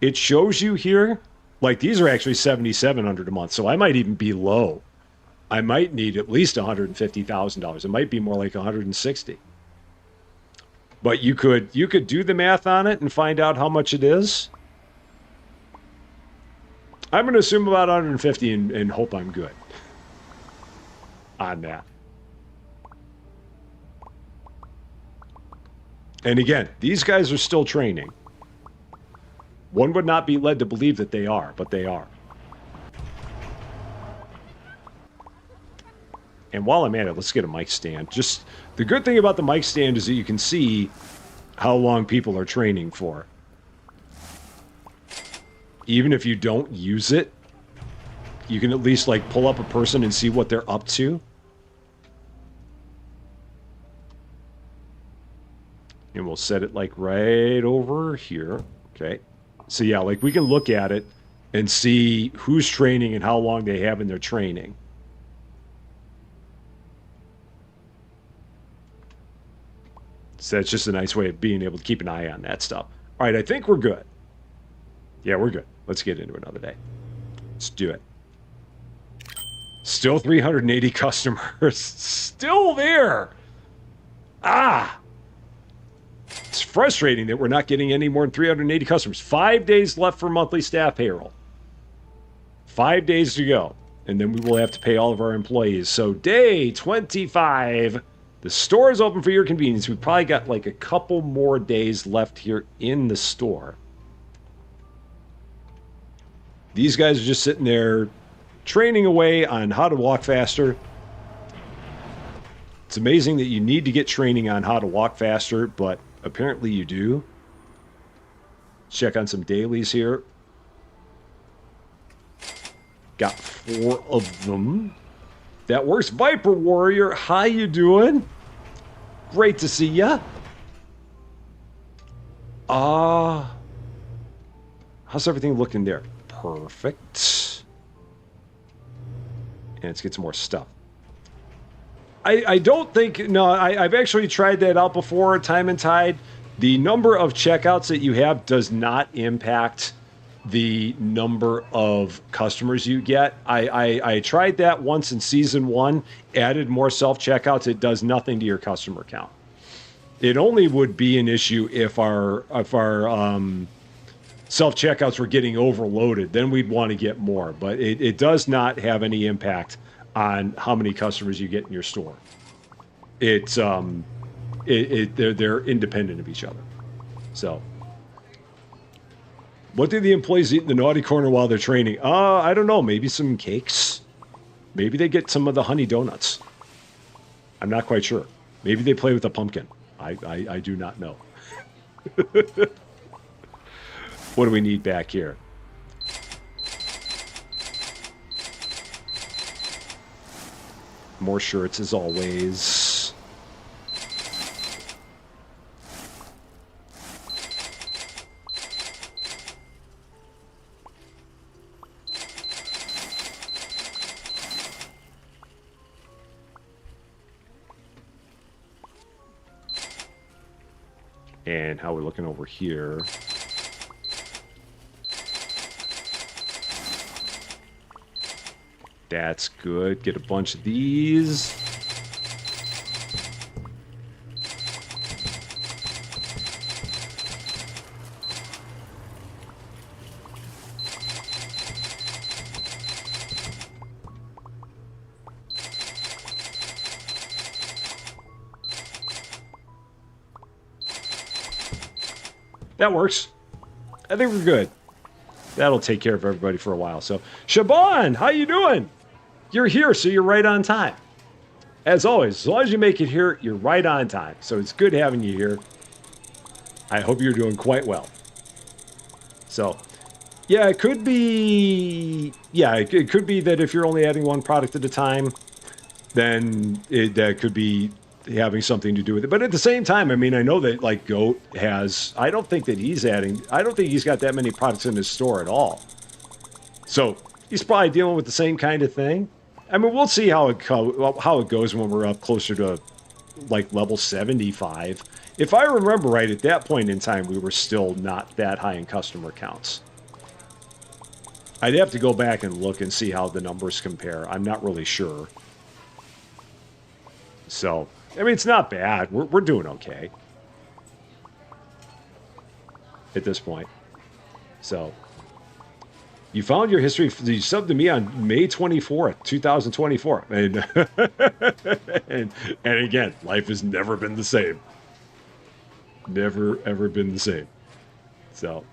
it shows you here, like these are actually $7,700 a month, so I might even be low. I might need at least $150,000. It might be more like $160,000. But you could do the math on it and find out how much it is. I'm going to assume about 150 and hope I'm good on that. And again, these guys are still training. One would not be led to believe that they are, but they are. And while I'm at it, let's get a mic stand. Just the good thing about the mic stand is that you can see how long people are training for. Even if you don't use it, you can at least like pull up a person and see what they're up to. And we'll set it like right over here. Okay. So yeah, like we can look at it and see who's training and how long they have in their training. So that's just a nice way of being able to keep an eye on that stuff. All right, I think we're good. Yeah, we're good. Let's get into another day. Let's do it. Still 380 customers. Still there. Ah. It's frustrating that we're not getting any more than 380 customers. 5 days left for monthly staff payroll. 5 days to go. And then we will have to pay all of our employees. So day 25. The store is open for your convenience. We've probably got like a couple more days left here in the store. These guys are just sitting there training away on how to walk faster. It's amazing that you need to get training on how to walk faster, but apparently you do. Check on some dailies here. Got 4 of them. That works. Viper Warrior, how you doing? Great to see ya. How's everything looking there? Perfect. And let's get some more stuff. I don't think... No, I've actually tried that out before, time and tide. The number of checkouts that you have does not impact the number of customers you get. I tried that once in season 1, added more self-checkouts. It does nothing to your customer count. It only would be an issue if our self-checkouts were getting overloaded. Then we'd want to get more, but it does not have any impact on how many customers you get in your store. It's they're independent of each other. So what do the employees eat in the naughty corner while they're training? I don't know. Maybe some cakes. Maybe they get some of the honey donuts. I'm not quite sure. Maybe they play with a pumpkin. I do not know. What do we need back here? More shirts as always. And how we're looking over here. That's good. Get a bunch of these. That works. I think we're good. That'll take care of everybody for a while. So, Shaban, how you doing? You're here, so you're right on time. As always, as long as you make it here, you're right on time. So it's good having you here. I hope you're doing quite well. So, yeah, it could be... Yeah, it could be that if you're only adding one product at a time, then that could be having something to do with it. But at the same time, I mean, I know that, like, Goat has... I don't think he's got that many products in his store at all. So, he's probably dealing with the same kind of thing. I mean, we'll see how it goes when we're up closer to, like, level 75. If I remember right, at that point in time, we were still not that high in customer counts. I'd have to go back and look and see how the numbers compare. I'm not really sure. So, I mean, it's not bad. We're doing okay at this point. So... You found your history. You subbed to me on May 24th, 2024. And again, life has never been the same. Never, ever been the same. So,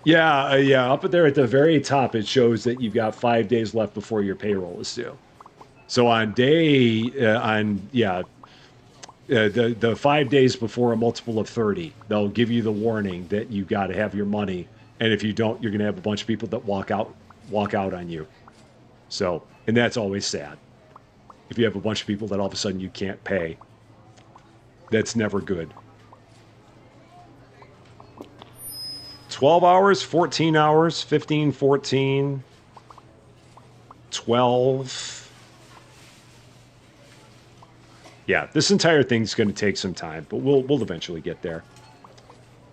yeah, up there at the very top, it shows that you've got 5 days left before your payroll is due. So on day, the 5 days before a multiple of 30, they'll give you the warning that you got to have your money. And if you don't, you're going to have a bunch of people that walk out on you. So, and that's always sad. If you have a bunch of people that all of a sudden you can't pay, that's never good. 12 hours, 14 hours, 15, 14, 12. Yeah, this entire thing's going to take some time, but we'll eventually get there.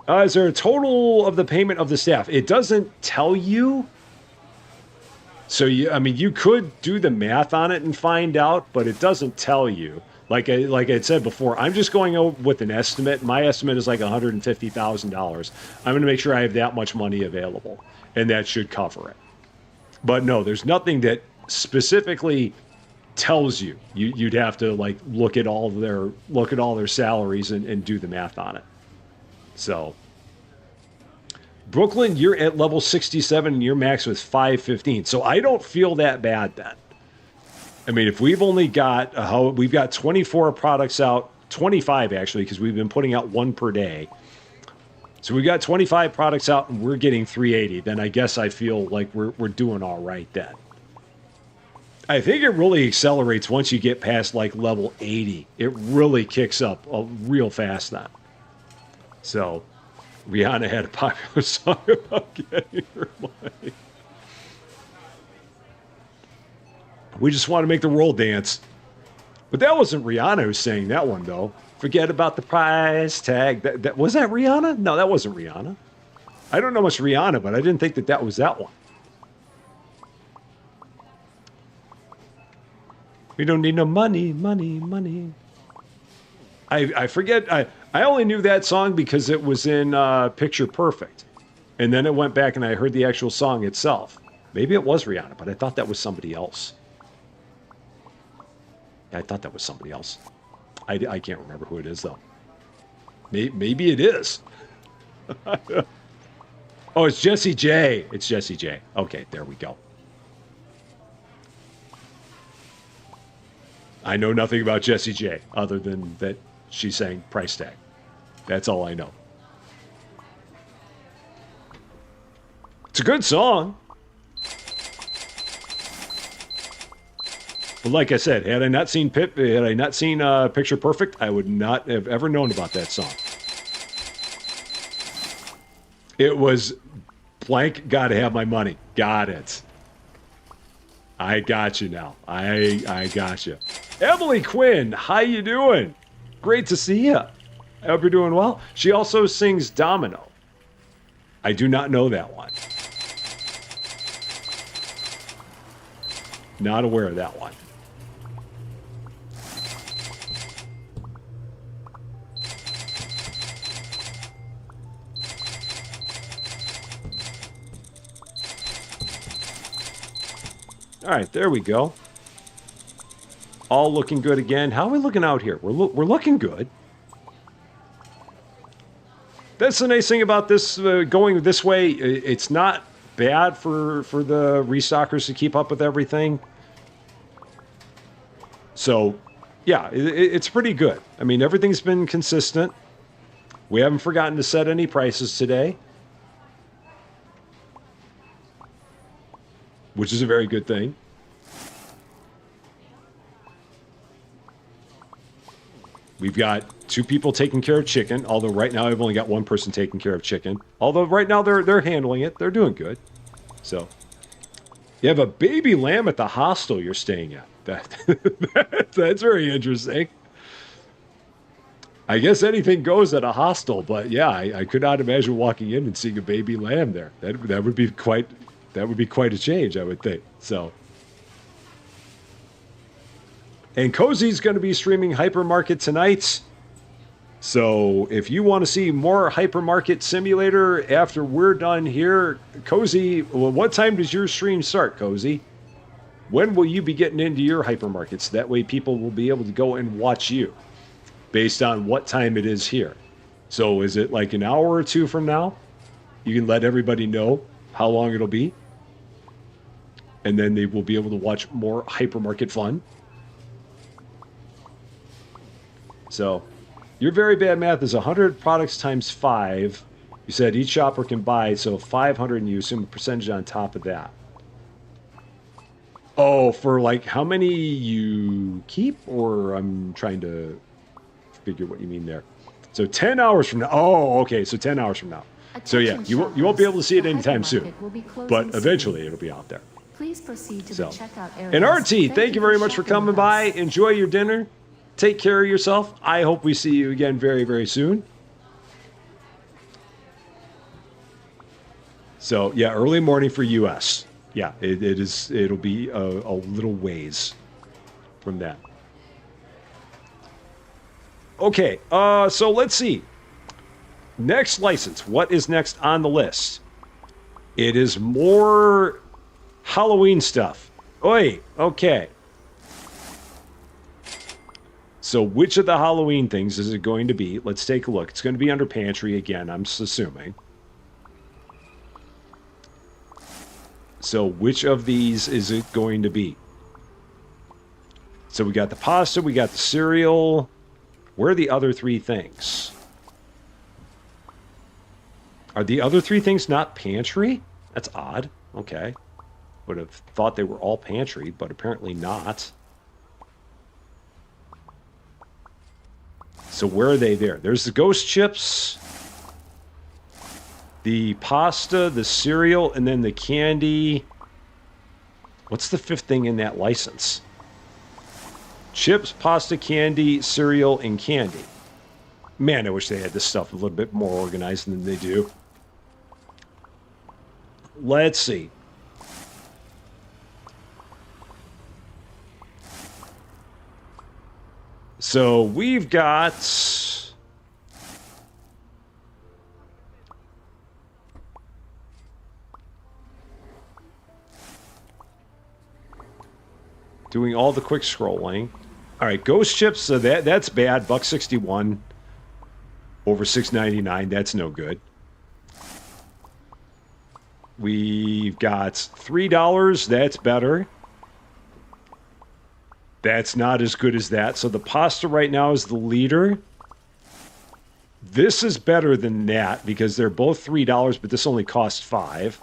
Is there a total of the payment of the staff? It doesn't tell you. So, you could do the math on it and find out, but it doesn't tell you. Like I said before, I'm just going over with an estimate. My estimate is like $150,000. I'm going to make sure I have that much money available, and that should cover it. But no, there's nothing that specifically tells you. You'd have to like look at all their salaries and do the math on it. So, Brooklyn, you're at level 67 and your max was 515. So I don't feel that bad then. I mean, if we've only got we've got 24 products out, 25 actually, because we've been putting out one per day. So we've got 25 products out and we're getting 380. Then I guess I feel like we're doing all right then. I think it really accelerates once you get past like level 80. It really kicks up real fast then. So Rihanna had a popular song about getting her money. We just want to make the world dance. But that wasn't Rihanna who sang that one, though. Forget about the price tag. Was that Rihanna? No, that wasn't Rihanna. I don't know much Rihanna, but I didn't think that was that one. We don't need no money, money, money. I forget. I only knew that song because it was in Picture Perfect. And then it went back and I heard the actual song itself. Maybe it was Rihanna, but I thought that was somebody else. I thought that was somebody else. I can't remember who it is, though. Maybe it is. Oh, it's Jessie J. It's Jessie J. Okay, there we go. I know nothing about Jessie J other than that she sang Price Tag. That's all I know. It's a good song. But like I said, had I not seen Picture Perfect, I would not have ever known about that song. It was blank, gotta have my money. Got it. I got you now. I got you. Emily Quinn, how you doing? Great to see you. I hope you're doing well. She also sings Domino. I do not know that one. Not aware of that one. All right, there we go. All looking good again. How are we looking out here? We're looking good. That's the nice thing about this going this way. It's not bad for the restockers to keep up with everything. So, yeah, it's pretty good. I mean, everything's been consistent. We haven't forgotten to set any prices today, which is a very good thing. We've got 2 people taking care of chicken, although right now I've only got 1 person taking care of chicken. Although right now they're handling it. They're doing good. So, you have a baby lamb at the hostel you're staying at. That's very interesting. I guess anything goes at a hostel, but yeah, I could not imagine walking in and seeing a baby lamb there. That would be quite a change, I would think. So, and Cozy's going to be streaming Hypermarket tonight. So if you want to see more Hypermarket Simulator after we're done here, Cozy, well, what time does your stream start, Cozy? When will you be getting into your hypermarkets? That way people will be able to go and watch you based on what time it is here. So is it like an hour or 2 from now? You can let everybody know how long it'll be. And then they will be able to watch more hypermarket fun. So, your very bad math is 100 products times 5. You said each shopper can buy, so 500, and you assume a percentage on top of that. Oh, for like how many you keep? Or I'm trying to figure what you mean there. So 10 hours from now. Oh, okay, so 10 hours from now. So yeah, Attention you won't be able to see it shoppers, the anytime soon. hypermarket will be closing But soon. eventually it'll be out there. Please proceed to So. the checkout area. And RT, thank you very much for coming by. Enjoy your dinner. Take care of yourself. I hope we see you again very, very soon. So yeah, early morning for US. Yeah, it is. It'll be a little ways from that. Okay, so let's see. Next license. What is next on the list? It is more Halloween stuff. Oi, okay. So which of the Halloween things is it going to be? Let's take a look. It's going to be under pantry again, I'm assuming. So which of these is it going to be? So we got the pasta, we got the cereal. Where are the other 3 things? Are the other 3 things not pantry? That's odd. Okay. Would have thought they were all pantry, but apparently not. So where are they there? There's the ghost chips, the pasta, the cereal, and then the candy. What's the 5th thing in that license? Chips, pasta, candy, cereal, and candy. Man, I wish they had this stuff a little bit more organized than they do. Let's see. So we've got... doing all the quick scrolling. All right, ghost chips, so that's bad. $1.61 over $6.99. That's no good. We've got $3. That's better. That's not as good as that. So the pasta right now is the leader. This is better than that because they're both $3, but this only costs $5.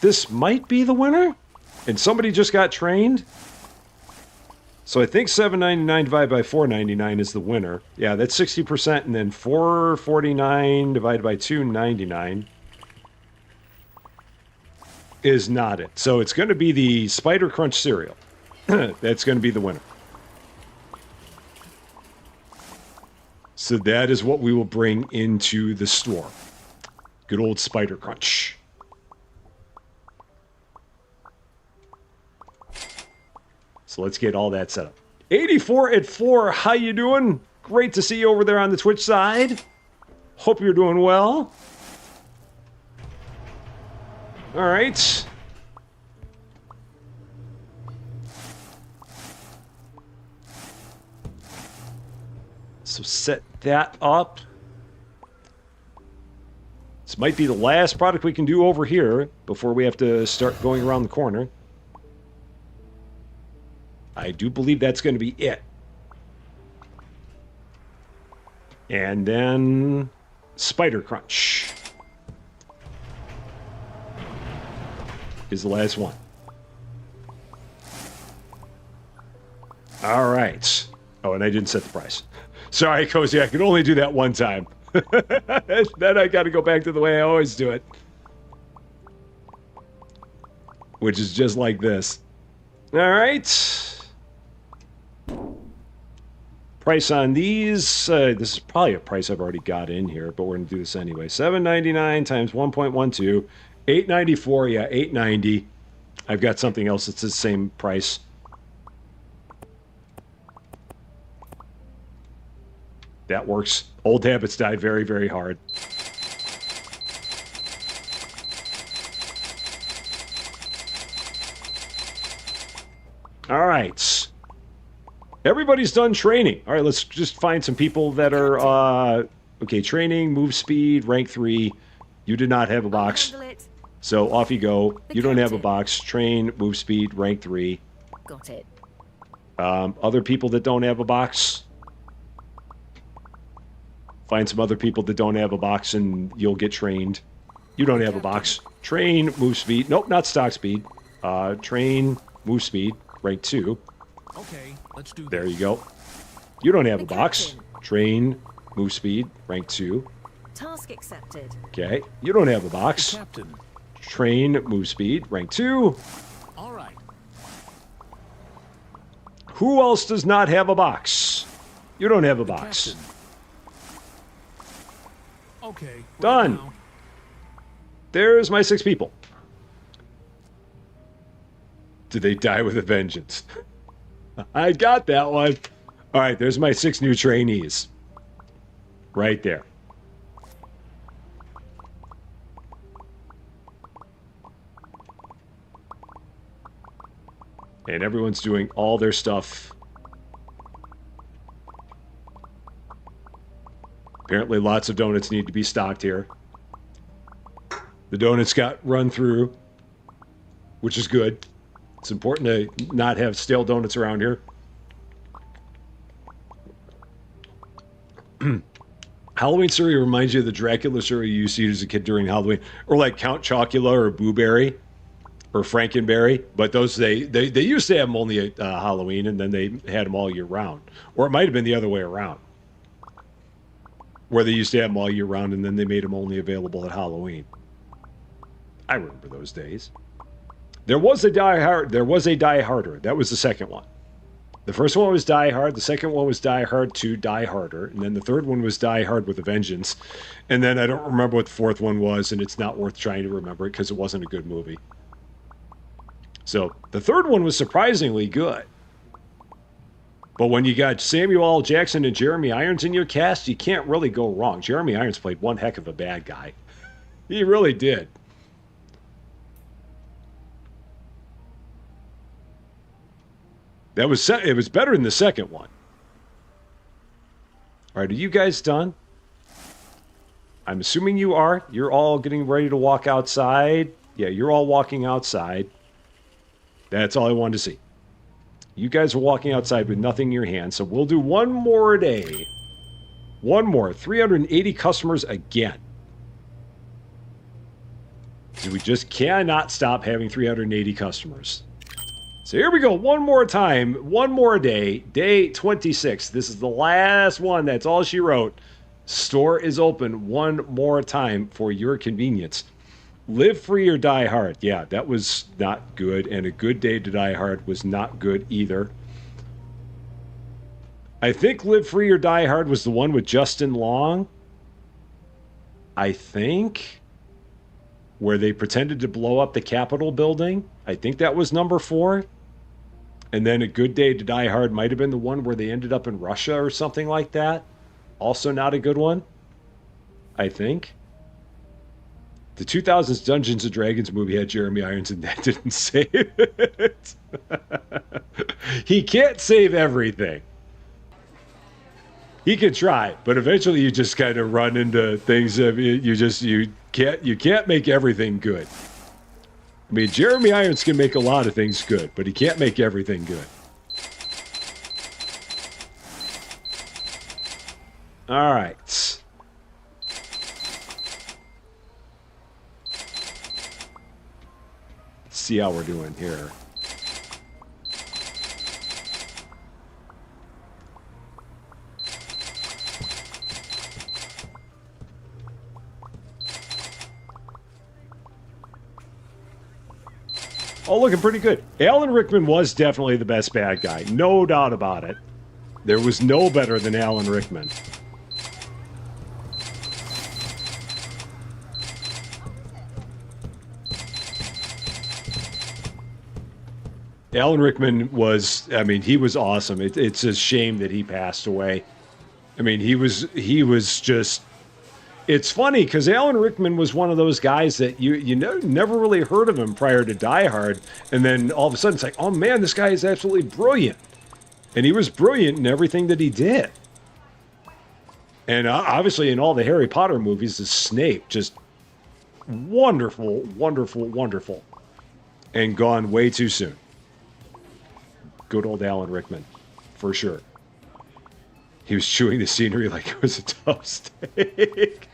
This might be the winner. And somebody just got trained. So I think $7.99 divided by $4.99 is the winner. Yeah, that's 60%, and then $4.49 divided by $2.99 is not it. So it's going to be the Spider Crunch cereal. That's going to be the winner. So that is what we will bring into the store. Good old Spider Crunch. So let's get all that set up. 84 at 4, how you doing? Great to see you over there on the Twitch side. Hope you're doing well. All right. So set that up. This might be the last product we can do over here before we have to start going around the corner. I do believe that's going to be it. And then Spider Crunch is the last one. All right. Oh, and I didn't set the price. Sorry, Cozy, I could only do that one time. Then I got to go back to the way I always do it. Which is just like this. All right. Price on these, this is probably a price I've already got in here, but we're going to do this anyway. $7.99 times 1.12, $8.94, yeah, $8.90. I've got something else that's the same price. That works. Old habits die very, very hard. All right. Everybody's done training. All right, let's just find some people that are, okay, training, move speed, rank 3. You did not have a box. So off you go. You don't have a box. Train, move speed, rank 3. Got it. Other people that don't have a box. Find some other people that don't have a box and you'll get trained. You don't have a box. Train, move speed. Nope, not stock speed. Train, move speed. Rank 2. Okay, let's do There this. you go. You don't have The a box. captain. Train, move speed. Rank 2. Task accepted. Okay. You don't have a The box. captain. Train, move speed. Rank 2. All right. Who else does not have a box? You don't have a The box. captain. Okay. right Done. now. There's my 6 people. Did they die with a vengeance? I got that one. All right, there's my 6 new trainees. Right there. And everyone's doing all their stuff. Apparently lots of donuts need to be stocked here. The donuts got run through, which is good. It's important to not have stale donuts around here. Halloween cereal reminds you of the Dracula cereal you used to eat as a kid during Halloween. Or like Count Chocula or Boo Berry or Frankenberry. But those, they used to have them only at Halloween, and then they had them all year round. Or it might have been the other way around, where they used to have them all year round, and then they made them only available at Halloween. I remember those days. There was a Die Hard. There was a Die Harder. That was the second one. The first one was Die Hard. The second one was Die Hard 2, Die Harder. And then the third one was Die Hard with a Vengeance. And then I don't remember what the fourth one was, and it's not worth trying to remember it because it wasn't a good movie. So the third one was surprisingly good. But when you got Samuel L. Jackson and Jeremy Irons in your cast, you can't really go wrong. Jeremy Irons played one heck of a bad guy. He really did. It was better than the second one. All right, are you guys done? I'm assuming you are. You're all getting ready to walk outside. Yeah, you're all walking outside. That's all I wanted to see. You guys are walking outside with nothing in your hand, so we'll do one more day. One more. 380 customers again. So we just cannot stop having 380 customers. So here we go, one more time, one more day, day 26. This is the last one, that's all she wrote. Store is open one more time for your convenience. Live free or die hard. Yeah, that was not good, and a good day to die hard was not good either. I think Live Free or Die Hard was the one with Justin Long. I think. Where they pretended to blow up the Capitol building. I think that was number 4. And then A Good Day to Die Hard might have been the one where they ended up in Russia or something like that. Also not a good one, I think. The 2000s Dungeons & Dragons movie had Jeremy Irons, and that didn't save it. He can't save everything. He can try, but eventually you just kind of run into things that you can't make everything good. I mean, Jeremy Irons can make a lot of things good, but he can't make everything good. All right. Let's see how we're doing here. Oh, looking pretty good. Alan Rickman was definitely the best bad guy. No doubt about it. There was no better than Alan Rickman. Alan Rickman was, I mean, he was awesome. It's a shame that he passed away. I mean, he was just... It's funny because Alan Rickman was one of those guys that you never really heard of him prior to Die Hard, and then all of a sudden it's like, oh man, this guy is absolutely brilliant, and he was brilliant in everything that he did. And obviously in all the Harry Potter movies, as Snape, just wonderful, wonderful, wonderful, and gone way too soon. good old Alan Rickman, for sure. He was chewing the scenery like it was a tough steak.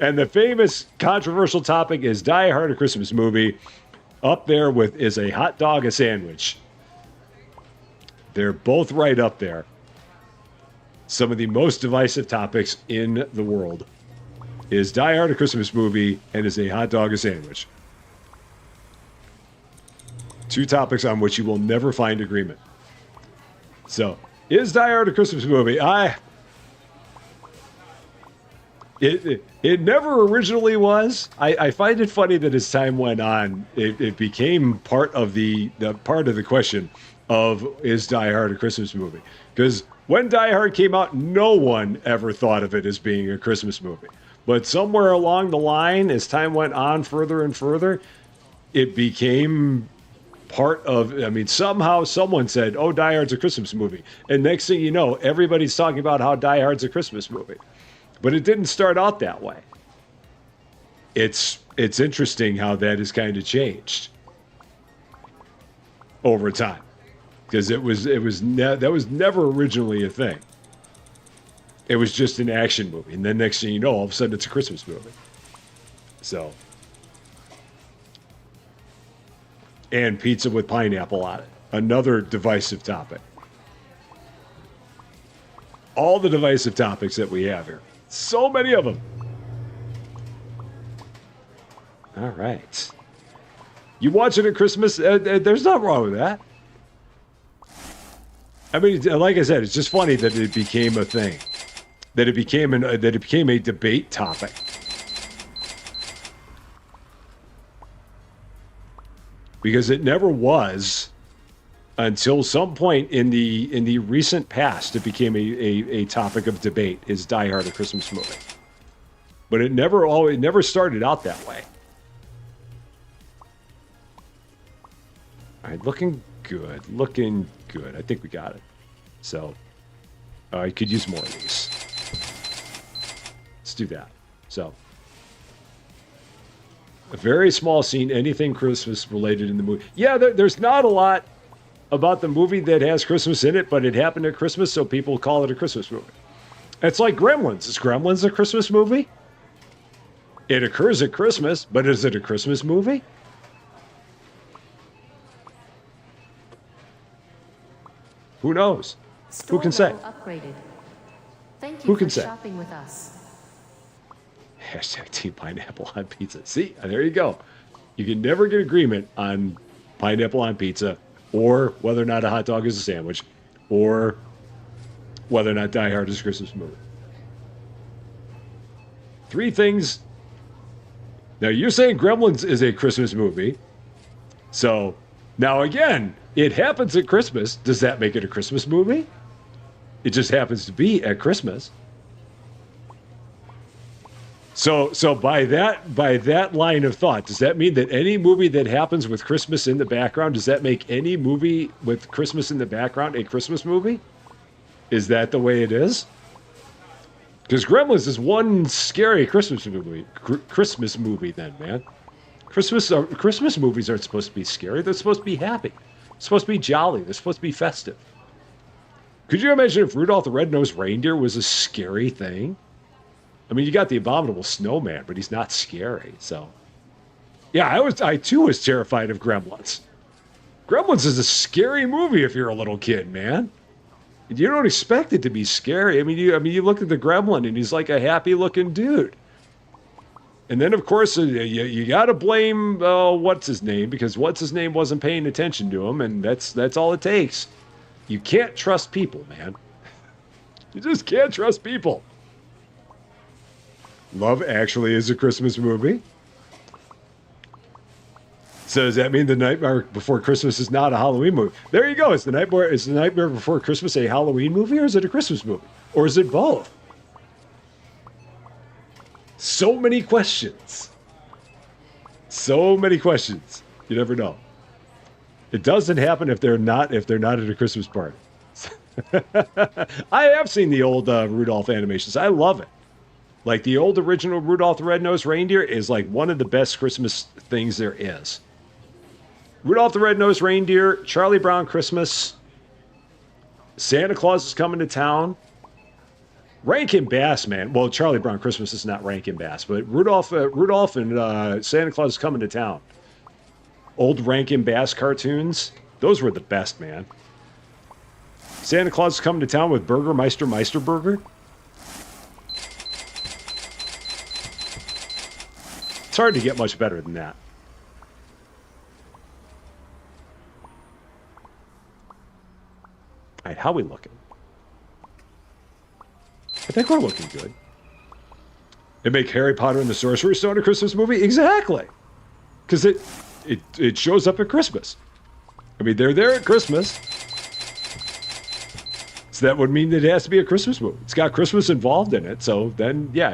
And the famous controversial topic is Die Hard, a Christmas movie. Up there with is a hot dog a sandwich. They're both right up there. Some of the most divisive topics in the world. Is Die Hard a Christmas movie and is a hot dog a sandwich? Two topics on which you will never find agreement. So, is Die Hard a Christmas movie? It never originally was. I find it funny that as time went on, it became part of the part of the question of is Die Hard a Christmas movie? Because when Die Hard came out, no one ever thought of it as being a Christmas movie. But somewhere along the line, as time went on further and further, it became part of, I mean, somehow someone said, oh, Die Hard's a Christmas movie. And next thing you know, everybody's talking about how Die Hard's a Christmas movie. But it didn't start out that way. It's interesting how that has kind of changed over time. Because that was never originally a thing. It was just an action movie. And then next thing you know, all of a sudden it's a Christmas movie. So. And pizza with pineapple on it. Another divisive topic. All the divisive topics that we have here. So many of them. All right. You watch it at Christmas? There's nothing wrong with that. I mean, like I said, it's just funny that it became a thing. That it became a debate topic. Because it never was until some point in the recent past it became a topic of debate. Is Die Hard a Christmas movie? But it never started out that way. All right, looking good. I think we got it. So I could use more of these. Let's do that. So a very small scene, anything Christmas related in the movie. Yeah, there's not a lot about the movie that has Christmas in it, but it happened at Christmas, so people call it a Christmas movie. It's like Gremlins. Is Gremlins a Christmas movie? It occurs at Christmas, but is it a Christmas movie? Who knows? Store Who can say? level upgraded. Thank you Who for can say? shopping with us. Hashtag Team Pineapple on Pizza. See, there you go. You can never get agreement on pineapple on pizza, or whether or not a hot dog is a sandwich, or whether or not Die Hard is a Christmas movie. Three things. Now, you're saying Gremlins is a Christmas movie. So, now again, it happens at Christmas. Does that make it a Christmas movie? It just happens to be at Christmas. So by that line of thought, does that mean that any movie that happens with Christmas in the background, does that make any movie with Christmas in the background a Christmas movie? Is that the way it is? Because Gremlins is one scary Christmas movie. Christmas movie, then, man. Christmas movies aren't supposed to be scary. They're supposed to be happy. They're supposed to be jolly. They're supposed to be festive. Could you imagine if Rudolph the Red-Nosed Reindeer was a scary thing? I mean, you got the abominable snowman, but he's not scary. So, yeah, I too was terrified of Gremlins. Gremlins is a scary movie if you're a little kid, man. You don't expect it to be scary. I mean, you look at the Gremlin, and he's like a happy-looking dude. And then, of course, you got to blame what's his name, because what's his name wasn't paying attention to him, and that's all it takes. You can't trust people, man. You just can't trust people. Love Actually is a Christmas movie. So does that mean The Nightmare Before Christmas is not a Halloween movie? There you go. Is The Nightmare Before Christmas a Halloween movie, or is it a Christmas movie? Or is it both? So many questions. So many questions. You never know. It doesn't happen if they're not at a Christmas party. I have seen the old Rudolph animations. I love it. Like, the old original Rudolph the Red-Nosed Reindeer is like one of the best Christmas things there is. Rudolph the Red-Nosed Reindeer, Charlie Brown Christmas, Santa Claus is coming to town. Rankin Bass, man. Well, Charlie Brown Christmas is not Rankin Bass, but Rudolph and Santa Claus is coming to town. Old Rankin Bass cartoons, those were the best, man. Santa Claus is coming to town with Burgermeister Meisterburger. It's hard to get much better than that. All right, how we looking? I think we're looking good. They make Harry Potter and the Sorcerer's Stone a Christmas movie? Exactly. Because it shows up at Christmas. I mean, they're there at Christmas. So that would mean that it has to be a Christmas movie. It's got Christmas involved in it. So then, yeah,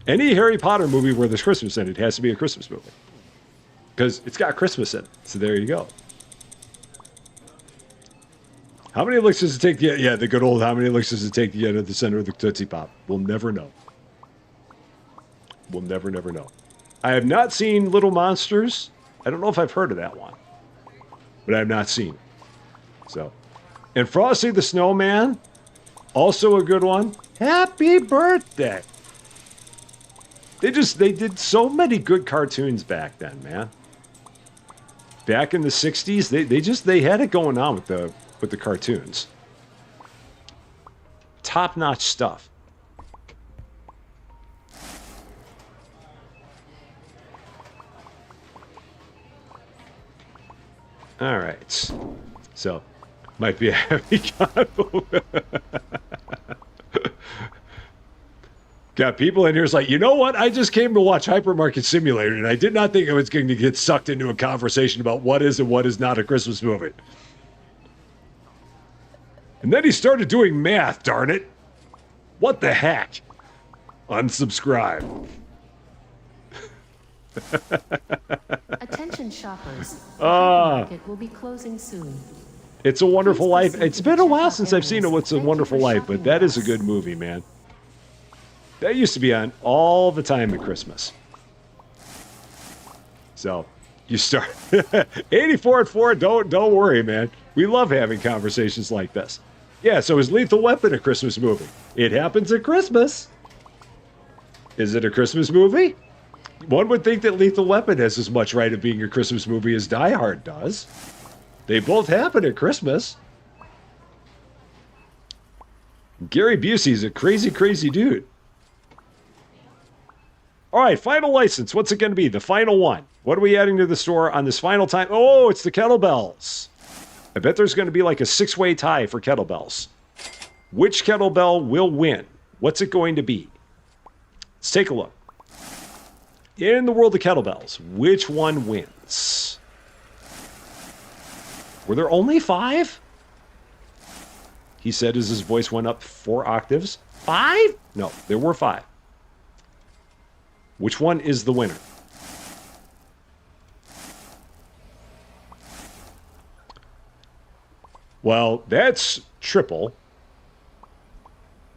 any Harry Potter movie where there's Christmas in it has to be a Christmas movie. Because it's got Christmas in it. So there you go. How many licks does it take? Yeah, the good old how many licks does it take to get at the center of the Tootsie Pop? We'll never know. We'll never know. I have not seen Little Monsters. I don't know if I've heard of that one. But I have not seen it. So. And Frosty the Snowman. Also a good one. Happy birthday. They did so many good cartoons back then, man. Back in the 60s, they had it going on with the cartoons. Top-notch stuff. All right. So, might be a heavy convo. Got people in here who's like, you know what? I just came to watch Hypermarket Simulator, and I did not think I was going to get sucked into a conversation about what is and what is not a Christmas movie. And then he started doing math, darn it. What the heck? Unsubscribe. Attention shoppers. The Hypermarket will be closing soon. It's a Wonderful Please Life. proceed It's to been the a while checkout since I've seen it. areas. What's a Thank you Wonderful for Life, shopping but that with is a us. good movie, man. That used to be on all the time at Christmas. So, you start 84 at 4. Don't worry, man. We love having conversations like this. Yeah, so is Lethal Weapon a Christmas movie? It happens at Christmas. Is it a Christmas movie? One would think that Lethal Weapon has as much right of being a Christmas movie as Die Hard does. They both happen at Christmas. Gary Busey's a crazy, crazy dude. All right, final license. What's it going to be? The final one. What are we adding to the store on this final time? Oh, it's the kettlebells. I bet there's going to be like a 6-way tie for kettlebells. Which kettlebell will win? What's it going to be? Let's take a look. In the world of kettlebells, which one wins? Were there only 5? He said as his voice went up 4 octaves. 5? No, there were 5. Which one is the winner? Well, that's triple.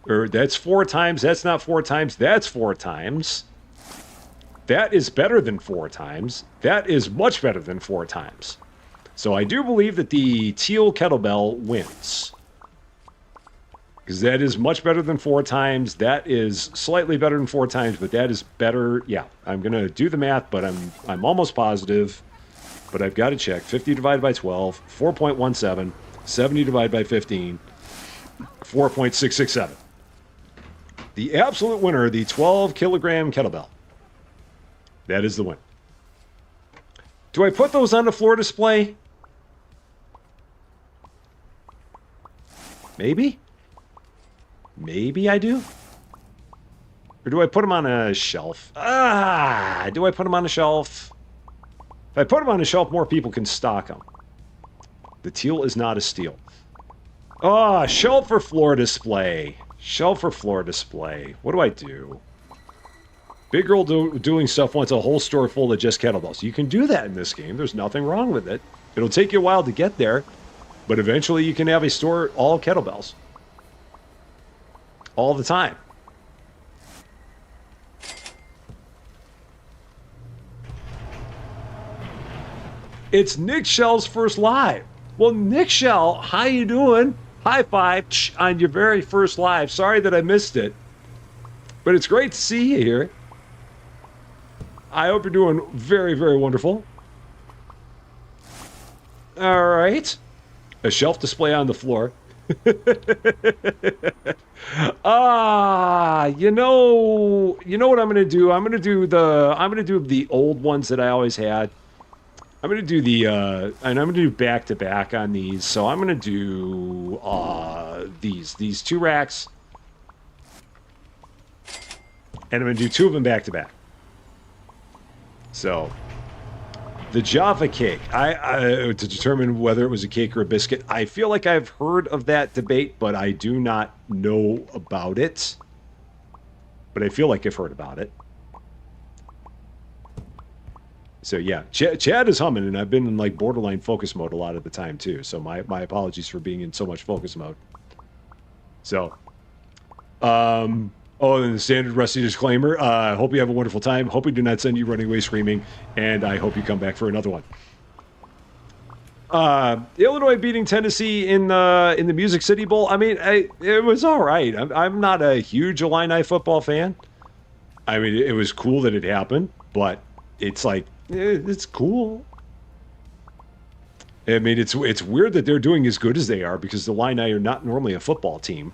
Or that's 4 times. That's not 4 times. That's 4 times. That is better than 4 times. That is much better than 4 times. So I do believe that the teal kettlebell wins. Because that is much better than 4 times. That is slightly better than 4 times, but that is better. Yeah, I'm going to do the math, but I'm almost positive. But I've got to check. 50 divided by 12, 4.17. 70 divided by 15, 4.667. The absolute winner, the 12-kilogram kettlebell. That is the win. Do I put those on the floor display? Maybe. Maybe I do. Or do I put them on a shelf? Do I put them on a shelf? If I put them on a shelf, more people can stock them. The teal is not a steal. Shelf or floor display. Shelf or floor display. What do I do? Big Girl Doing Stuff wants a whole store full of just kettlebells. You can do that in this game. There's nothing wrong with it. It'll take you a while to get there, but eventually you can have a store all kettlebells. All the time. It's Nick Shell's first live. Well, Nick Shell, how you doing? High five on your very first live. Sorry that I missed it, but it's great to see you here. I hope you're doing very, very wonderful. All right. A shelf display on the floor. You know what I'm gonna do? I'm gonna do the old ones that I always had. I'm gonna do and I'm gonna do back to back on these. So I'm gonna do these 2 racks, and I'm gonna do 2 of them back to back. So the Java cake, I to determine whether it was a cake or a biscuit. I feel like I've heard of that debate, but I do not know about it. But I feel like I've heard about it. So yeah, Chad is humming, and I've been in like borderline focus mode a lot of the time too. So my apologies for being in so much focus mode. So, and the standard Rusty disclaimer. Hope you have a wonderful time. Hope we do not send you running away screaming, and I hope you come back for another one. Illinois beating Tennessee in the Music City Bowl. I mean, it was all right. I'm not a huge Illini football fan. I mean, it was cool that it happened, but it's like it's cool. I mean, it's weird that they're doing as good as they are because the Illini are not normally a football team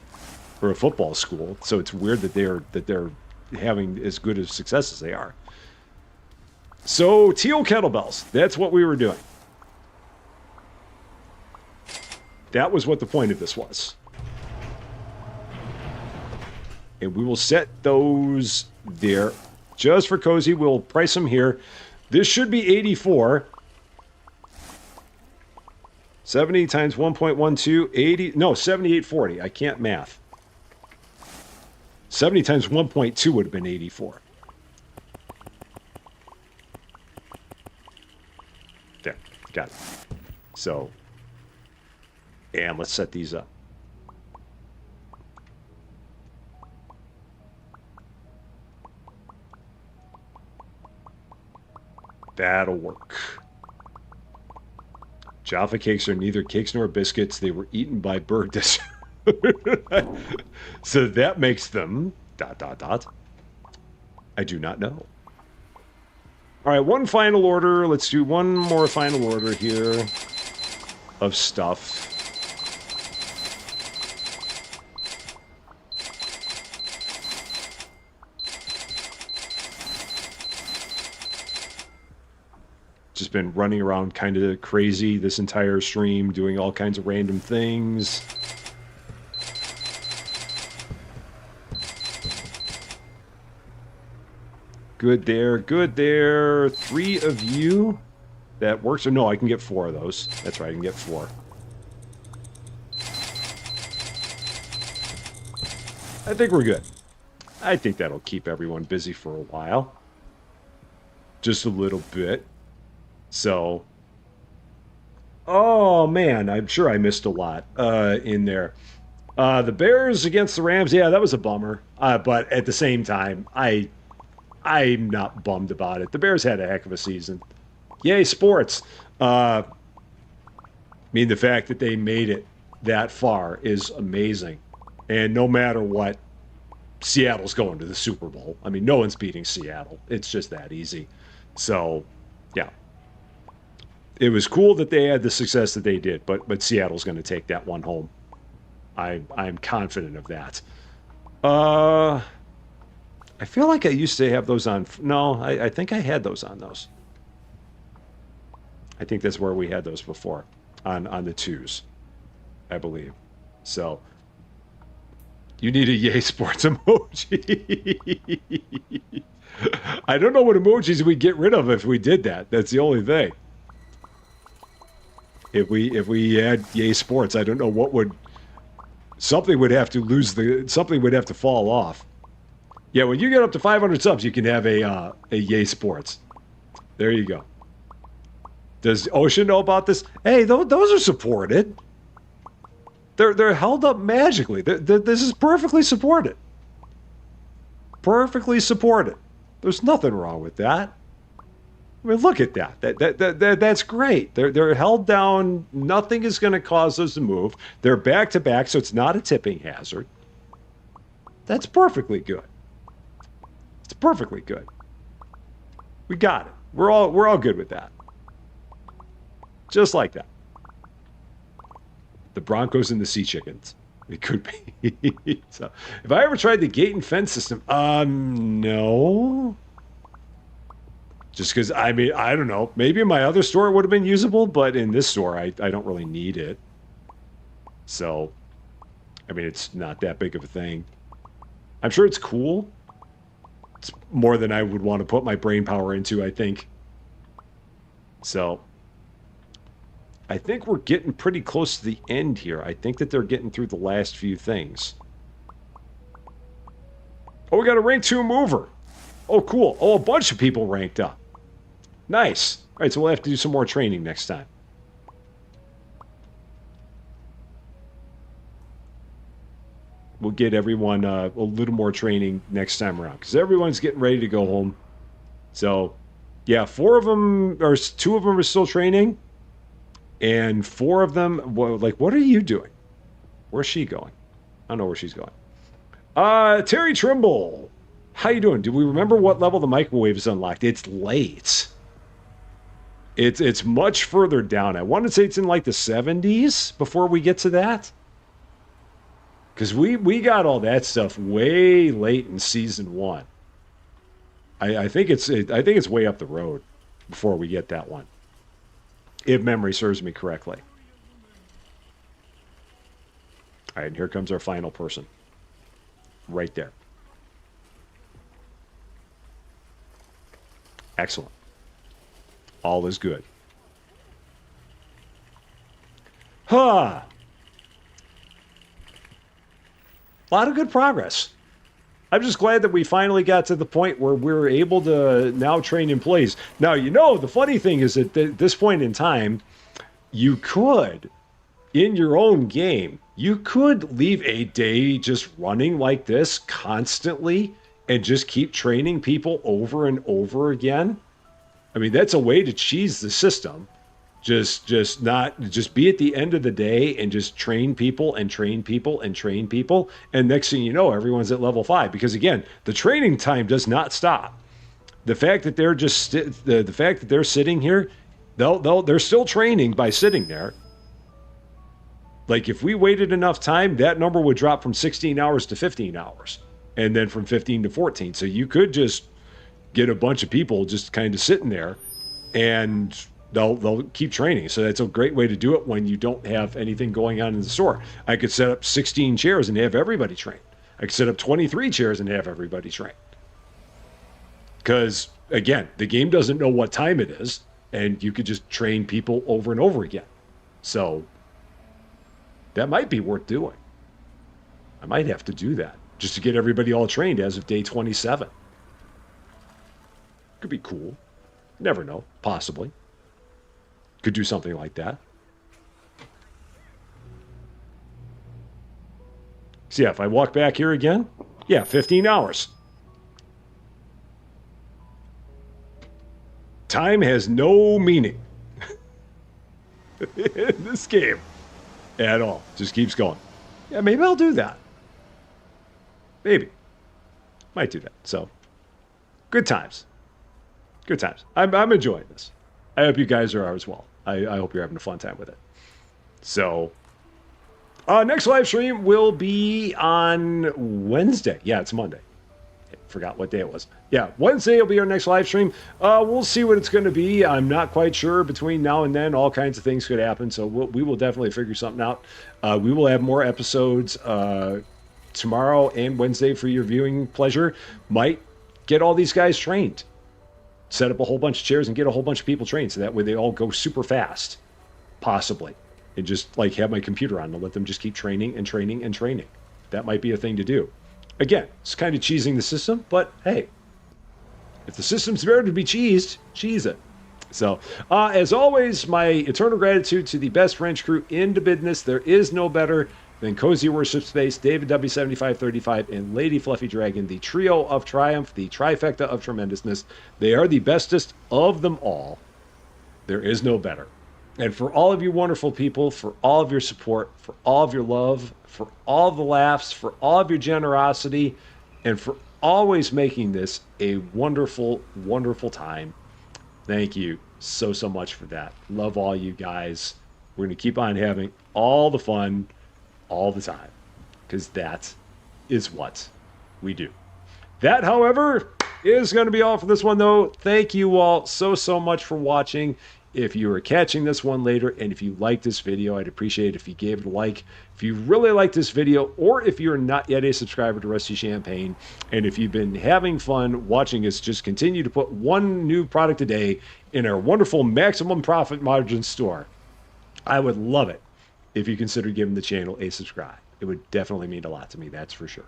or a football school, so it's weird that they're having as good a success as they are. So teal kettlebells. That's what we were doing. That was what the point of this was. And we will set those there just for cozy. We'll price them here. This should be 84. 70 times 1.12, 80. No, 7840. I can't math. 70 times 1.2 would have been 84. There, got it. So, and let's set these up. That'll work. Jaffa cakes are neither cakes nor biscuits. They were eaten by birds. So that makes them ... I do not know. All right, one final order. Let's do one more final order here of stuff. Just been running around kind of crazy this entire stream, doing all kinds of random things. Good there, good there. 3 of you. That works. Or no, I can get 4 of those. That's right, I can get 4. I think we're good. I think that'll keep everyone busy for a while. Just a little bit. So, oh man, I'm sure I missed a lot in there. The Bears against the Rams, yeah, that was a bummer. But at the same time, I'm not bummed about it. The Bears had a heck of a season. Yay, sports. I mean, the fact that they made it that far is amazing. And no matter what, Seattle's going to the Super Bowl. I mean, no one's beating Seattle. It's just that easy. So, yeah. It was cool that they had the success that they did, but Seattle's going to take that one home. I'm confident of that. I feel like I used to have those on. No, I think I had those on those. I think that's where we had those before, on the 2s, I believe. So, you need a Yay Sports emoji. I don't know what emojis we'd get rid of if we did that. That's the only thing. If we had Yay Sports, I don't know what would. Something would have to something would have to fall off. Yeah, when you get up to 500 subs, you can have a Yay Sports. There you go. Does Ocean know about this? Hey, those are supported. They're held up magically. This is perfectly supported. Perfectly supported. There's nothing wrong with that. I mean, look at that. That's great. They're held down. Nothing is going to cause us to move. They're back to back, so it's not a tipping hazard. That's perfectly good. It's perfectly good. We got it. We're all good with that. Just like that. The Broncos and the Sea Chickens. It could be. So, if I ever tried the gate and fence system, no. Just because, I mean, I don't know. Maybe in my other store it would have been usable, but in this store, I don't really need it. So, I mean, it's not that big of a thing. I'm sure it's cool. It's more than I would want to put my brain power into, I think. So, I think we're getting pretty close to the end here. I think that they're getting through the last few things. Oh, we got a rank 2 mover. Oh, cool. Oh, a bunch of people ranked up. Nice. All right, so we'll have to do some more training next time. We'll get everyone a little more training next time around because everyone's getting ready to go home. So, yeah, 4 of them, or 2 of them are still training. And 4 of them, well, like, what are you doing? Where's she going? I don't know where she's going. Terry Trimble. How you doing? Do we remember what level the microwave is unlocked? It's late. It's much further down. I want to say it's in like the 70s before we get to that. Because we got all that stuff way late in season 1. I think it's way up the road before we get that one. If memory serves me correctly. All right, and here comes our final person. Right there. Excellent. All is good. Huh. A lot of good progress. I'm just glad that we finally got to the point where we're able to now train employees. Now, you know, the funny thing is that at this point in time, you could, in your own game, you could leave a day just running like this constantly and just keep training people over and over again. I mean, that's a way to cheese the system. Just be at the end of the day and just train people and train people and train people. And next thing you know, everyone's at level 5. Because again, the training time does not stop. The fact that they're just the fact that they're sitting here, they're still training by sitting there. Like if we waited enough time, that number would drop from 16 hours to 15 hours, and then from 15 to 14. So you could just get a bunch of people just kind of sitting there, and they'll keep training. So that's a great way to do it when you don't have anything going on in the store. I could set up 16 chairs and have everybody trained. I could set up 23 chairs and have everybody trained. Because, again, the game doesn't know what time it is, and you could just train people over and over again. So that might be worth doing. I might have to do that just to get everybody all trained as of day 27. Could be cool. Never know. Possibly. Could do something like that. So yeah, if I walk back here again, yeah, 15 hours. Time has no meaning in this game at all. Just keeps going. Yeah, maybe I'll do that. Maybe. Might do that. So, good times. Good times. I'm enjoying this. I hope you guys are as well. I hope you're having a fun time with it. So, next live stream will be on Wednesday. Yeah, it's Monday. I forgot what day it was. Yeah, Wednesday will be our next live stream. We'll see what it's going to be. I'm not quite sure. Between now and then, all kinds of things could happen. So we will definitely figure something out. We will have more episodes tomorrow and Wednesday for your viewing pleasure. Might get all these guys trained. Set up a whole bunch of chairs and get a whole bunch of people trained so that way they all go super fast, possibly. And just like have my computer on and let them just keep training and training and training. That might be a thing to do. Again, it's kind of cheesing the system, but hey, if the system's there to be cheesed, cheese it. So, as always, my eternal gratitude to the best French crew in the business. There is no better. then Cozy Worship Space, David W7535, and Lady Fluffy Dragon, the trio of triumph, the trifecta of tremendousness. They are the bestest of them all. There is no better. And for all of you wonderful people, for all of your support, for all of your love, for all the laughs, for all of your generosity, and for always making this a wonderful, wonderful time, thank you so, so much for that. Love all you guys. We're going to keep on having all the fun all the time, because that is what we do. That, however, is going to be all for this one, though. Thank you all so, so much for watching. If you are catching this one later, and if you like this video, I'd appreciate it if you gave it a like. If you really like this video, or if you're not yet a subscriber to Rusty Champagne, and if you've been having fun watching us just continue to put one new product a day in our wonderful maximum profit margin store, I would love it if you consider giving the channel a subscribe. It would definitely mean a lot to me, that's for sure.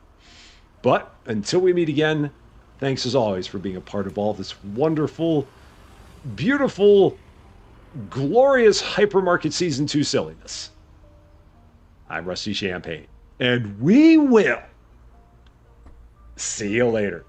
But until we meet again, thanks as always for being a part of all this wonderful, beautiful, glorious Hypermarket Season 2 silliness. I'm Rusty Champagne, and we will see you later.